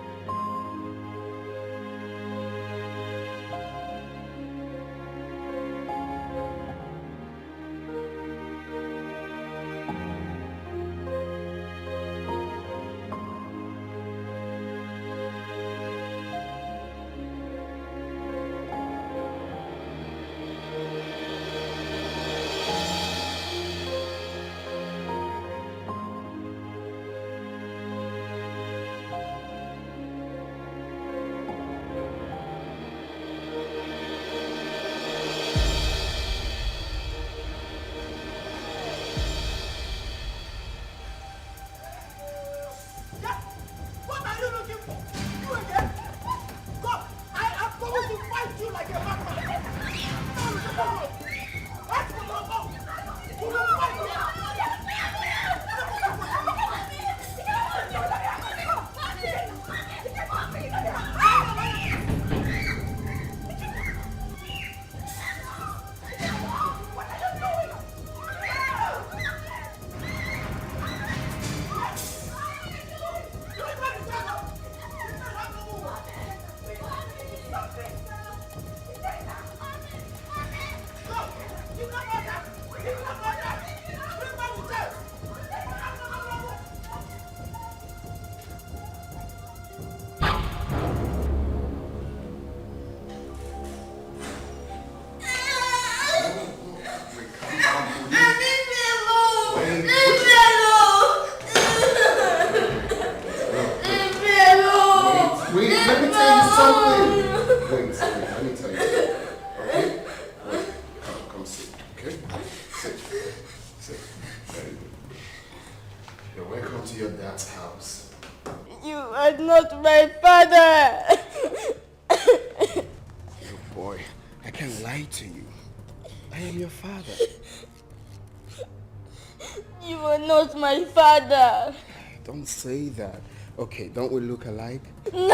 You are not my father. Don't say that. Okay, don't we look alike? No!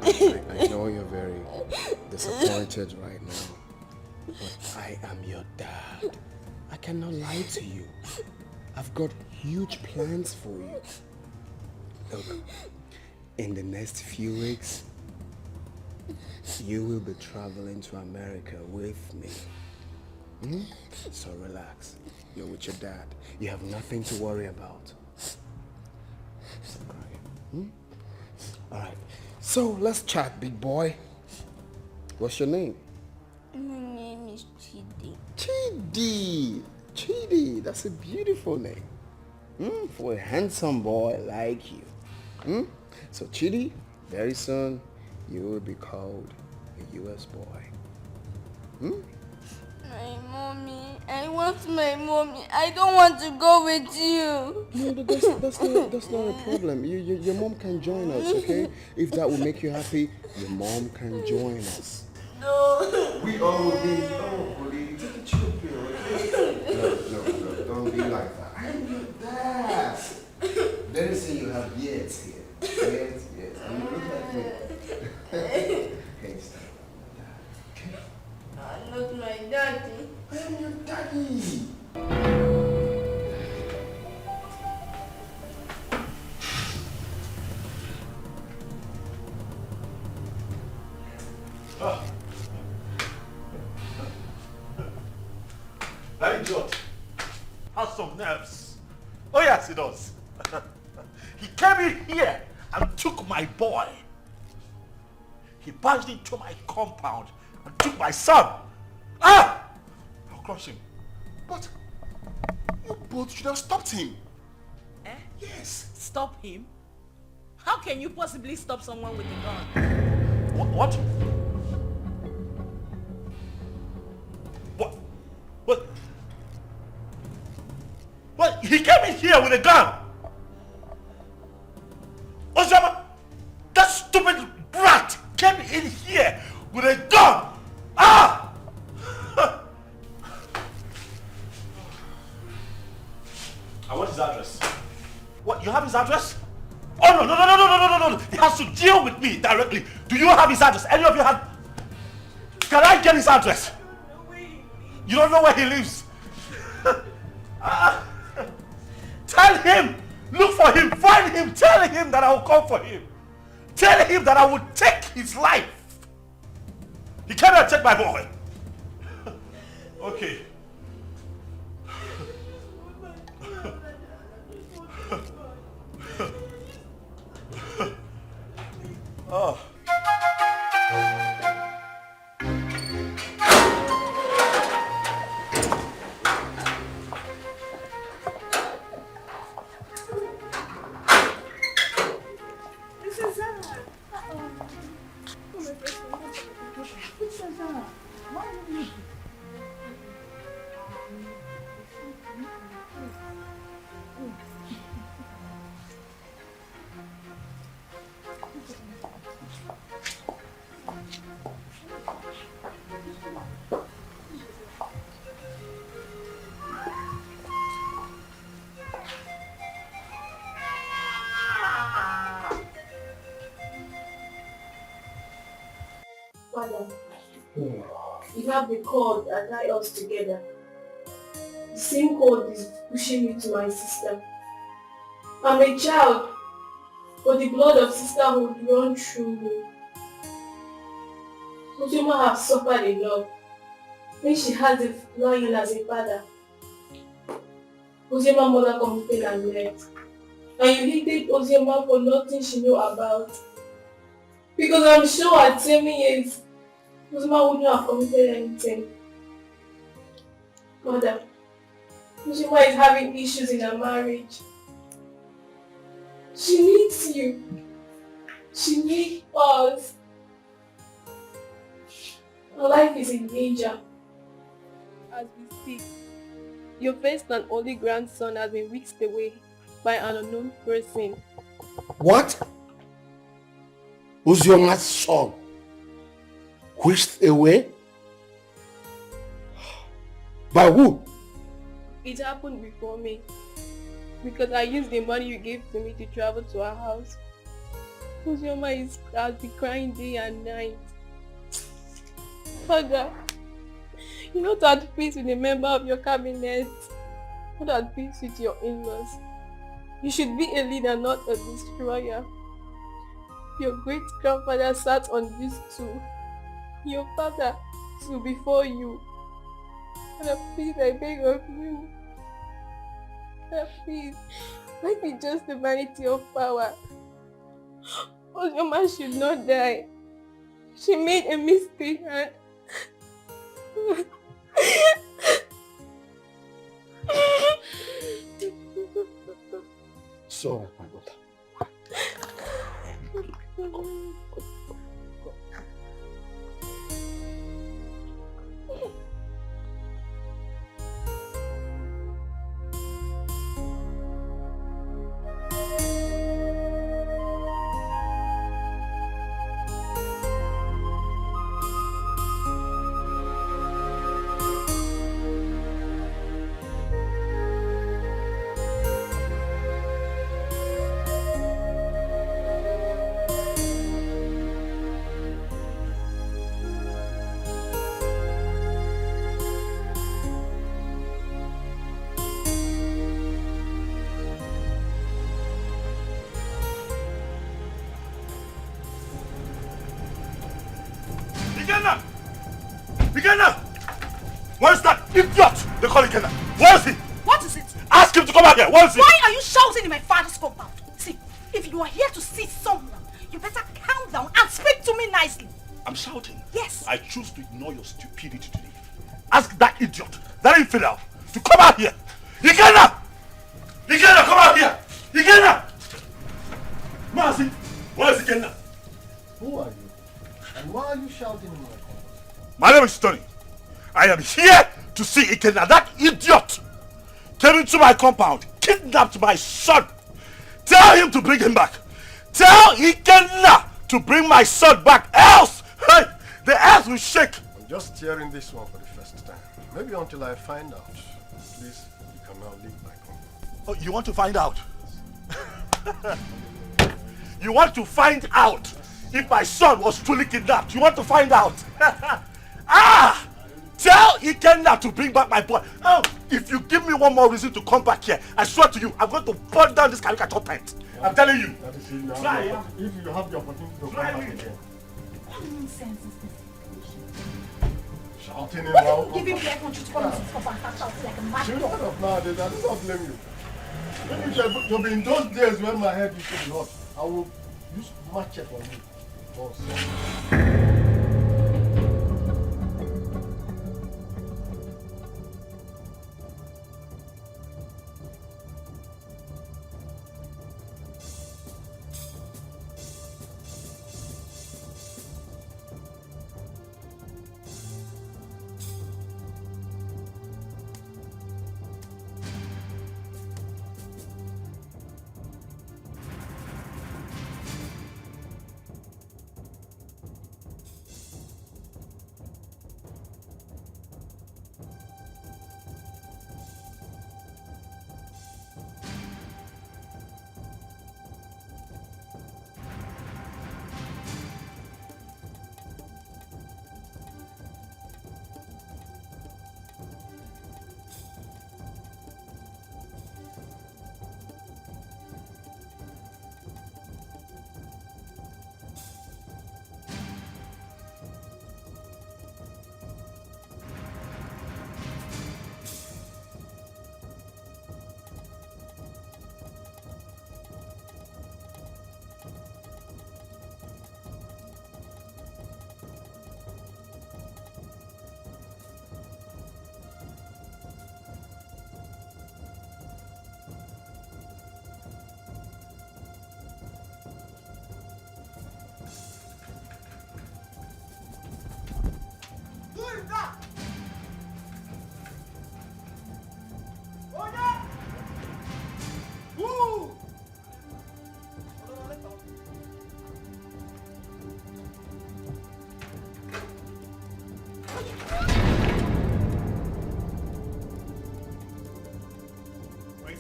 I know you're very disappointed right now, but I am your dad. I cannot lie to you. I've got huge plans for you. Look, in the next few weeks, you will be traveling to America with me. So relax. You're with your dad. You have nothing to worry about. Stop crying. Alright. So let's chat, big boy. What's your name? My name is Chidi. Chidi. Chidi. That's a beautiful name. For a handsome boy like you. So Chidi, very soon you will be called a US boy. My mommy. I want my mommy. I don't want to go with you. No, that's not a problem. Your mom can join us, okay? If that will make you happy, your mom can join us. No. We all will be. Oh, buddy, take a chill pill, okay? No, don't be like that. I'm your dad. Very soon you have years here. Yes. I'm not like me. Okay, stop. I'm not my daddy. I am your daddy. That idiot has some nerves. Oh yes, he does. He came in here and took my boy. He barged into my compound and took my son. I'll crush him. But you both should have stopped him. Yes. Stop him? How can you possibly stop someone with a gun? What? What? He came in here with a gun. Osama, that stupid brat came in here with a gun. I want his address. What? You have his address? Oh no! He has to deal with me directly. Do you have his address? Any of you have? Can I get his address? You don't know where he lives. Tell him, look for him, find him, tell him that I will come for him. Tell him that I will take his life. He cannot take my boy. Okay. Oh. Father, you have the cord that ties us together. The same cord is pushing me to my sister. I'm a child, but the blood of sisterhood runs through me. Ozoma has suffered a lot when she has a lion as a father. Ozoma's mother committed and left. And you hated Ozoma for nothing she knew about. Because I'm sure at 7 years, Ozoma wouldn't have committed anything. Mother, Ozoma is having issues in her marriage. She needs you. She needs us. Her life is in danger. As we speak, your first and only grandson has been whisked away by an unknown person. What? Ozoma's son whisked away? By who? It happened before me. because I used the money you gave to me to travel to our house. Ozioma has been crying day and night. Father, you're not at peace with a member of your cabinet. Not at peace with your in-laws. You should be a leader, not a destroyer. Your great-grandfather sat on this stool. Your father stood before you. Father, please, I beg of you. Father, please, let me just the vanity of power. Ozioma should not die. She made a mistake and... So, my daughter. Where's that idiot? They call Ikenna. Where is he? What is it? Ask him to come out here. Where is he? Why are you shouting in my father's compound? See, if you are here to see someone, you better calm down and speak to me nicely. I'm shouting. Yes. I choose to ignore your stupidity today. Ask that idiot, that infidel, to come out here. Ikenna! Ikenna, come out here! Ikenna! Mercy, where is Ikenna? Who are you? And why are you shouting in my compound? My name is Tony. I am here to see Ikenna. That idiot came into my compound, kidnapped my son. Tell him to bring him back. Tell Ikenna to bring my son back, else hey, the earth will shake. I'm just hearing this one for the first time. Maybe until I find out. Please, you can now leave my compound. Oh, you want to find out? You want to find out if my son was truly kidnapped? You want to find out? Ah! Tell Ikenna to bring back my boy. Oh, if you give me one more reason to come back here, I swear to you, I'm going to burn down this caricature tent. I'm telling you. That is it now. Try, If you have the opportunity to come back again. What nonsense is this? Shouting What now. are you giving me everyone to come into this compound and start shouting like a mad You dog? know of nowadays, I do not blame you. Maybe it should be in those days when my head used to be hot. I will use machete on you. Also.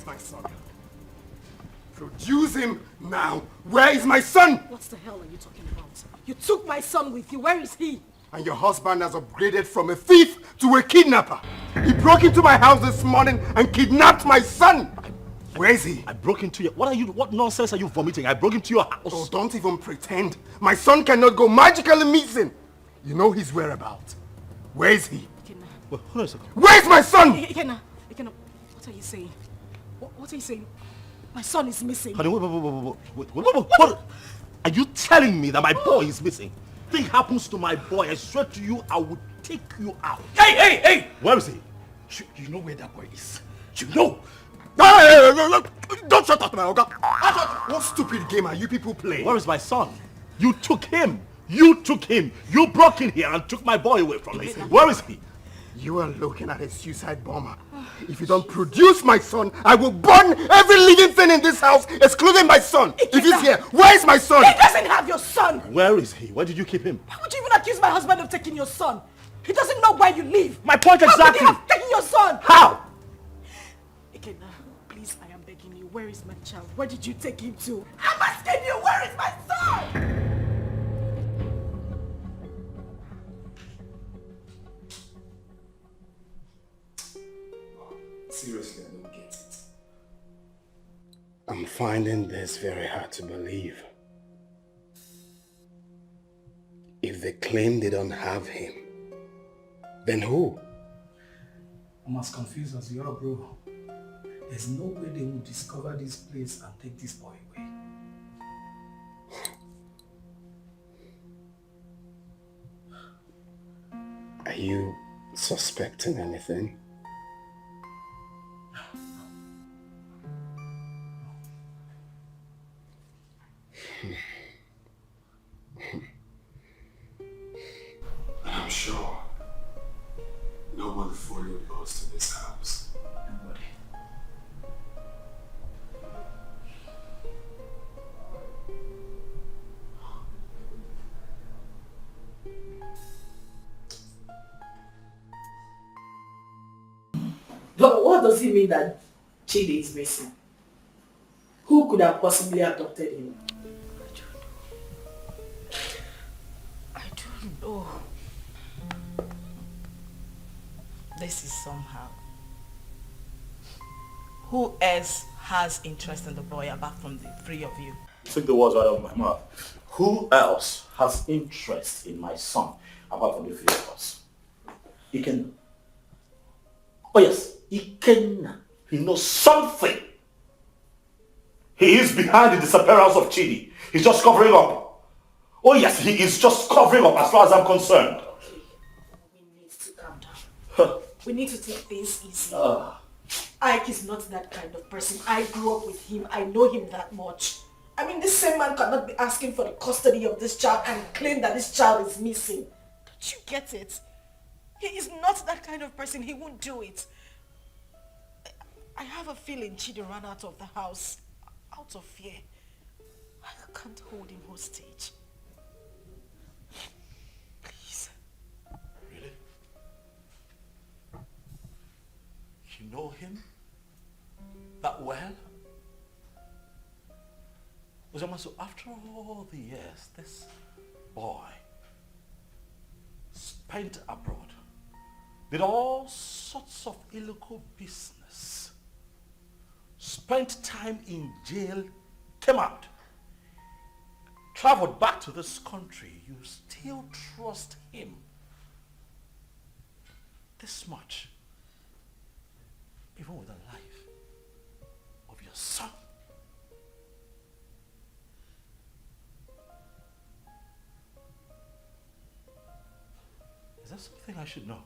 My son. Produce him now. Where is my son? What the hell are you talking about? You took my son with you. Where is he? And your husband has upgraded from a thief to a kidnapper. He broke into my house this morning and kidnapped my son. Where is he? I broke into your... What nonsense are you vomiting? I broke into your house. Oh, don't even pretend. My son cannot go magically missing. You know his whereabouts. Where is he? Well, hold on a second. Where's my son? Ikenna, what are you saying? What are you saying? My son is missing. Honey, wait. Are you telling me that my boy is missing? Thing happens to my boy, I swear to you, I will take you out. Hey! Where is he? You know where that boy is? You know? Hey, don't shut up, my Oga. What stupid game are you people playing? Where is my son? You took him. You broke in here and took my boy away from me. Where is he? You are looking at a suicide bomber. If you don't produce my son, I will burn every living thing in this house, excluding my son. If he's here, where is my son? He doesn't have your son. Where is he? Where did you keep him? Why would you even accuse my husband of taking your son? He doesn't know where you live. My point exactly. How could he have taken your son? How? Ikenna, please, I am begging you. Where is my child? Where did you take him to? I'm asking you, where is my son? Seriously, I don't get it. I'm finding this very hard to believe. If they claim they don't have him, then who? I'm as confused as you are, bro. There's no way they will discover this place and take this boy away. Are you suspecting anything? I'm sure no one followed us to this house. Nobody. But what does it mean that Chidi is missing? Who could have possibly adopted him? I don't know. This is somehow. Who else has interest in the boy apart from the three of you? Take the words right out of my mouth. Who else has interest in my son apart from the three of us? Ikenna. Oh yes, Ikenna. He knows something. He is behind the disappearance of Chidi. He's just covering up. Oh yes, he is just covering up as far as I'm concerned. We need to calm down. We need to take things easy. Ike is not that kind of person. I grew up with him. I know him that much. I mean, this same man cannot be asking for the custody of this child and claim that this child is missing. Don't you get it? He is not that kind of person. He won't do it. I have a feeling Chidi ran out of the house out of fear. I can't hold him hostage. Please. Really? You know him that well? Uzoma, so after all the years, this boy spent abroad, did all sorts of illegal business, spent time in jail, came out, traveled back to this country. You still trust him this much, even with the life of your son. Is that something I should know?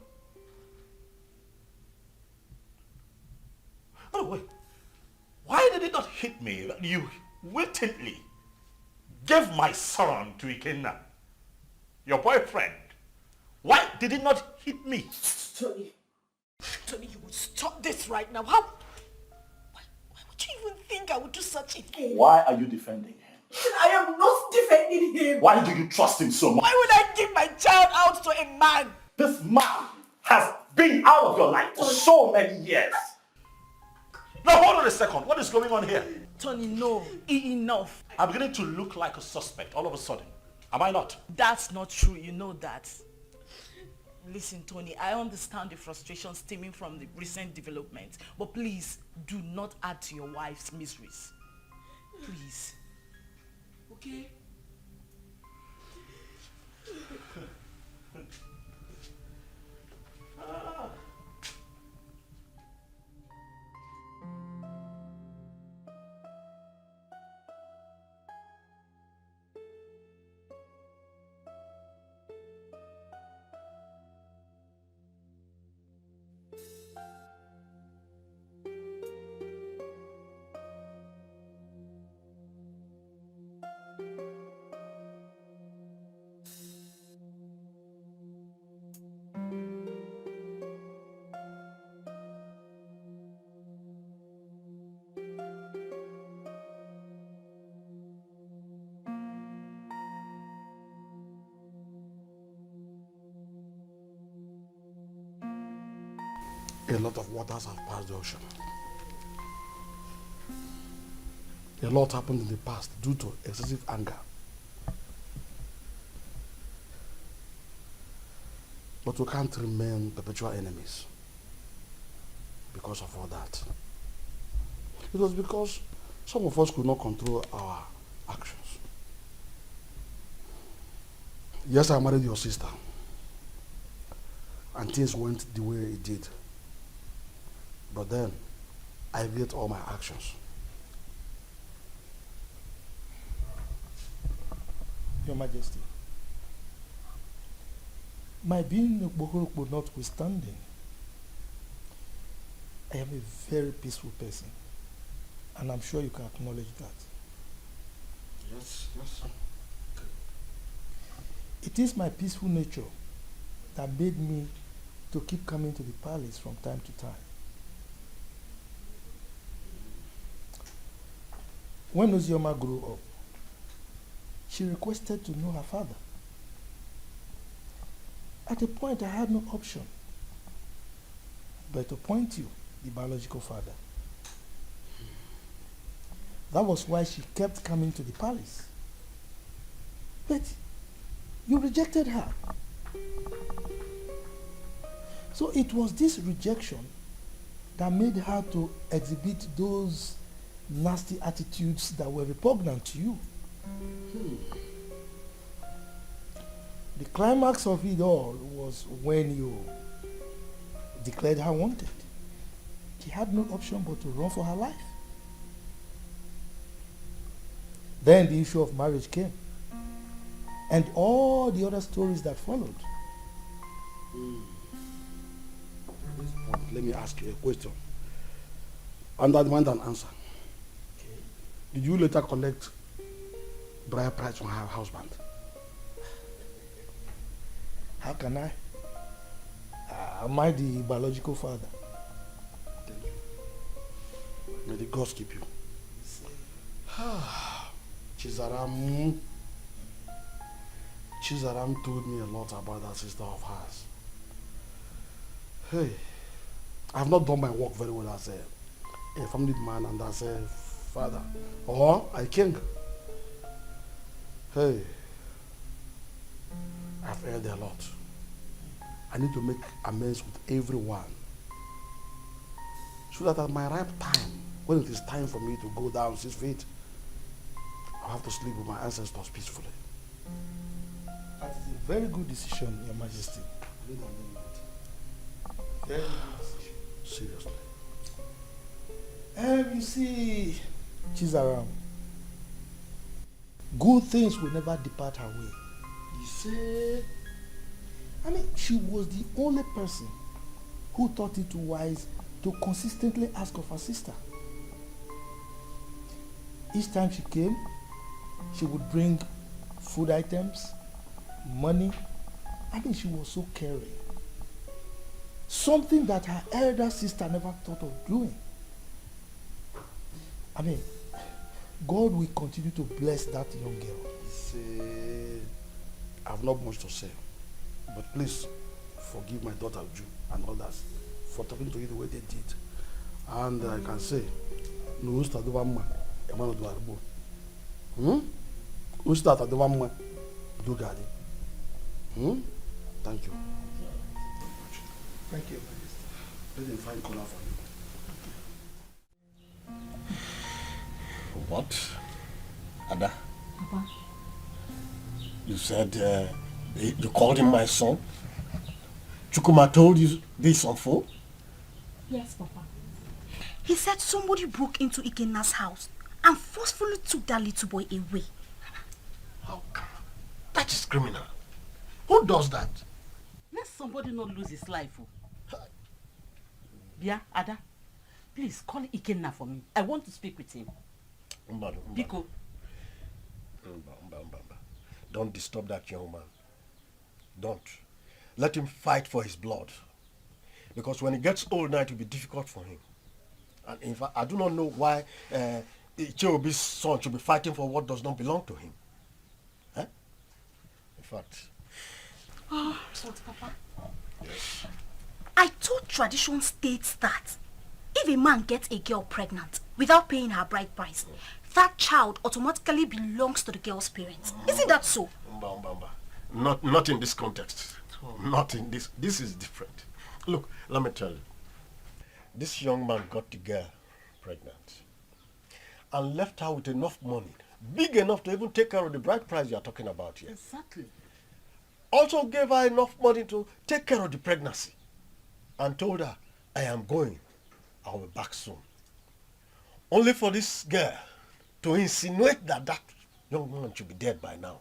Oh wait, why did it not hit me that you wittingly gave my son to Ikenna, your boyfriend? Why did it not hit me? Tony, you would stop this right now. Why would you even think I would do such a thing? Why are you defending him? I am not defending him. Why do you trust him so much? Why would I give my child out to a man? This man has been out of your life for so many years. Now hold on a second. What is going on here? Tony, no. Enough. I'm beginning to look like a suspect all of a sudden. Am I not? That's not true. You know that. Listen, Tony, I understand the frustration stemming from the recent developments, but please do not add to your wife's miseries. Please. Okay? A lot of waters have passed the ocean. A lot happened in the past due to excessive anger. But we can't remain perpetual enemies because of all that. It was because some of us could not control our actions. Yes, I married your sister, and things went the way it did. But then, I regret all my actions. Your Majesty, my being a Bohorokpo notwithstanding, I am a very peaceful person, and I'm sure you can acknowledge that. Yes, yes. It is my peaceful nature that made me to keep coming to the palace from time to time. When Ozioma grew up, she requested to know her father. At a point, I had no option but to point you, the biological father. That was why she kept coming to the palace. But you rejected her. So it was this rejection that made her to exhibit those nasty attitudes that were repugnant to you. The climax of it all was when you declared her wanted. She had no option but to run for her life. Then the issue of marriage came, and all the other stories that followed. At this point, let me ask you a question. And I demand an answer. Did you later collect bride price from her husband? How can I? Am I the biological father? Thank you. May the gods keep you. Chizaram told me a lot about that sister of hers. Hey, I have not done my work very well as a family man and as a father or a king. Hey, I've erred a lot. I need to make amends with everyone so that at my ripe time, when it is time for me to go down 6 feet, I'll have to sleep with my ancestors peacefully. That is a very good decision, Your Majesty. Very good decision. Seriously. You see, Chizaram, good things will never depart her way. You say? I mean, she was the only person who thought it wise to consistently ask of her sister. Each time she came, she would bring food items, money. I mean, she was so caring. Something that her elder sister never thought of doing. I mean, God will continue to bless that young girl. See, I have not much to say, but please forgive my daughter Ju and others for talking to you the way they did. And I can say, no start the one man, a man of the boat. Who start at the one man, do Gadi. Thank you. Thank you. Let him find color for you. What? Ada? Papa. You said you called him my son? Chukuma told you this on phone? Yes, Papa. He said somebody broke into Ikenna's house and forcefully took that little boy away. How come? That is criminal. Who does that? Let somebody not lose his life. Bia, Ada, please call Ikenna for me. I want to speak with him. Biko. Don't disturb that young man. Don't. Let him fight for his blood. Because when he gets old now, it will be difficult for him. And in fact, I do not know why Icheobi's son should be fighting for what does not belong to him. Eh? In fact. Oh, Papa. Yes. I thought tradition states that if a man gets a girl pregnant without paying her bride price, that child automatically belongs to the girl's parents. Isn't that so? Not in this context. Not in this. This is different. Look, let me tell you. This young man got the girl pregnant and left her with enough money, big enough to even take care of the bride price you are talking about here. Exactly. Also gave her enough money to take care of the pregnancy and told her, I am going. I'll be back soon. Only for this girl to insinuate that that young man should be dead by now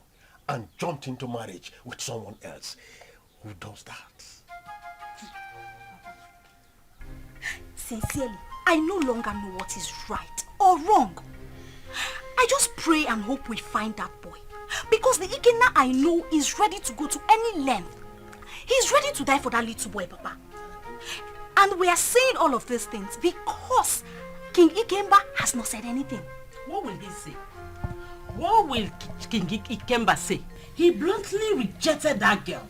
and jumped into marriage with someone else. Who does that? Sincerely, I no longer know what is right or wrong. I just pray and hope we find that boy. Because the Ikenna I know is ready to go to any length. He's ready to die for that little boy, Papa. And we are saying all of these things because King Ikemba has not said anything. What will he say? What will King Ikemba say? He bluntly rejected that girl.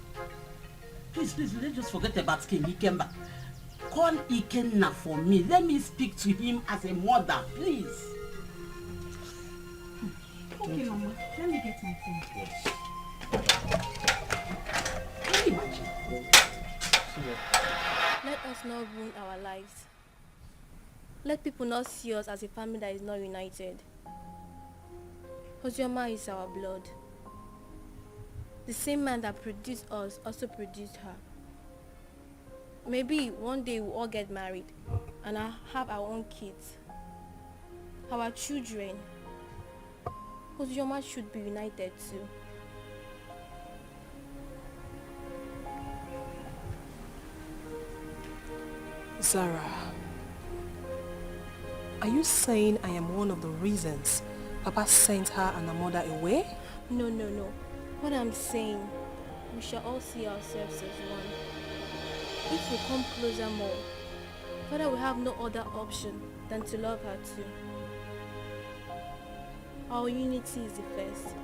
Please, let's just forget about King Ikemba. Call Ikenna for me. Let me speak to him as a mother, please. Okay, Mama. Let me get my phone. Yes. Can you imagine? Let us not ruin our lives. Let people not see us as a family that is not united. Ozioma is our blood. The same man that produced us also produced her. Maybe one day we'll all get married and have our own kids, our children. Ozioma should be united too. Zara, are you saying I am one of the reasons Papa sent her and her mother away? No. What I'm saying, we shall all see ourselves as one. If we come closer more, Father will have no other option than to love her too. Our unity is the first.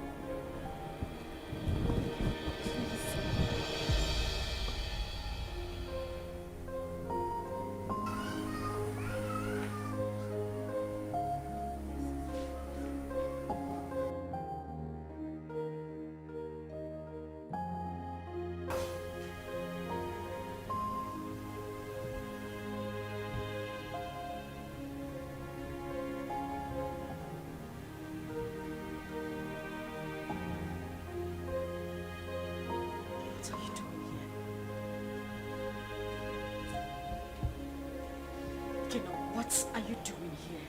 What are you doing here?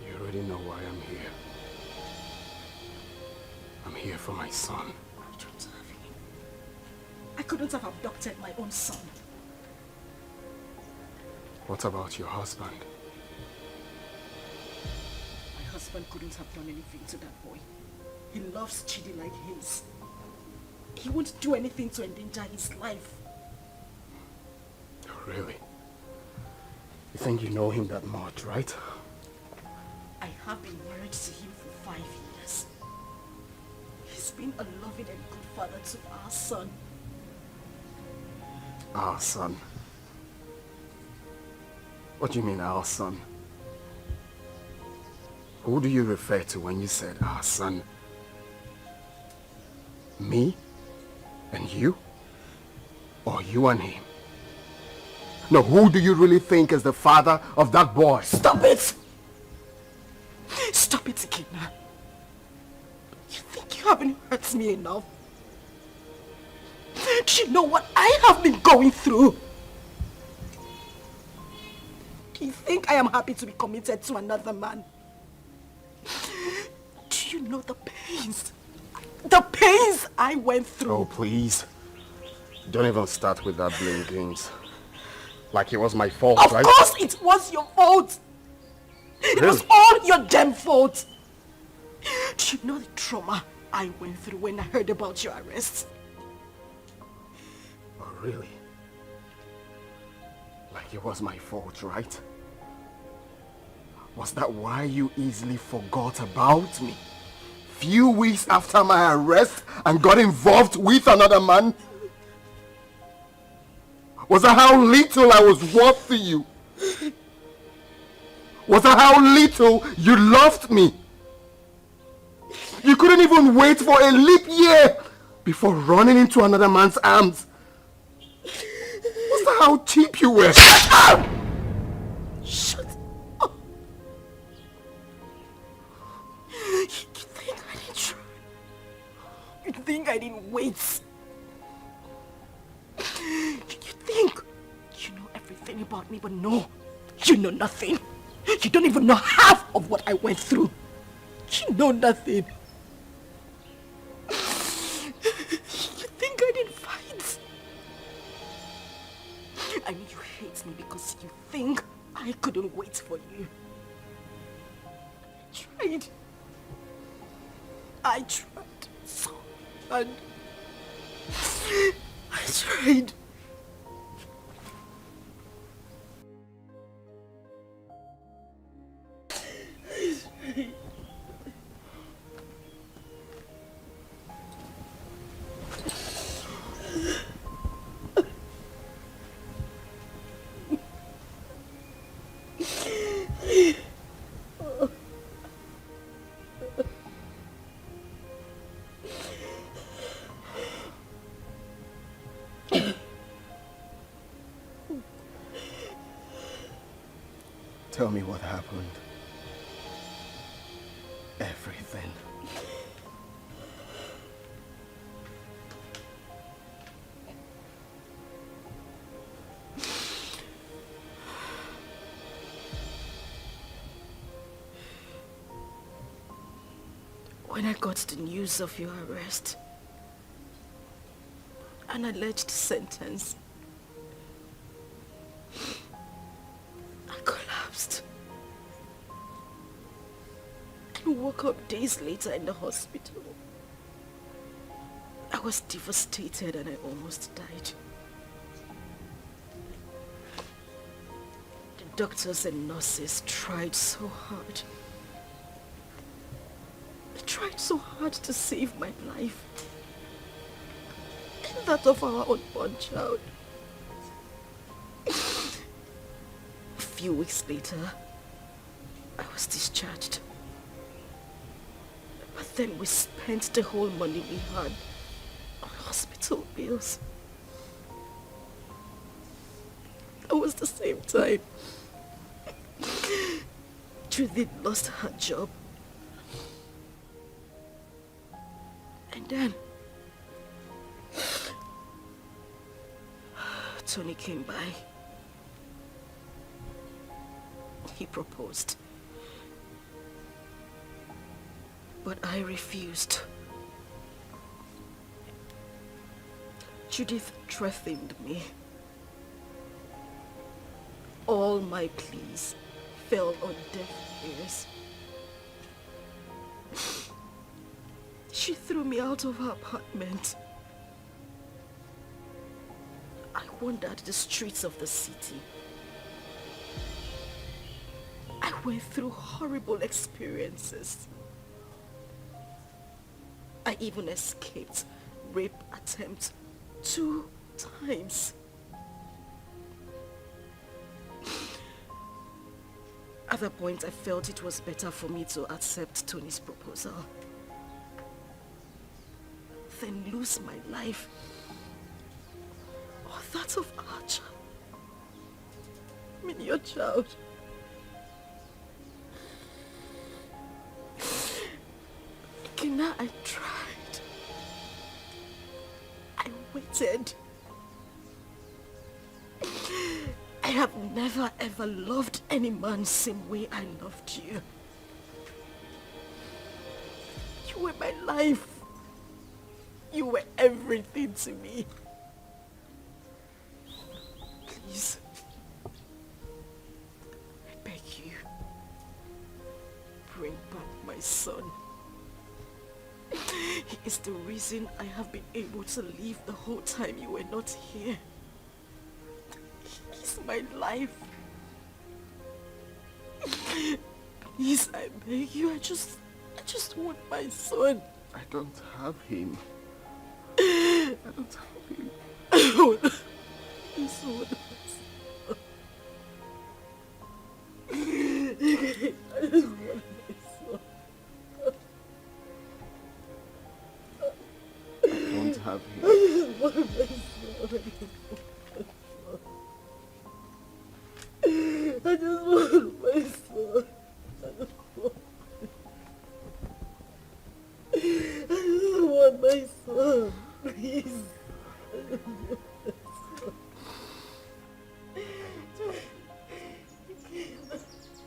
You already know why I'm here. I'm here for my son. I couldn't have abducted my own son. What about your husband? My husband couldn't have done anything to that boy. He loves Chidi like his. He won't do anything to endanger his life. Oh, really? You think you know him that much, right? I have been married to him for 5 years. He's been a loving and good father to our son. Our son? What do you mean, our son? Who do you refer to when you said our son? Me? And you? Or you and him? No, who do you really think is the father of that boy? Stop it! Stop it, Ikenna. You think you haven't hurt me enough? Do you know what I have been going through? Do you think I am happy to be committed to another man? Do you know the pains? The pains I went through. Oh, please. Don't even start with that blame games. Like it was my fault, right? Of course it was your fault. It was all your damn fault. Do you know the trauma I went through when I heard about your arrest? Oh, really? Like it was my fault, right? Was that why you easily forgot about me? Few weeks after my arrest and got involved with another man? Was that how little I was worth to you? Was that how little you loved me? You couldn't even wait for a leap year before running into another man's arms. Was that how cheap you were? Shut up! Shut up! You think I didn't try? You think I didn't wait? You think you know everything about me, but no, you know nothing. You don't even know half of what I went through. You know nothing. You think I didn't fight? I know you hate me because you think I couldn't wait for you. I tried so hard. I tried. Tell me what happened. Everything. When I got the news of your arrest, an alleged sentence, I collapsed and woke up days later in the hospital. I was devastated and I almost died. The doctors and nurses tried so hard. They tried so hard to save my life and that of our unborn child. A few weeks later, I was discharged. But then we spent the whole money we had on hospital bills. It was the same time Judith lost her job. And then Tony came by. He proposed. But I refused. Judith threatened me. All my pleas fell on deaf ears. She threw me out of her apartment. I wandered the streets of the city. I went through horrible experiences. I even escaped rape attempt 2 times. At that point, I felt it was better for me to accept Tony's proposal than lose my life or that of our child. I mean, your child. Kina, I tried. I waited. I have never ever loved any man same way I loved you. You were my life. You were everything to me. Please, I beg you, bring back my son. He is the reason I have been able to live the whole time you were not here. He is my life. Please, I beg you, I just want my son. I don't have him. I don't have him. I want my son. I just want my son. I don't have him. I just want my son. I just want my son. I just want my son. Please. I just want my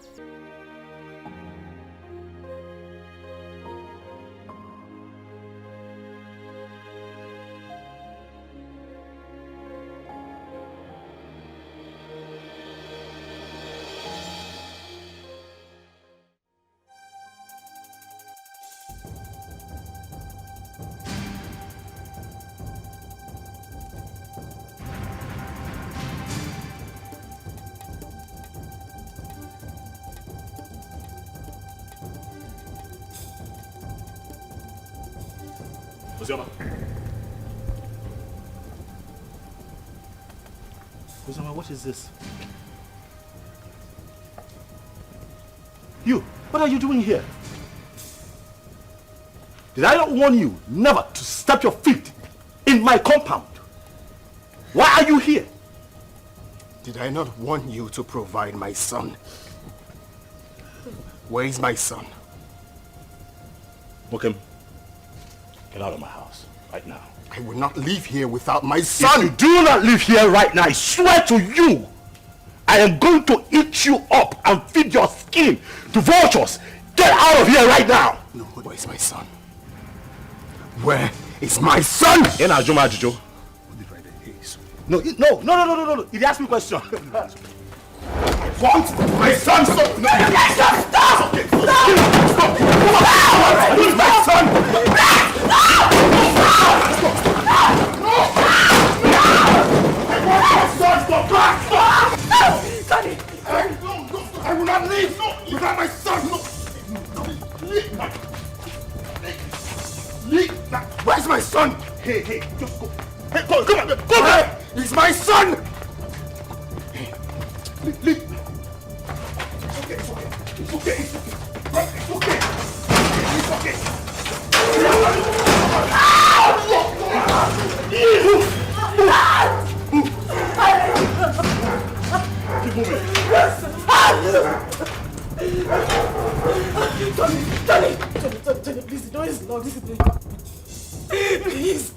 son. Uzoma. Uzoma, what is this? You, what are you doing here? Did I not warn you never to step your feet in my compound? Why are you here? Did I not warn you to provide my son? Where is my son? Mokem, get out of my house right now. I will not leave here without my son. If you do not leave here right now, I swear to you, I am going to eat you up and feed your skin to vultures. Get out of here right now. No, where is my son? Where is my son? No. He asked me a question. I want my son. Stop! No, stop! Okay. Stop! Where's my son? I will not leave without my son. Where's my son? Hey, just go. Hey, come on, go back. He's my son. Leave. It's okay. Keep moving. Tony, please, the door is locked. Please.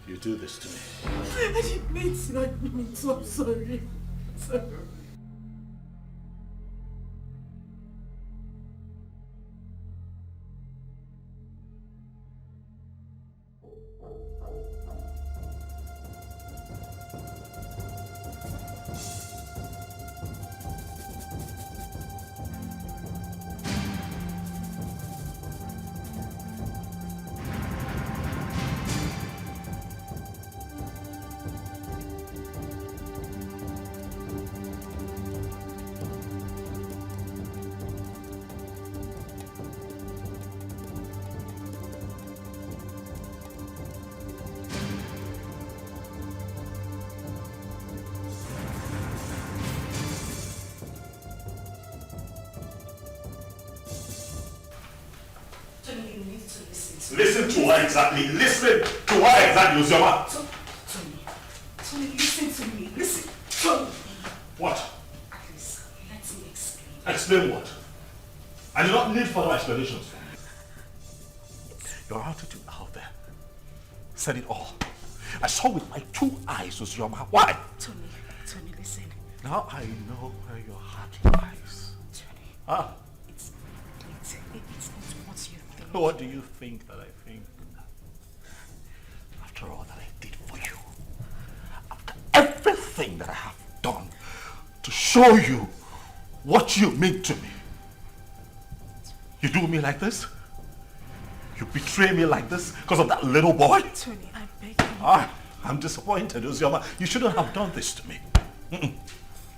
You do this to me. I didn't mean to. I'm sorry. Listen to her exactly. Listen to her exactly, Uzioma. Tony, listen to me. Listen. Tony. What? At least, let me explain. Explain what? I do not need further explanations. Your attitude out there said it all. I saw with my 2 eyes, Uzioma. Why? Tony, listen. Now I know where your heart lies. Tony. Ah. It's not what you think. What do you think that I think? After all that I did for you, after everything that I have done to show you what you mean to me, you do me like this? You betray me like this because of that little boy? Tony, I beg you. I'm disappointed, Uzioma. You shouldn't have done this to me. No,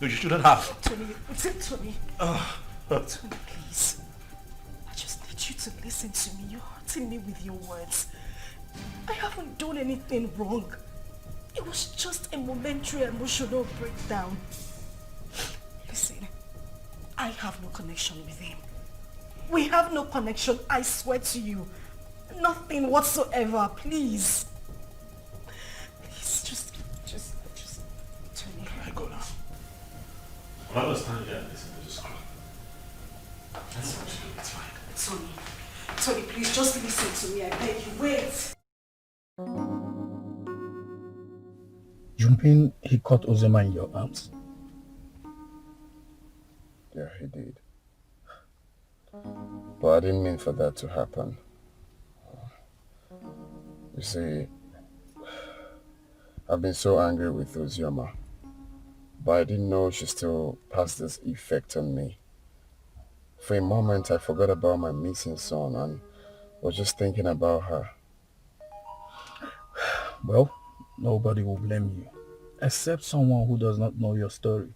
you shouldn't have. Tony. Tony, please. I just need you to listen to me. You're hurting me with your words. I haven't done anything wrong. It was just a momentary emotional breakdown. Listen, I have no connection with him. We have no connection, I swear to you. Nothing whatsoever, please. Please, just, Tony. I go now. I understand here and listen to this crap. That's what you do, it's fine. Tony, please, just listen to me, I beg you, wait. You mean he caught Uzoma in your arms? Yeah, he did. But I didn't mean for that to happen. You see, I've been so angry with Uzioma, but I didn't know she still has this effect on me. For a moment, I forgot about my missing son and was just thinking about her. Well, nobody will blame you, except someone who does not know your story.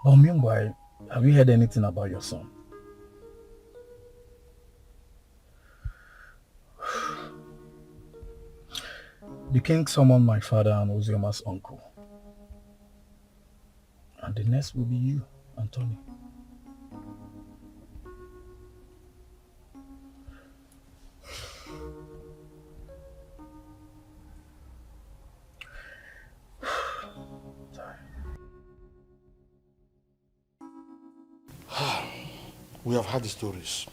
But meanwhile, have you heard anything about your son? The king summoned my father and Uzioma's uncle. And the next will be you, Anthony. We have heard the stories,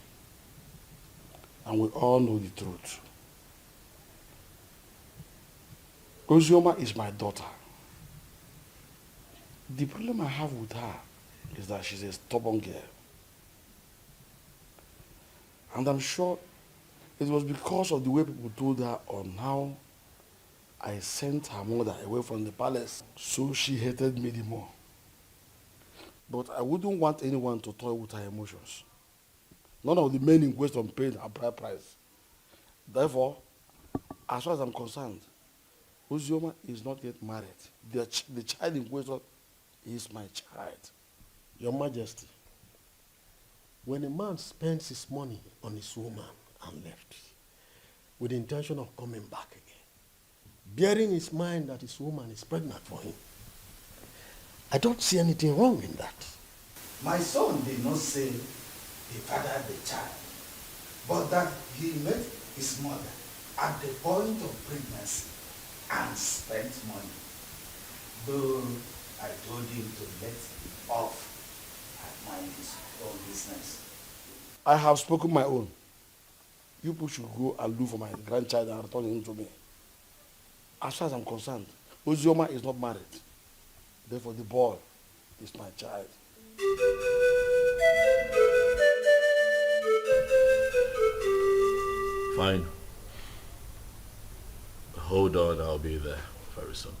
and we all know the truth. Uzioma is my daughter. The problem I have with her is that she's a stubborn girl. And I'm sure it was because of the way people told her on how I sent her mother away from the palace, so she hated me the more. But I wouldn't want anyone to toy with her emotions. None of the men in question paid a bride price. Therefore, as far as I'm concerned, Uzioma is not yet married. The child in question is my child. Your Majesty, when a man spends his money on his woman and left, with the intention of coming back again, bearing in mind that his woman is pregnant for him, I don't see anything wrong in that. My son did not say he fathered the child, but that he met his mother at the point of pregnancy and spent money. Though I told him to let off and mind his own business. I have spoken my own. You people should go and look for my grandchild and return him to me. As far as I'm concerned, Uzioma is not married. Therefore, the boy is my child. Fine. Hold on, I'll be there very soon.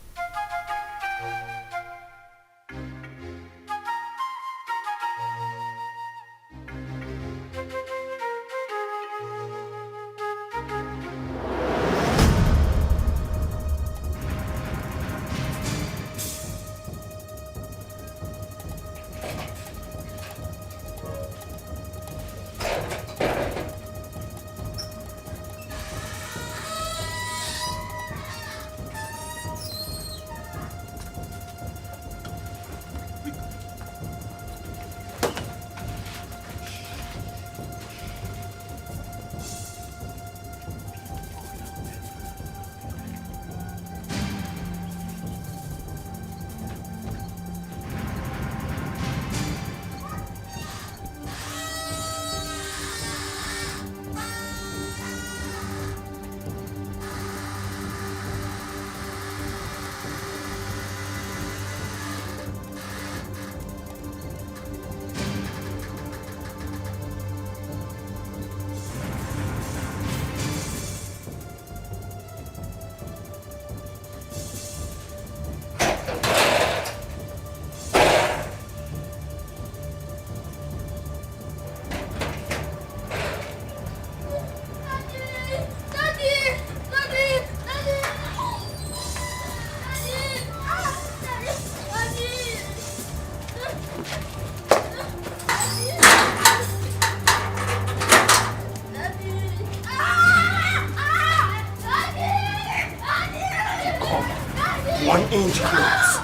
end things.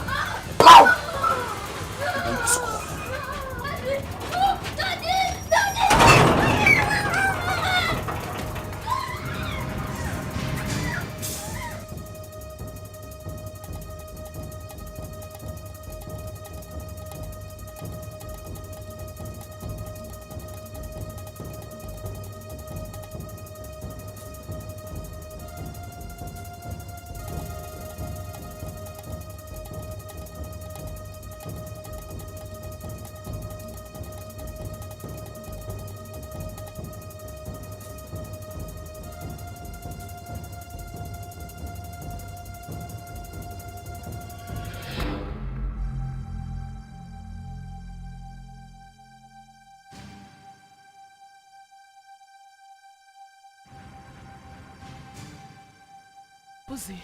Pow! And this call. Buzi,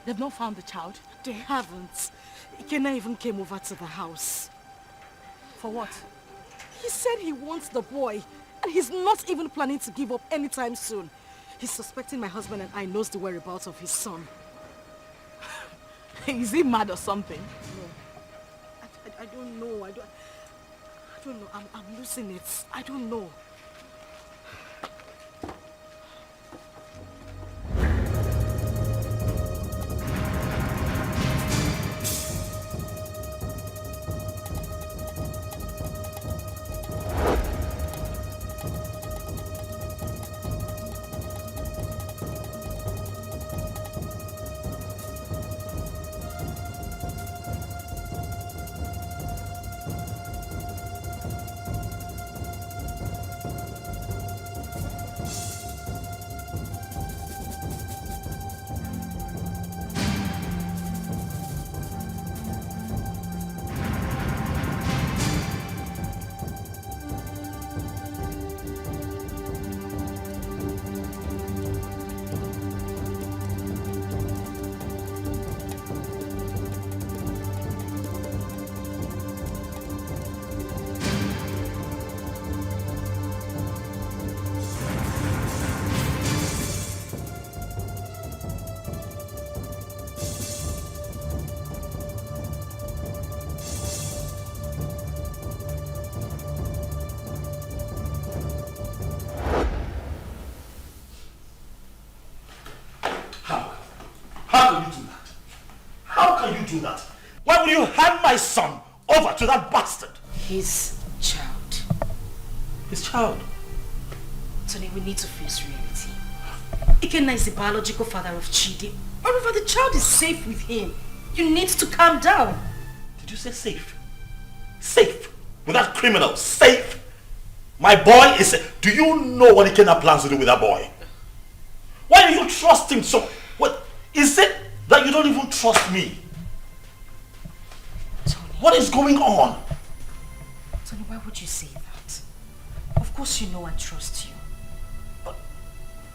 they've not found the child. They haven't. Ikenna even came over to the house. For what? He said he wants the boy, and he's not even planning to give up anytime soon. He's suspecting my husband and I knows the whereabouts of his son. Is he mad or something? No. I don't know. I don't know. I'm losing it. I don't know. Do that? Why would you hand my son over to that bastard? His child. His child? Tony, we need to face reality. Ikenna is the biological father of Chidi. Moreover, the child is safe with him. You need to calm down. Did you say safe? Safe? With that criminal? Safe? My boy is... Do you know what Ikenna plans to do with that boy? Why do you trust him so... What? Is it that you don't even trust me? What is going on? Tony, why would you say that? Of course you know I trust you. But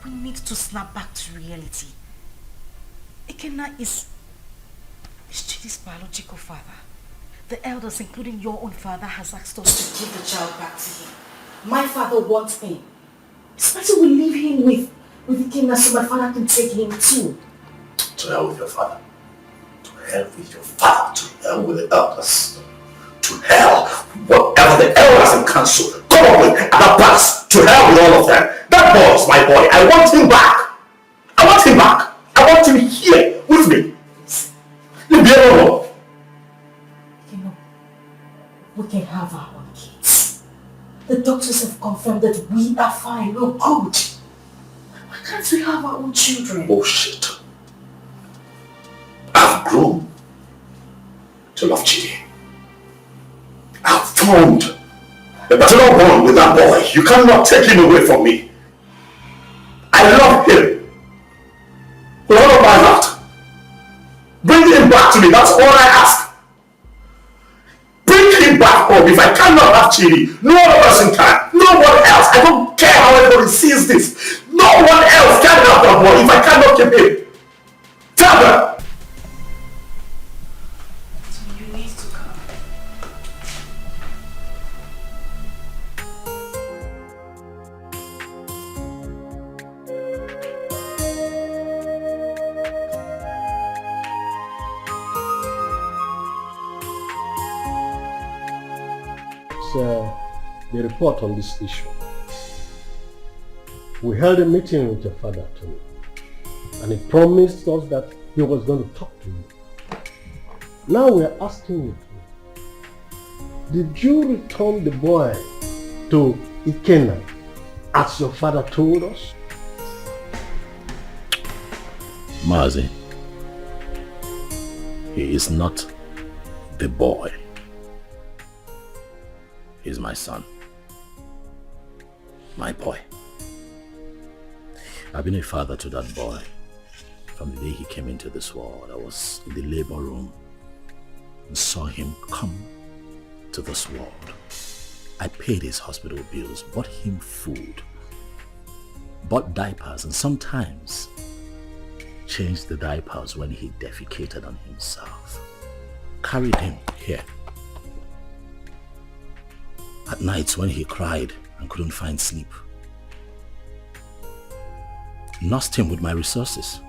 we need to snap back to reality. Ikenna is Chidi's biological father. The elders, including your own father, has asked us to give the child back to him. My father wants him. It's better we leave him with Ikenna so my father can take him too. To hell with your father. To hell with your father. To hell with the elders. To hell. Whatever the elders and council come up with at the past. To hell with all of them. That boy is my boy. I want him back. I want him back. I want him here with me. You be alone. You know, we can have our own kids. The doctors have confirmed that we are fine. We're good. Why can't we have our own children? Bullshit. I've grown to love Chidi. I've formed a paternal bond with that boy. You cannot take him away from me. I love him with all of my heart. Bring him back to me. That's all I ask. Bring him back home. If I cannot have Chidi, no other person can. No one else. I don't care how everybody sees this. No one else can have that boy if I cannot keep him. Tell them. the report on this issue. We held a meeting with your father, Tony, and he promised us that he was going to talk to you. Now we are asking you, did you return the boy to Ikenna as your father told us? Mazi, he is not the boy. He's my son. My boy. I've been a father to that boy from the day he came into this world. I was in the labor room and saw him come to this world. I paid his hospital bills, bought him food, bought diapers, and sometimes changed the diapers when he defecated on himself. Carried him here. At nights when he cried and couldn't find sleep. Nursed him with my resources.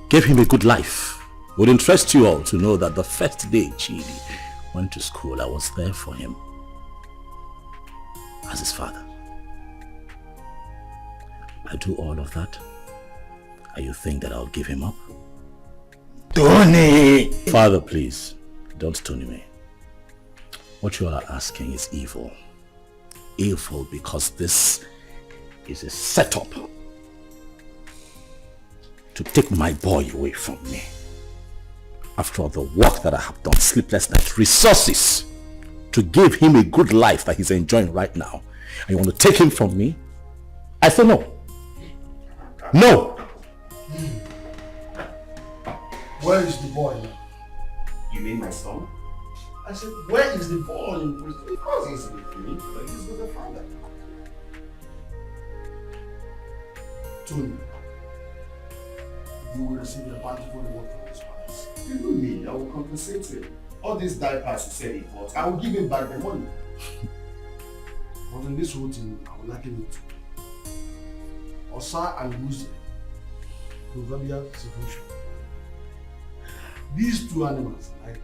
Gave him a good life. Would interest you all to know that the first day Chidi went to school, I was there for him as his father. I do all of that, and you think that I'll give him up? Tony! Father, please, don't Tony me. What you all are asking is evil. Evil because this is a setup to take my boy away from me. After all the work that I have done, sleepless nights, resources to give him a good life that he's enjoying right now, and you want to take him from me? I say no. No! Where is the boy now? You mean my son? I said, where is the boy in prison? Of course he's with me, but he's with the father. Tony, you will receive a bountiful reward from this palace. Even me, I will compensate him. All these diapers he said he bought, I will give him back the money. But in this whole thing, I will liken it to Osa and Lucy, proverbial situation. These two animals, like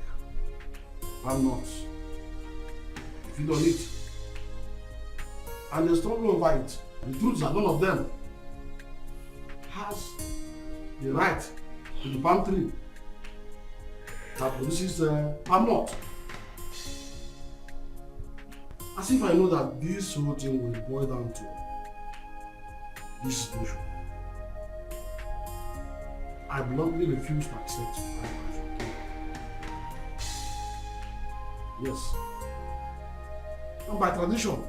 palm nuts, if you don't eat, and they struggle over it. The truth is that none of them has the right to the palm tree that produces palm nut. As if I know that this whole thing will boil down to this situation. I bluntly refuse to accept my wife. Yes. And by tradition,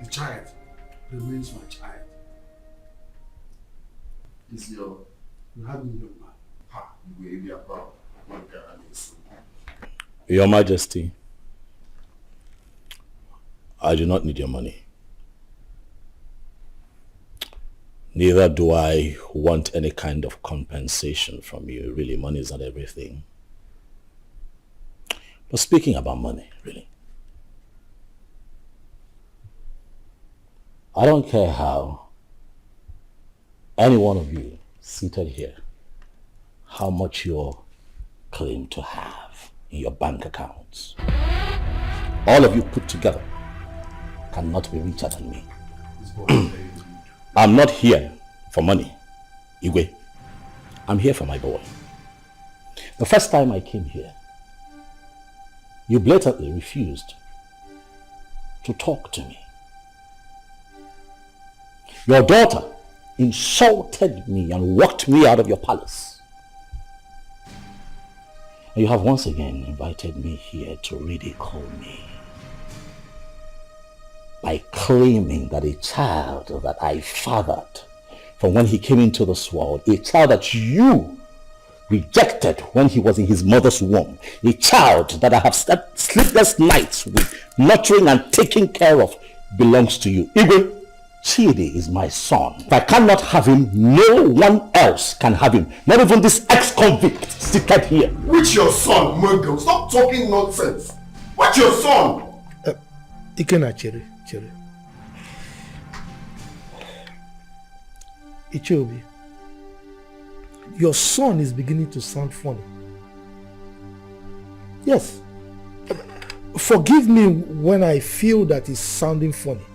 the child remains my child. Is you have me young man. Ha, you will be proud. Your Majesty, I do not need your money. Neither do I want any kind of compensation from you. Really, money is not everything. But speaking about money, really, I don't care how any one of you seated here, how much you claim to have in your bank accounts. All of you put together cannot be richer than me. I'm not here for money, Igwe. I'm here for my boy. The first time I came here, you blatantly refused to talk to me. Your daughter insulted me and walked me out of your palace. And you have once again invited me here to ridicule me by claiming that a child that I fathered from when he came into this world, a child that you rejected when he was in his mother's womb, a child that I have slept sleepless nights with, nurturing and taking care of, belongs to you. Even Chidi is my son. If I cannot have him, no one else can have him. Not even this ex-convict seated here. Which your son, Mungo? Stop talking nonsense. What's your son? Ikenna, Chere. Ichiobi, your son is beginning to sound funny. Yes. forgive me when I feel that it's sounding funny.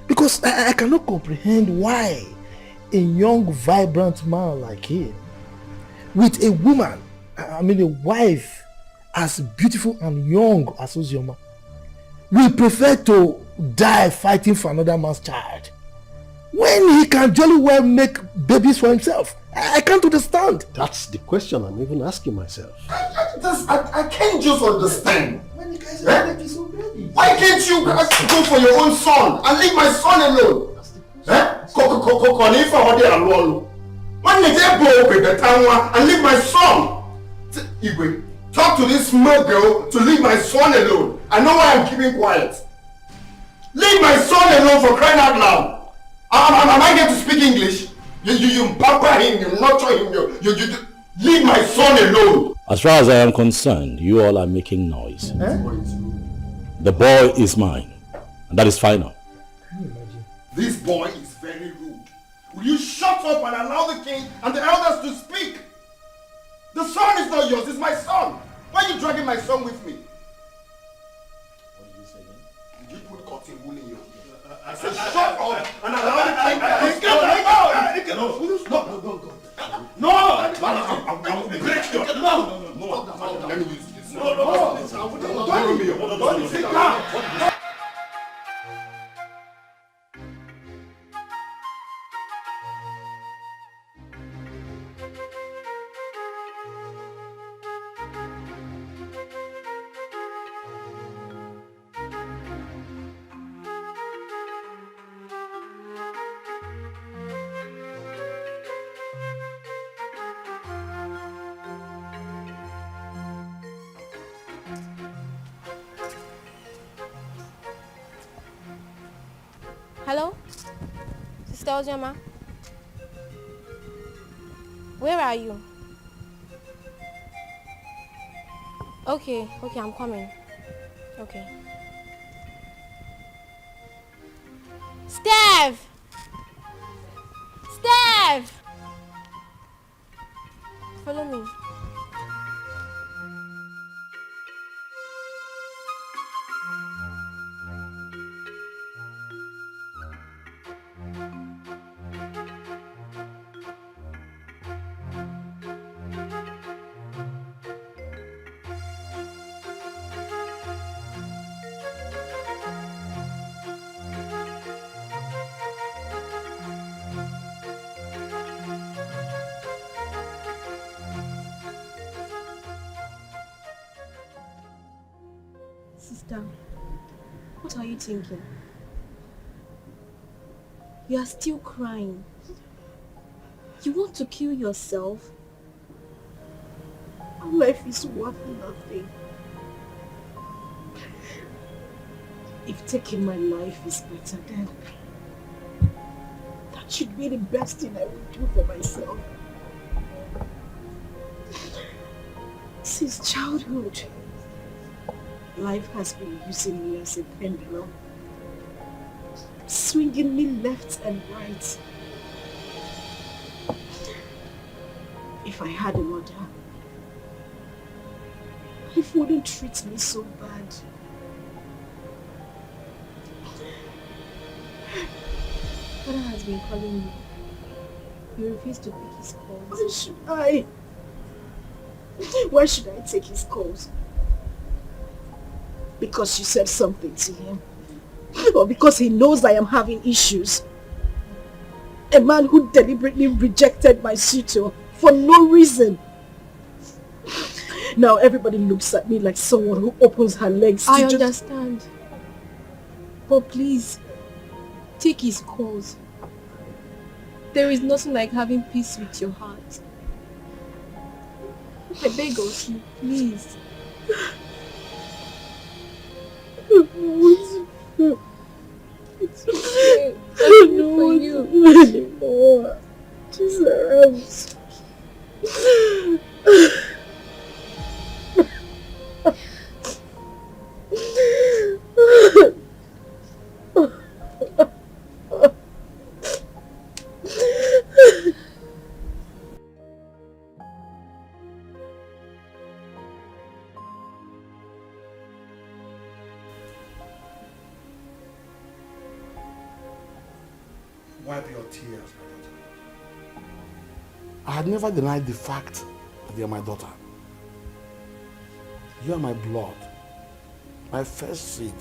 Because I cannot comprehend why a young, vibrant man like him, with a woman, I mean a wife, as beautiful and young as Ozioma, will prefer to die fighting for another man's child when he can jolly well make babies for himself. I can't understand. That's the question I'm even asking myself. I can't just understand. Why can't you go for your own son and leave my son alone? When they go with the town and leave my son? Igwe, talk to this small girl to leave my son alone. I know why I'm keeping quiet. Leave my son alone, for crying out loud. Am I going to speak English? You pamper him, you nurture him, you leave my son alone. As far as I am concerned, you all are making noise. The boy is mine, and that is final. Can you imagine? This boy is very rude. Will you shut up and allow the king and the elders to speak? The son is not yours, it's my son. Why are you dragging my son with me? What did you say again? Did you put cotton wool in your hair? I said shut up and allow the king and the elders. No, I'll break your... No, let me use this. No, sit down. Hello? Sister Ozioma? Where are you? Okay, I'm coming. Okay. Steph! Steph! Follow me. Sister, what are you thinking? You are still crying. You want to kill yourself? Our life is worth nothing. If taking my life is better, then that should be the best thing I would do for myself. Since childhood, life has been using me as a pendulum, swinging me left and right. If I had a mother, life wouldn't treat me so bad. Father has been calling you. You refuse to pick his calls. Why should I? Why should I take his calls? Because you said something to him? Or because he knows I am having issues? A man who deliberately rejected my suitor for no reason. Now everybody looks at me like someone who opens her legs to I understand. But please, take his calls. There is nothing like having peace with your heart. I beg of you, please. It's okay. I don't know for you anymore. Jesus. Wipe your tears, my daughter. I had never denied the fact that you are my daughter. You are my blood, my first seed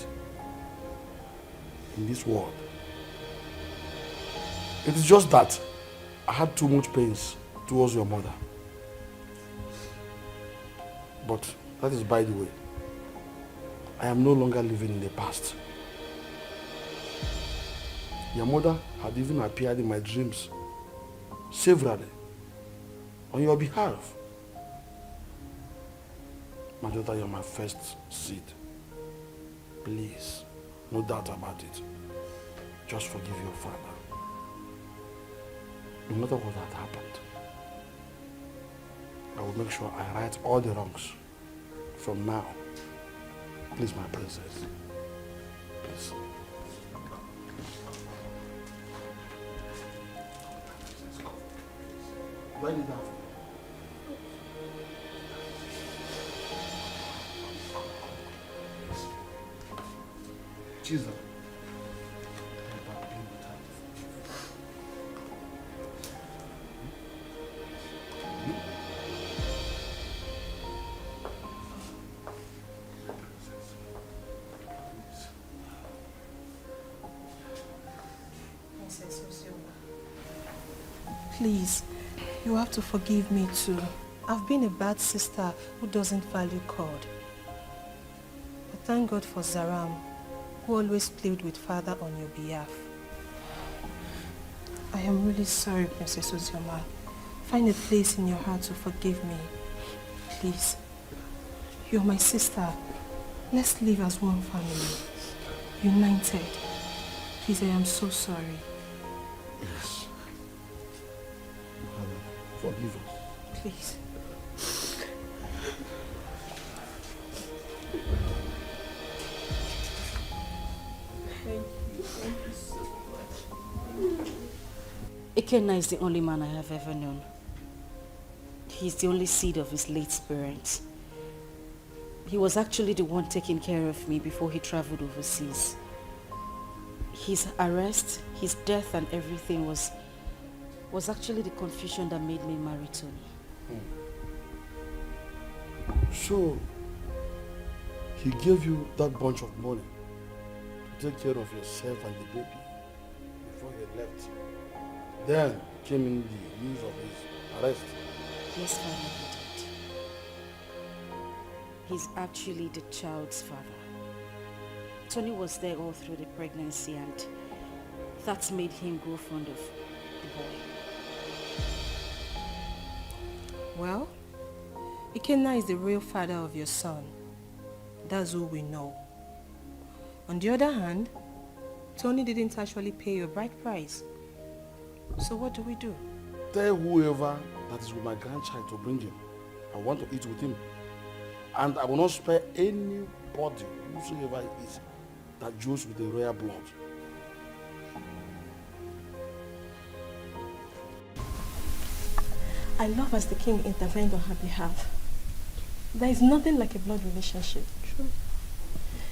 in this world. It is just that I had too much pains towards your mother. But that is by the way. I am no longer living in the past. Your mother had even appeared in my dreams severally on your behalf. My daughter, you're my first seed. Please, no doubt about it. Just forgive your father. No matter what had happened, I will make sure I right all the wrongs from now. Please, my princess. Please. Do I need that? Jesus. Please, you have to forgive me too. I've been a bad sister who doesn't value God. But thank God for Zaram, who always played with father on your behalf. I am really sorry, Princess Ozioma. Find a place in your heart to forgive me. Please. You're my sister. Let's live as one family. United. Please, I am so sorry. Yes. Father, forgive us. Please. Thank you so much. Ikenna is the only man I have ever known. He's the only seed of his late parents. He was actually the one taking care of me before he traveled overseas. His arrest, his death and everything was actually the confusion that made me marry Tony. So, he gave you that bunch of money to take care of yourself and the baby before he left. Then came in the news of his arrest. Yes, Father, he did. He's actually the child's father. Tony was there all through the pregnancy and that made him grow fond of the boy. Well, Ikenna is the real father of your son. That's all we know. On the other hand, Tony didn't actually pay your bride price. So what do we do? Tell whoever that is with my grandchild to bring him. I want to eat with him. And I will not spare anybody, whosoever it is, that deals with the royal blood. I love as the king intervened on her behalf. There is nothing like a blood relationship. True.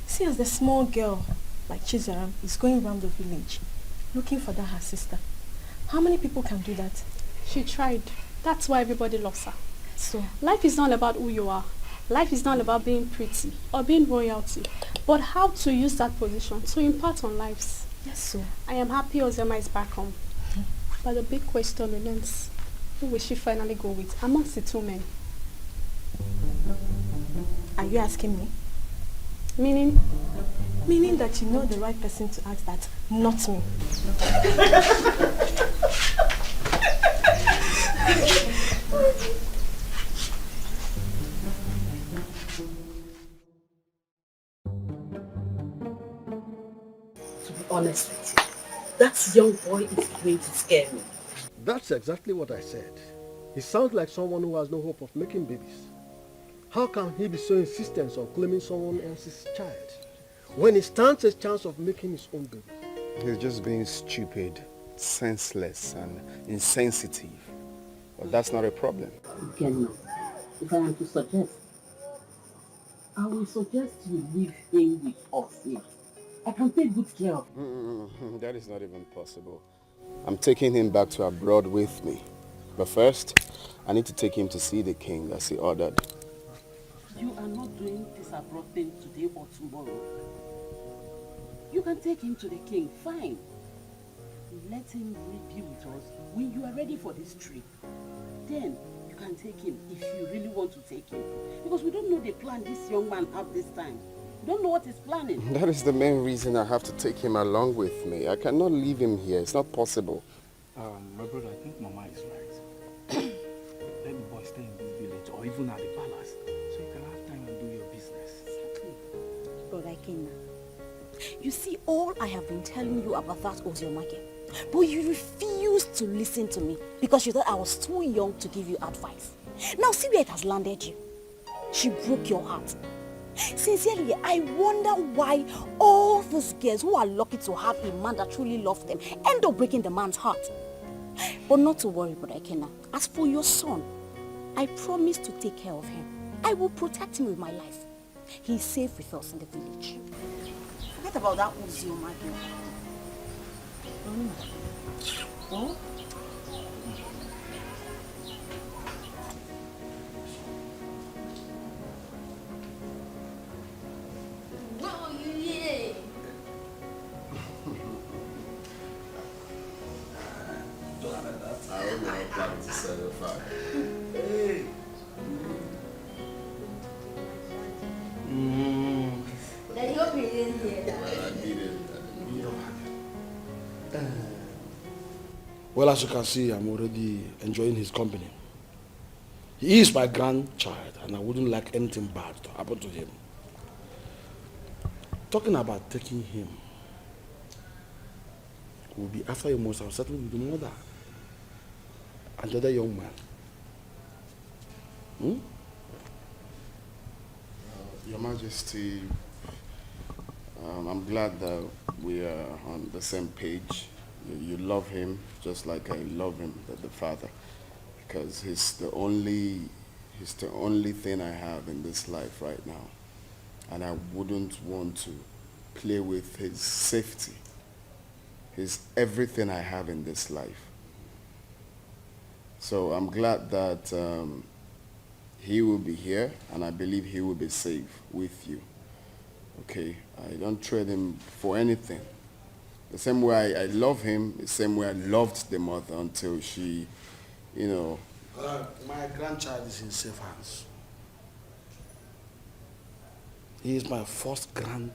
See, as the small girl, like Chizaram, is going around the village, looking for that her sister. How many people can do that? She tried. That's why everybody loves her. So, life is not about who you are. Life is not about being pretty or being royalty, but how to use that position to impart on lives. Yes, so. I am happy Ozioma is back home. But the big question remains, who will she finally go with amongst the two men? Are you asking me? Meaning? Meaning that you know the right person to ask that, not me. To be honest with you, that young boy is going to scare me. That's exactly what I said. He sounds like someone who has no hope of making babies. How can he be so insistent on claiming someone else's child when he stands a chance of making his own baby? He's just being stupid, senseless, and insensitive. But that's not a problem. Again, if I am to suggest, I will suggest you leave him with us here. I can take good care of him. That is not even possible. I'm taking him back to abroad with me. But first, I need to take him to see the king as he ordered. You are not doing this abroad thing today or tomorrow. You can take him to the king, fine. Let him be with us when you are ready for this trip. Then you can take him if you really want to take him. Because we don't know the plan this young man has this time. We don't know what he's planning. That is the main reason I have to take him along with me. I cannot leave him here. It's not possible. My brother, I think Mama is right. Let the boy stay in this village or even at the palace so you can have time and do your business. Brother Kenna, you see, all I have been telling you about that Oziomake, but you refused to listen to me because you thought I was too young to give you advice. Now see where it has landed you. She broke your heart. Sincerely, I wonder why all those girls who are lucky to have a man that truly loves them end up breaking the man's heart. But not to worry, Brother Kenna. As for your son, I promise to take care of him. I will protect him with my life. He is safe with us in the village. Forget about that Oziomake. Oh? I don't know how planning to set it fire. Hey! Daddy, hope you didn't hear that. Well, I did it. Well, as you can see, I'm already enjoying his company. He is my grandchild, and I wouldn't like anything bad to happen to him. Talking about taking him, will be after you must have settled with the mother and the other young man. Your Majesty, I'm glad that we are on the same page. You love him just like I love him, the father, because he's the only thing I have in this life right now, and I wouldn't want to play with his safety. He's everything I have in this life. So I'm glad that he will be here, and I believe he will be safe with you. Okay, I don't trade him for anything. The same way I love him, the same way I loved the mother until she, My grandchild is in safe hands. He is my first grandson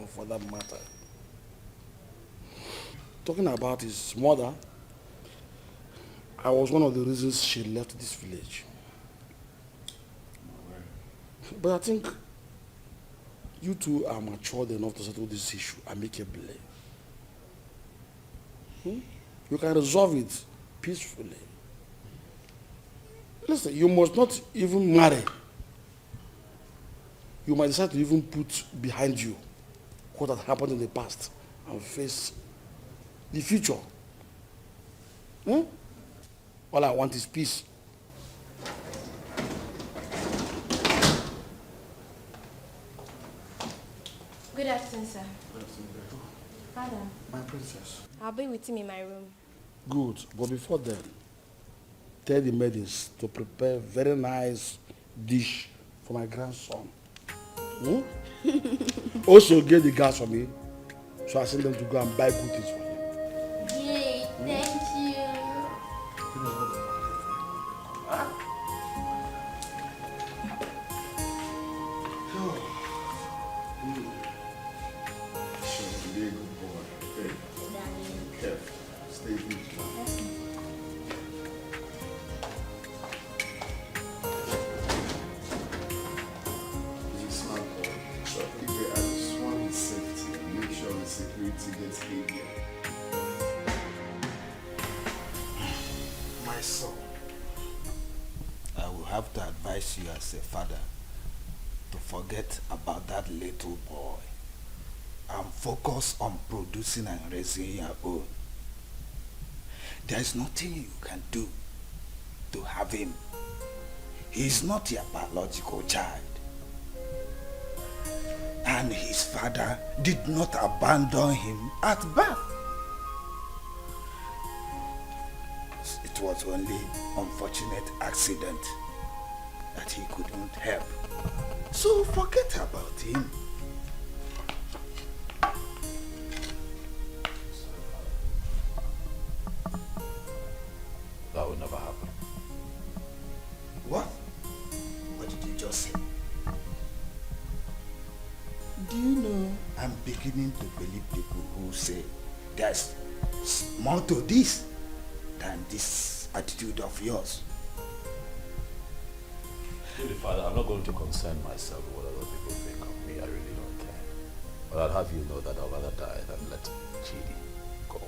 for that matter. Talking about his mother, I was one of the reasons she left this village. But I think you two are matured enough to settle this issue amicably. You can resolve it peacefully. Listen, you must not even marry. You might decide to even put behind you what had happened in the past and face the future. All I want is peace. Good afternoon, sir. Father. My princess. I'll be with him in my room. Good, but before then, tell the maidens to prepare a very nice dish for my grandson. Also get the gas for me, so I send them to go and buy good things for him. Yay, thank you. Be a good boy. Okay. Careful. Stay vigilant. He's a smart boy. So I just want his safety and make sure the security gets heavier. My son, I will have to advise you as a father to forget about that little boy and focus on producing and raising your own. There is nothing you can do to have him. He is not your biological child. And his father did not abandon him at birth. It was only unfortunate accident that he couldn't help. So forget about him. That will never happen. What? What did you just say? Do you know, I'm beginning to believe people who say there's more to this than this attitude of yours. Really, Father, I'm not going to concern myself with what other people think of me. I really don't care. But I'll have you know that I'd rather die than let Chidi go.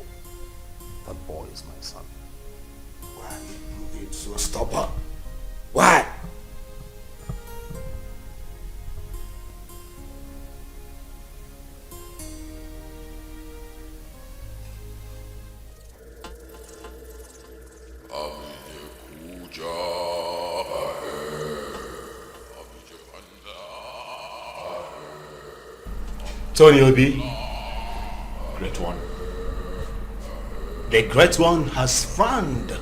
That boy is my son. Why are you being so stubborn? Why? Tony Obi, Great One. The Great One has frowned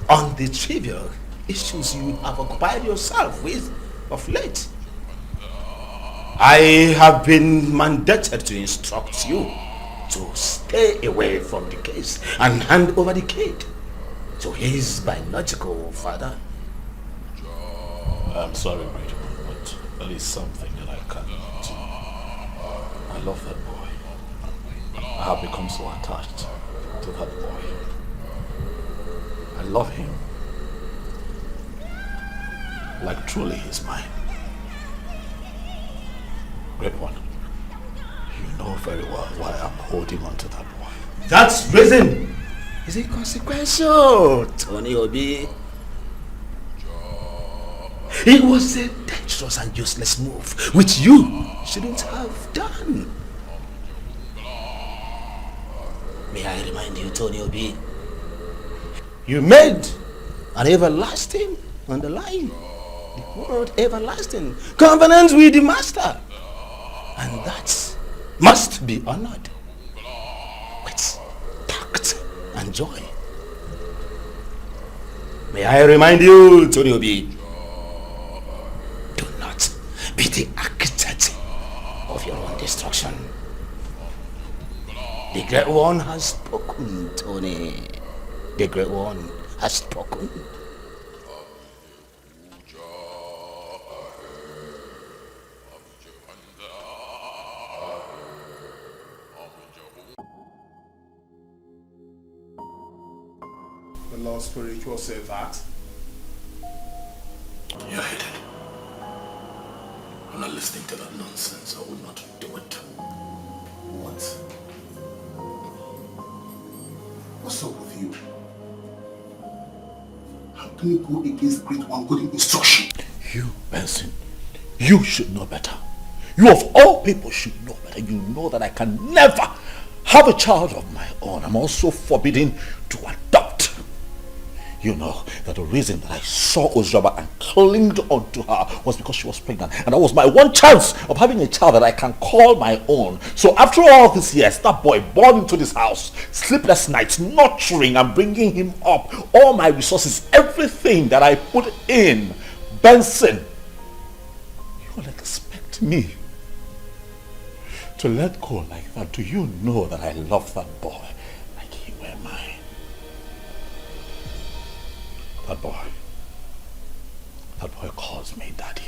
on the trivial issues you have occupied yourself with of late. I have been mandated to instruct you to stay away from the case and hand over the kid to his biological father. I'm sorry, Great One, but there is something that I cannot. I love that boy. I have become so attached to that boy. I love him. Like truly he's mine. Great One, you know very well why I'm holding on to that boy. That's reason is inconsequential, Tony Obi. It was a dangerous and useless move, which you shouldn't have done. May I remind you, Tony Obi, you made an everlasting underlying, the word everlasting, covenant with the Master. And that must be honored with tact and joy. May I remind you, Tony Obi, be the architect of your own destruction. The Great One has spoken, Tony. The Great One has spoken. The Lord Spiritual said that. You're headed. I'm not listening to that nonsense. I would not do it. What? What's up with you? How can you go against the Great One good instruction? You, Benson, you should know better. You of all people should know better. You know that I can never have a child of my own. I'm also forbidden to adopt. You know that the reason that I saw Ozraba and clinged onto her was because she was pregnant. And that was my one chance of having a child that I can call my own. So after all these years, that boy born into this house, sleepless nights, nurturing and bringing him up, all my resources, everything that I put in, Benson, you will expect me to let go like that? Do you know that I love that boy like he were mine? That boy calls me daddy.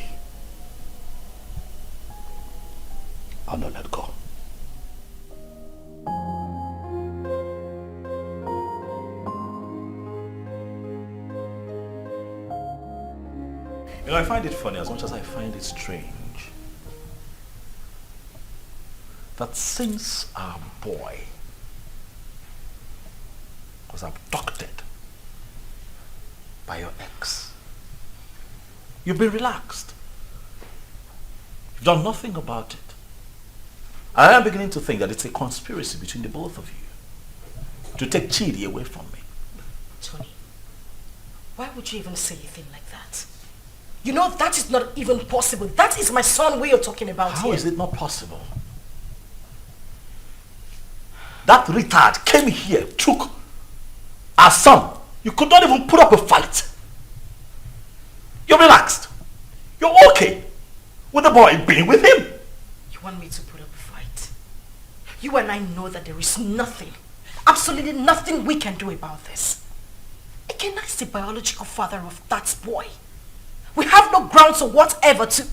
I'll not let go. You know, I find it funny as much as I find it strange that since our boy was abducted by your ex, you've been relaxed. You've done nothing about it. I am beginning to think that it's a conspiracy between the both of you to take Chidi away from me. Tony, why would you even say a thing like that? You know that is not even possible. That is my son we are talking about How here. is it not possible? That retard came here, took our son. You could not even put up a fight. You're relaxed. You're okay with the boy being with him. You want me to put up a fight? You and I know that there is nothing, absolutely nothing we can do about this. Ikenna is the biological father of that boy. We have no grounds or whatever to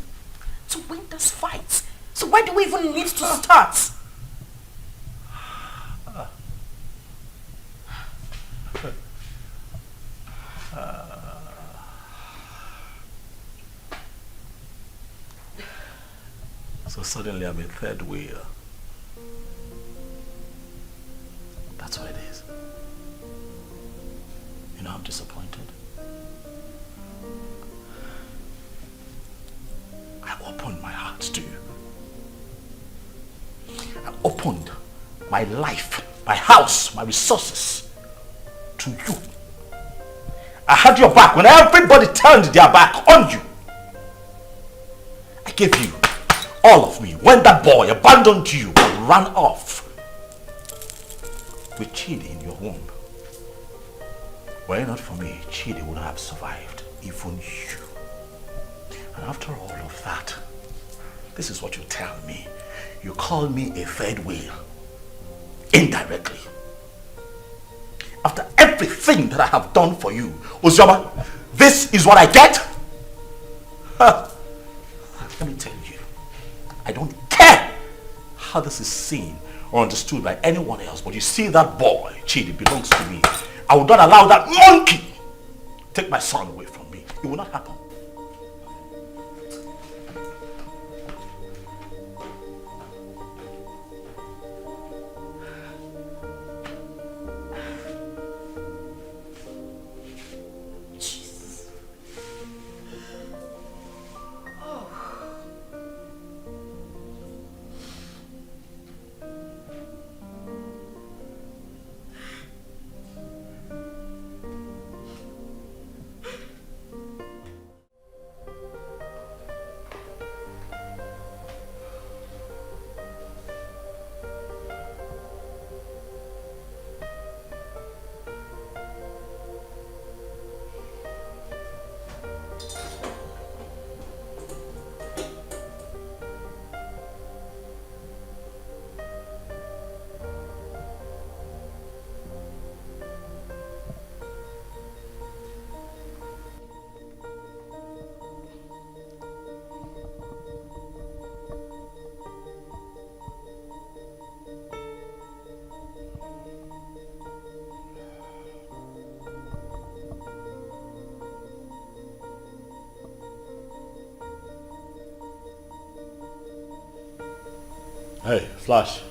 win this fight. So why do we even need to start? So suddenly I'm a third wheel. That's what it is. You know, I'm disappointed. I opened my heart to you. I opened my life, my house, my resources to you. I had your back when everybody turned their back on you. I gave you all of me. When that boy abandoned you and ran off with Chidi in your womb, were it not for me, Chidi would have survived, even you. And after all of that, this is what you tell me. You call me a third wheel, indirectly. After everything that I have done for you, Uzoma, this is what I get? Let me tell you, I don't care how this is seen or understood by anyone else, but you see that boy, Chidi, belongs to me. I will not allow that monkey take my son away from me. It will not happen. Hey, Flash.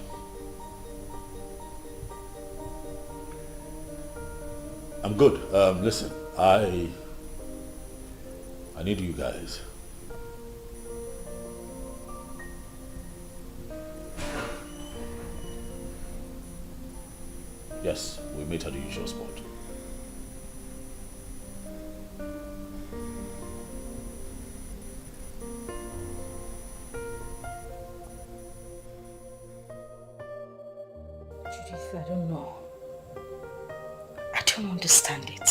I'm good. Listen, I need you guys. Yes, we meet at the usual spot. Judith, I don't know. I don't understand it.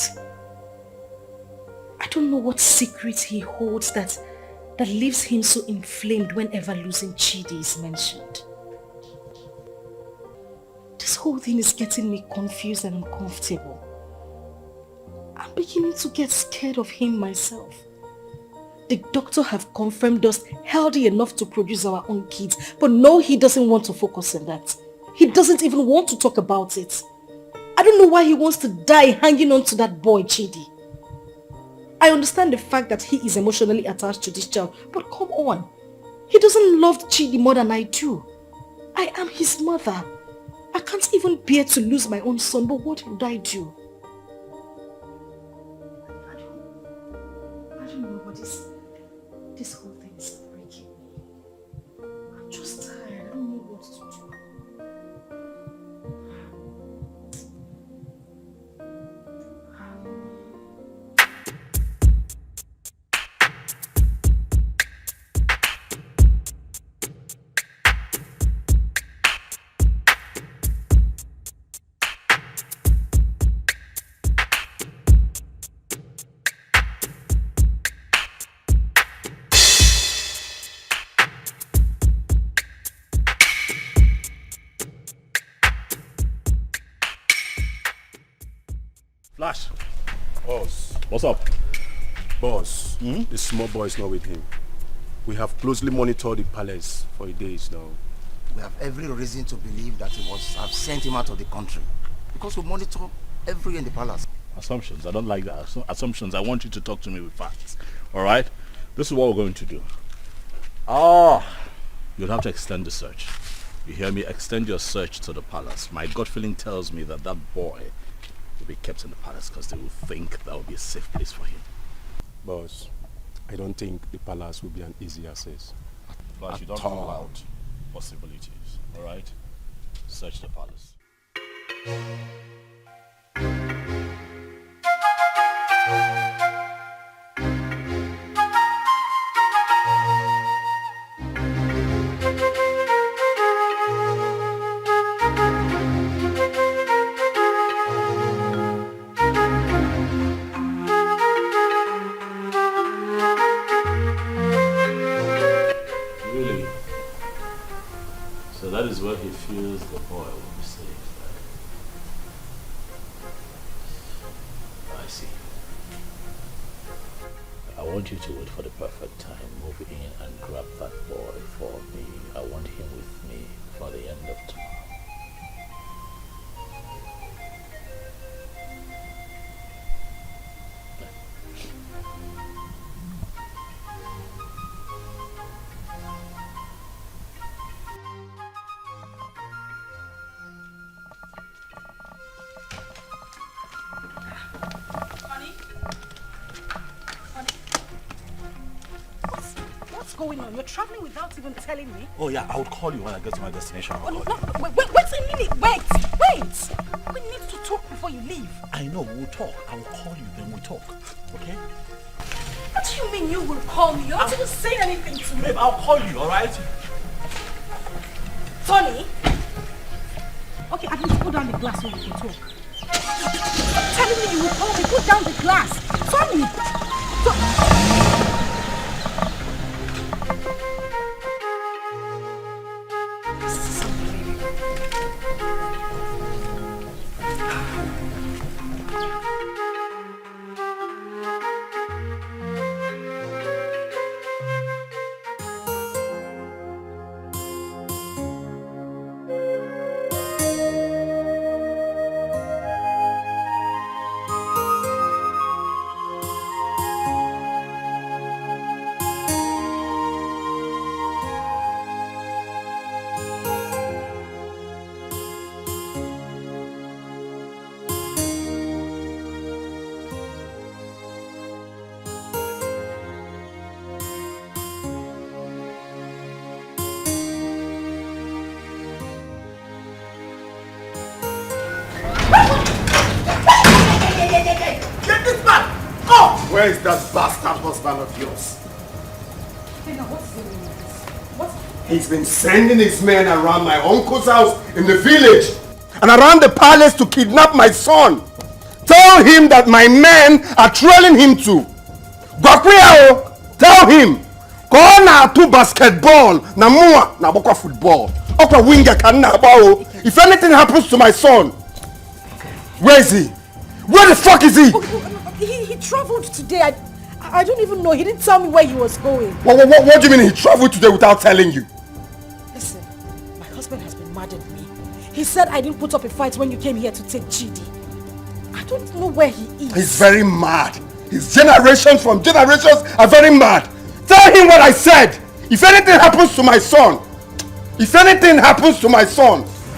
I don't know what secret he holds that leaves him so inflamed whenever losing Chidi is mentioned. This whole thing is getting me confused and uncomfortable. I'm beginning to get scared of him myself. The doctor have confirmed us healthy enough to produce our own kids, but no, he doesn't want to focus on that. He doesn't even want to talk about it. I don't know why he wants to die hanging on to that boy, Chidi. I understand the fact that he is emotionally attached to this child, but come on. He doesn't love Chidi more than I do. I am his mother. I can't even bear to lose my own son, but what would I do? I don't know what this whole thing is breaking me. I'm just tired. I don't know what to do. Flash. Boss. What's up? Boss, the small boy is not with him. We have closely monitored the palace for days now. We have every reason to believe that have sent him out of the country. Because we monitor everywhere in the palace. Assumptions. I don't like that. Assumptions. I want you to talk to me with facts. Alright? This is what we're going to do. You'll have to extend the search. You hear me? Extend your search to the palace. My gut feeling tells me that that boy will be kept in the palace because they will think that will be a safe place for him. Boss, I don't think the palace will be an easy access. But you don't rule out possibilities. Alright? Search the palace. Really? So that is where he feels the boy will be safe. I see. I want you to wait for the perfect time. Move in and grab that boy for me. I want him with me for the end of tomorrow. What's going on? You're traveling without even telling me? Oh yeah, I will call you when I get to my destination. Oh, no, wait a minute. Wait. We need to talk before you leave. I know, we'll talk. I will call you, then we'll talk. Okay? What do you mean you will call me? You're not even saying anything to me. Babe, I'll call you, alright? Tony? Okay, at least put down the glass so we can talk. Stop telling me you will call me. Put down the glass. Tony! Where is that bastard husband of yours? He's been sending his men around my uncle's house in the village and around the palace to kidnap my son. Tell him that my men are trailing him to. Gwakweo, tell him. Go na to basketball, na mua na bokwa football. Okwa winger kan na bao. If anything happens to my son, where is he? Where the fuck is he? He traveled today. I don't even know. He didn't tell me where he was going. What do you mean he traveled today without telling you? Listen, my husband has been mad at me. He said I didn't put up a fight when you came here to take Chidi. I don't know where he is. He's very mad. His generations are very mad. Tell him what I said. If anything happens to my son,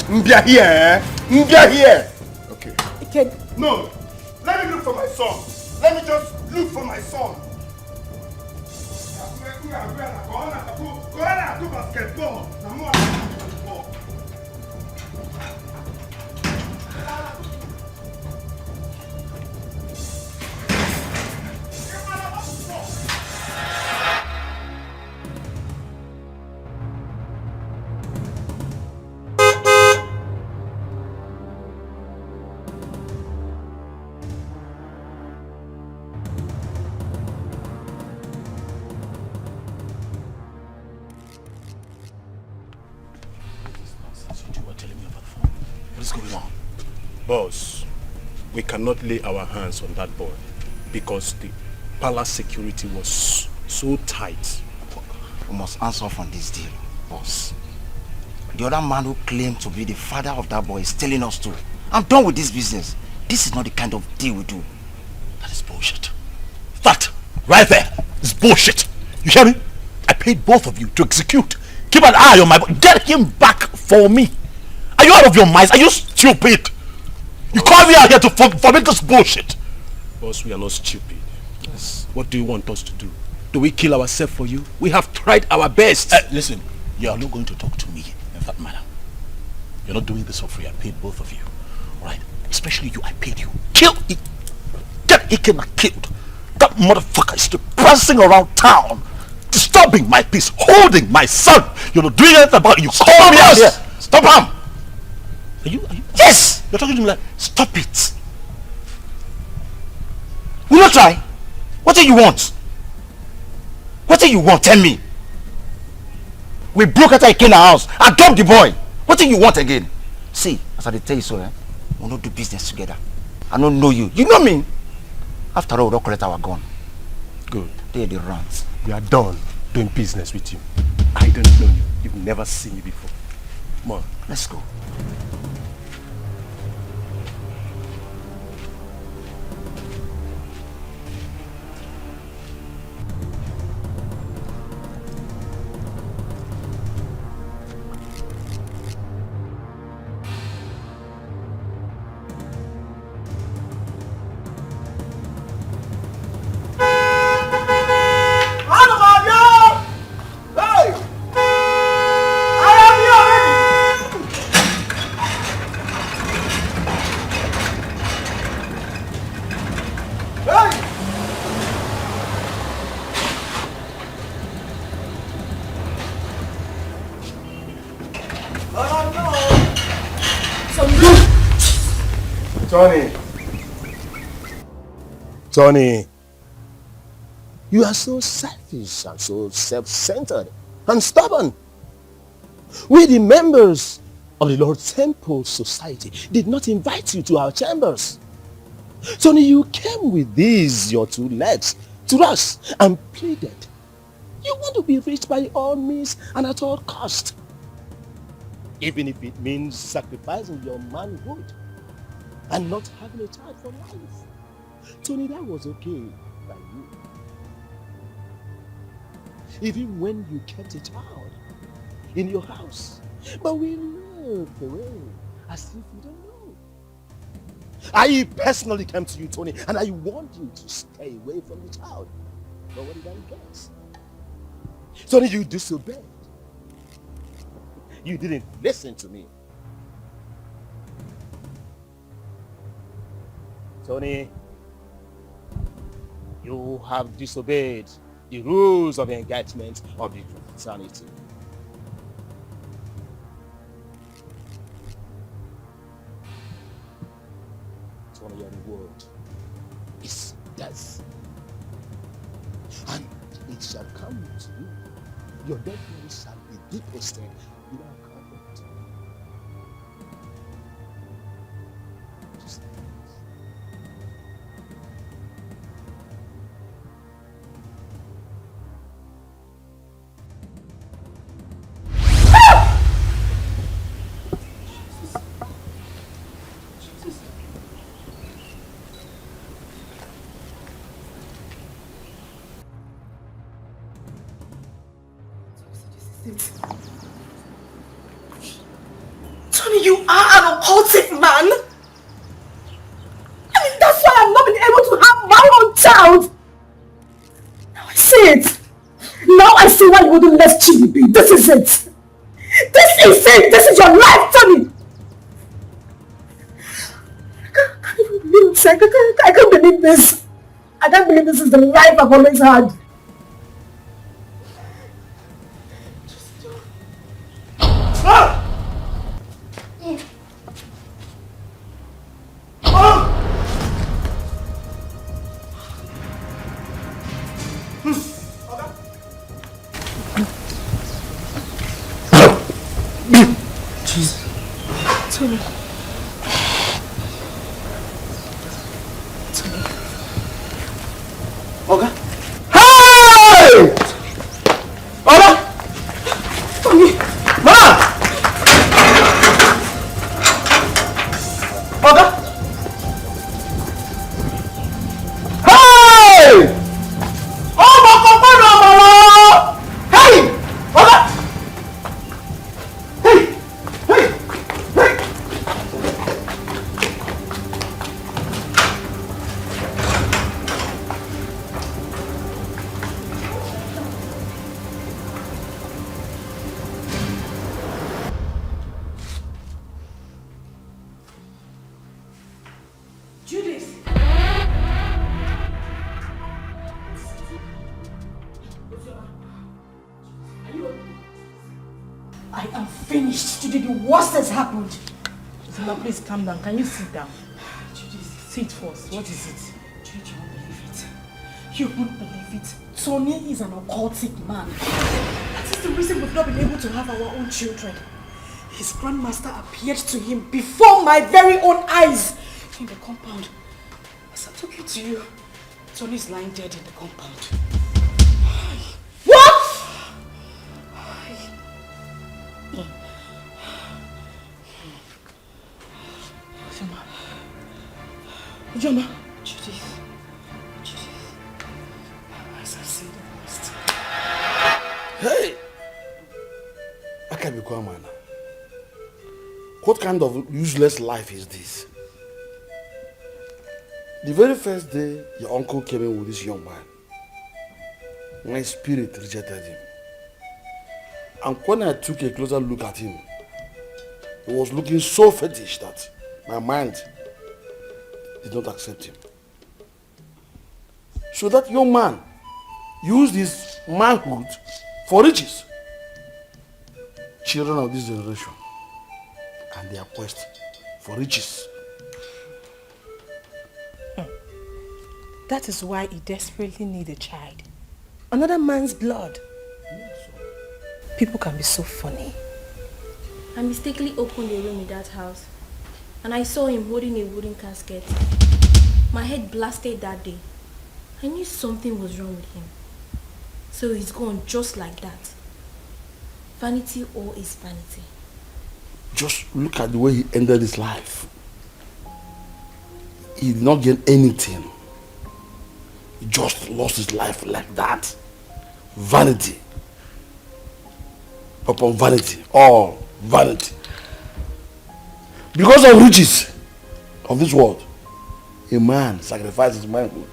Mbia here, eh? Mbia here. Okay. No, let me look for my son. Let me just look for my son. Go on to basketball. Boss, we cannot lay our hands on that boy because the palace security was so tight. We must answer from this deal, boss. The other man who claimed to be the father of that boy is telling us to. I'm done with this business. This is not the kind of deal we do. That is bullshit. That right there is bullshit. You hear me? I paid both of you to execute. Keep an eye on my boy. Get him back for me. Are you out of your minds? Are you stupid? You call me out here to forbid this bullshit. Boss, we are not stupid. Yes. What do you want us to do? Do we kill ourselves for you? We have tried our best. Listen, you are not going to talk to me in that manner. You're not doing this for free. I paid both of you. Right? Especially you, I paid you. Kill it. Get Ikenna killed. That motherfucker is pressing around town, disturbing my peace, holding my son. You're not doing anything about it. You call me out here. Stop him. Are you? Yes! You're talking to me like, stop it. Will you try? What do you want? What do you want? Tell me. We broke out of Ikenna's house. I dumped the boy. What do you want again? See, as I tell you so, we'll not do business together. I don't know you. You know me. After all, we'll not collect our gun. Good. They're the runs. We are done doing business with you. I don't know you. You've never seen me before. Come on. Let's go. Tony, you are so selfish and so self-centered and stubborn. We, the members of the Lord's Temple Society, did not invite you to our chambers. Tony, you came with these, your two legs, to us and pleaded. You want to be rich by all means and at all cost. Even if it means sacrificing your manhood and not having a child for life. Tony, that was okay by you. Even when you kept a child in your house. But we looked away as if you don't know. I personally came to you, Tony, and I warned you to stay away from the child. But what did I get? Tony, you disobeyed. You didn't listen to me. Tony, you have disobeyed the rules of engagement of the fraternity. Tony, your reward is death. And it shall come to you. Your dead body shall be deposited without comfort. Tony, you are an occultic man. I mean, that's why I've not been able to have my own child. Now I see it. Now I see why you wouldn't let Chibi be. This is it. This is it. This is your life, Tony. I can't believe this. I can't believe this is the life I've always had. finished. Today the worst has happened. Uzoma, please calm down. Can you sit down? Sit first. What is it? You won't believe it. You won't believe it. Tony is an occultic man. That is the reason we've not been able to have our own children. His grandmaster appeared to him before my very own eyes in the compound. As I'm talking to you, Tony is lying dead in the compound. What? Ujoma. Judith. As I said, I must. Hey! I can't be quiet, man. What kind of useless life is this? The very first day your uncle came in with this young man, my spirit rejected him. And when I took a closer look at him, he was looking so fetish that my mind did not accept him. So that young man used his manhood for riches. Children of this generation and their quest for riches. That is why he desperately needs a child. Another man's blood. People can be so funny. I mistakenly opened a room in that house and I saw him holding a wooden casket. My head blasted that day. I knew something was wrong with him. So he's gone just like that. Vanity all is vanity. Just look at the way he ended his life. He did not get anything. He just lost his life like that. Vanity upon vanity. All vanity. Because of riches of this world, a man sacrificed his manhood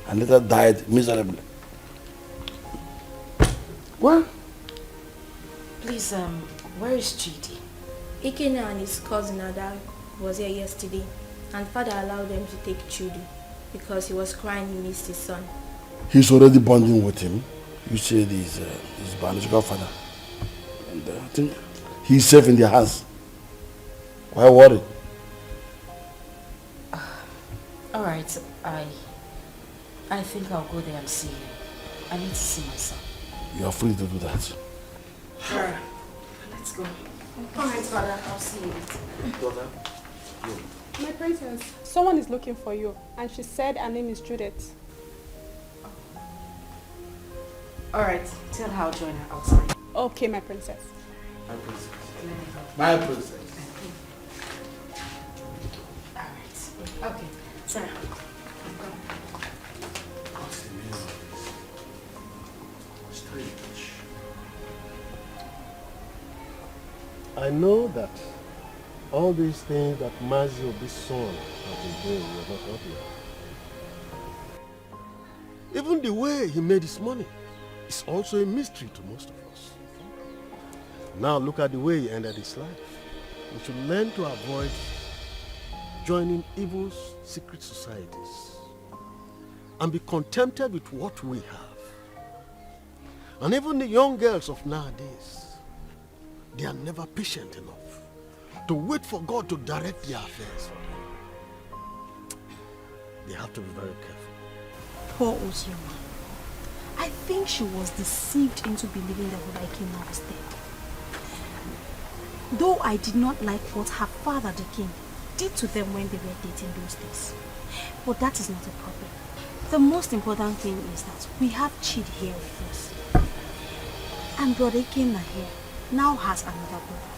and later died miserably. What? Please, where is Chidi? Ikena and his cousin Ada was here yesterday and father allowed them to take Chidi because he was crying he missed his son. He's already bonding with him. You said he's his biological father. And I think he's safe in their hands. Why worry? Alright, I think I'll go there and see him. I need to see my son. You are free to do that. Sure. Let's go. Alright, father, I'll see you later. Daughter, My princess, someone is looking for you, and she said her name is Judith. Alright, tell her I'll join her outside. Okay, my princess. My princess. My princess. Alright. Okay, Sarah. I know that all these things that Mazi Obison has been doing were not obvious. Even the way he made his money is also a mystery to most of us. Now look at the way he ended his life. We should learn to avoid joining evil secret societies and be contented with what we have. And even the young girls of nowadays, they are never patient enough to wait for God to direct their affairs for them. They have to be very careful. Poor Ozioma. I think she was deceived into believing that Olaikema was dead. Though I did not like what her father, the king, did to them when they were dating those days. But that is not a problem. The most important thing is that we have Chidi here with us. And Brother Ikenna here now has another brother.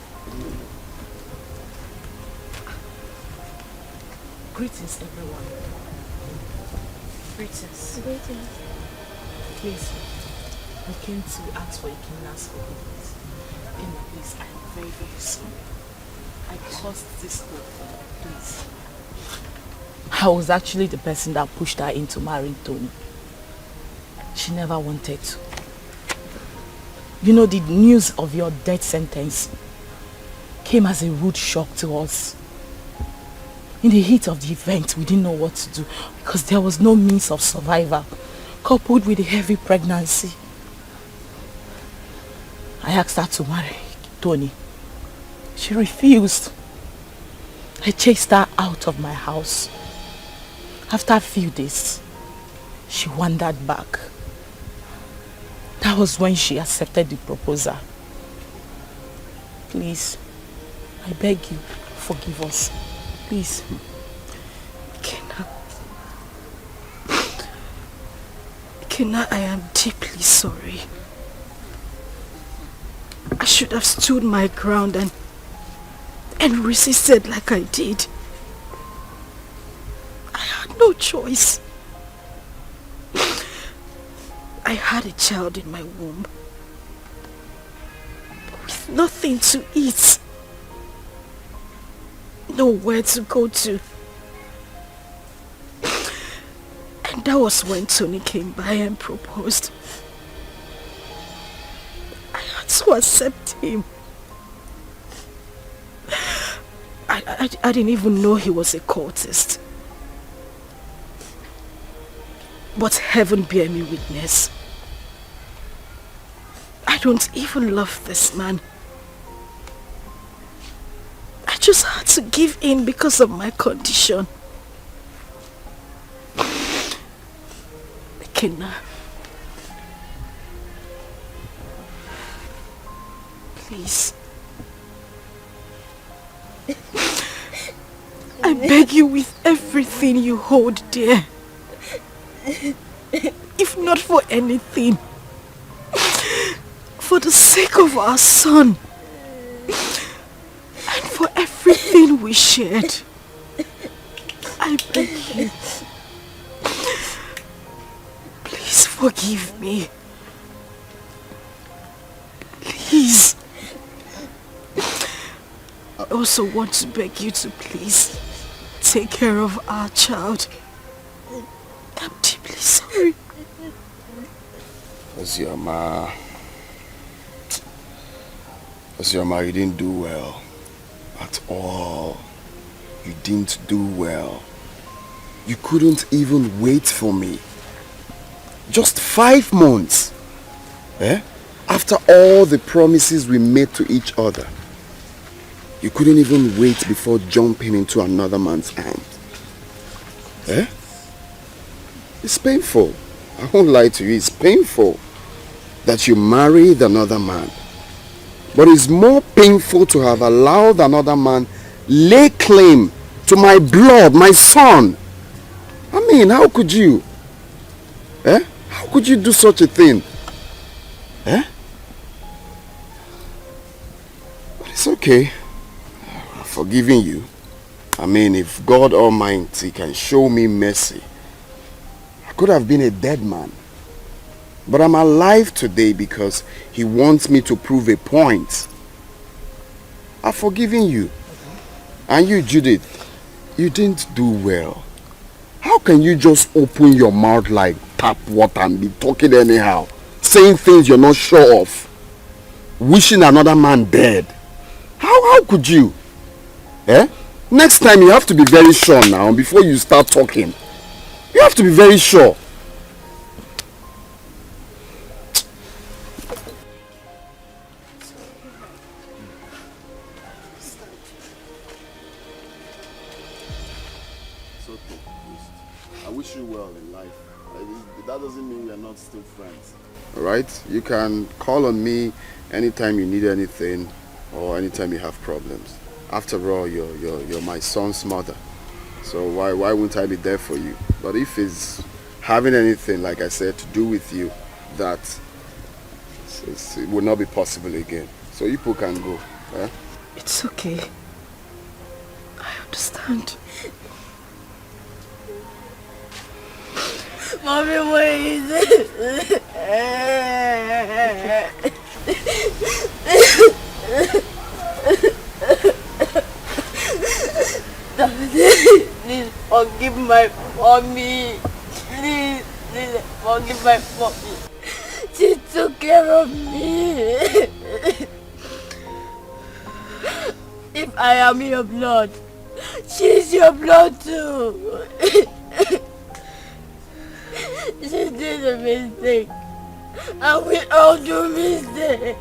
Greetings, everyone. Greetings. Greetings. Please, I came to ask for Ikenna's forgiveness. Ikenna, please, I am very, very sorry. I caused this whole thing, please. I was actually the person that pushed her into marrying Tony. She never wanted to. You know, the news of your death sentence came as a rude shock to us. In the heat of the event, we didn't know what to do because there was no means of survival, coupled with a heavy pregnancy. I asked her to marry Tony, She refused. I chased her out of my house. After a few days, she wandered back. That was when she accepted the proposal. Please, I beg you, forgive us. Please. Ikenna, I am deeply sorry. I should have stood my ground and resisted like I did. I had no choice. I had a child in my womb with nothing to eat, nowhere to go to. And that was when Tony came by and proposed. I had to accept him. I didn't even know he was a cultist. But heaven bear me witness. I don't even love this man. I just had to give in because of my condition. Ikenna, please. I beg you with everything you hold dear. If not for anything, for the sake of our son and for everything we shared, I beg you, please forgive me. Please. I also want to beg you to please take care of our child. I'm deeply sorry. Ozioma, you didn't do well. At all. You didn't do well. You couldn't even wait for me. Just 5 months. Eh? After all the promises we made to each other. You couldn't even wait before jumping into another man's arms. Eh? It's painful. I won't lie to you. It's painful that you married another man. But it's more painful to have allowed another man lay claim to my blood, my son. I mean, how could you? Eh? How could you do such a thing? Eh? But it's okay. I'm forgiving you. I mean, if God Almighty can show me mercy, I could have been a dead man. But I'm alive today because he wants me to prove a point. I've forgiven you. And you, Judith, you didn't do well. How can you just open your mouth like tap water and be talking anyhow? Saying things you're not sure of. Wishing another man dead. How could you? Eh? Next time you have to be very sure now before you start talking. You have to be very sure. It's okay. I wish you well in life. That doesn't mean we are not still friends. Alright? You can call on me anytime you need anything or anytime you have problems. After all, you're my son's mother. So why wouldn't I be there for you? But if it's having anything, like I said, to do with you, that it will not be possible again. So you people can go. Eh? It's okay. I understand. Mommy, what is it? Please forgive my mommy. Please forgive my mommy. She took care of me. If I am your blood, she's your blood too. She did a mistake. And we all do mistakes.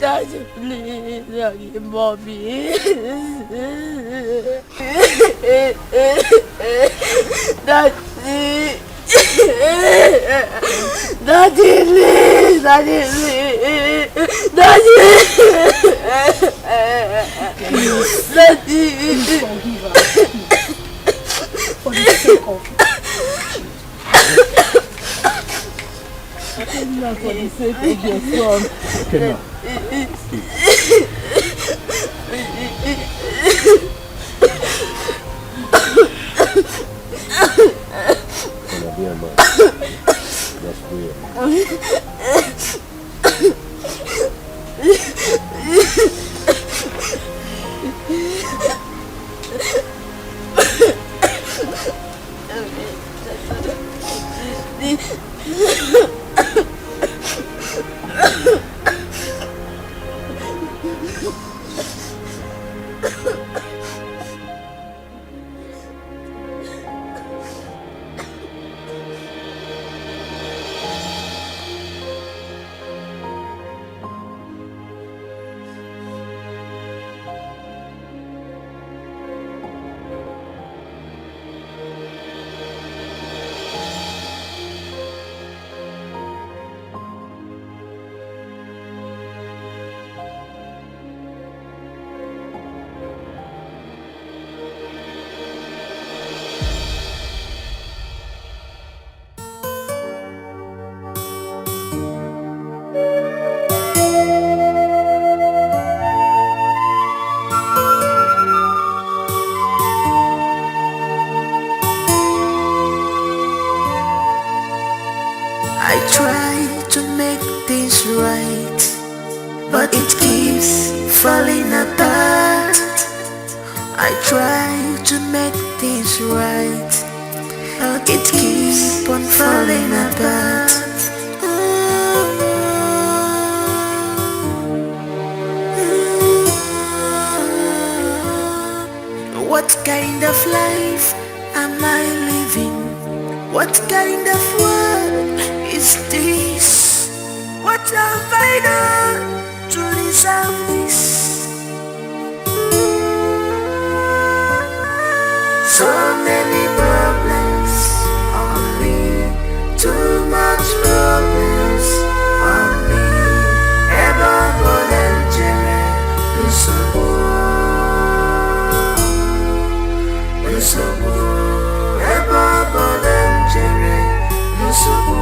Daddy, please, Daddy, Mommy. Daddy. Daddy, please. Daddy, please. Daddy. Daddy. Forgive her. For the sake of Not for the sake of your son. Kenna. Kenna, be a man. That's weird. I try to make things right, but it keeps falling apart. I try to make things right, but it keeps on falling apart. What kind of life am I living? What kind of world is this? What have I done to deserve this? So many problems on me, too much problems on me. Eba bolenjere, lusobu, eba bolenjere, lusobu.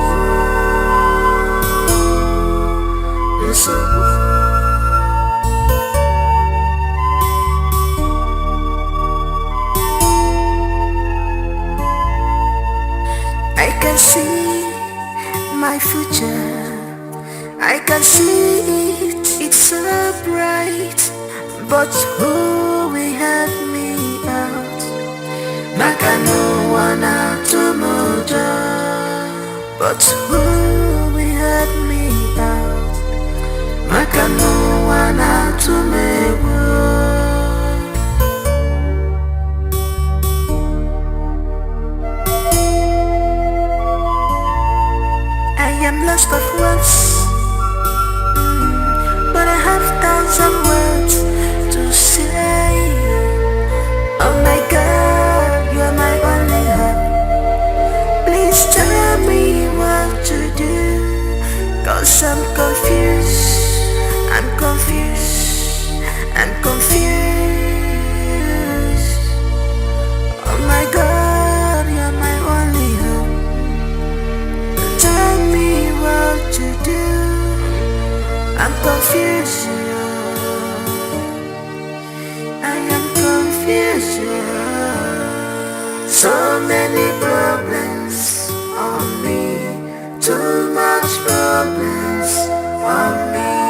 I can see my future, I can see it, it's so bright. But who will help me out? Maka no wana tomoja. But who will help me out? Maka no wana tomewo. I am lost of words, but I have thousand words to say. Oh my God, you are my only hope. Please tell me what to do, 'cause I'm confused, I'm confused, I'm confused. Oh my God, you are my only hope. Tell me what to do, I'm confused. I am confused. So many problems on me, too much problems on me.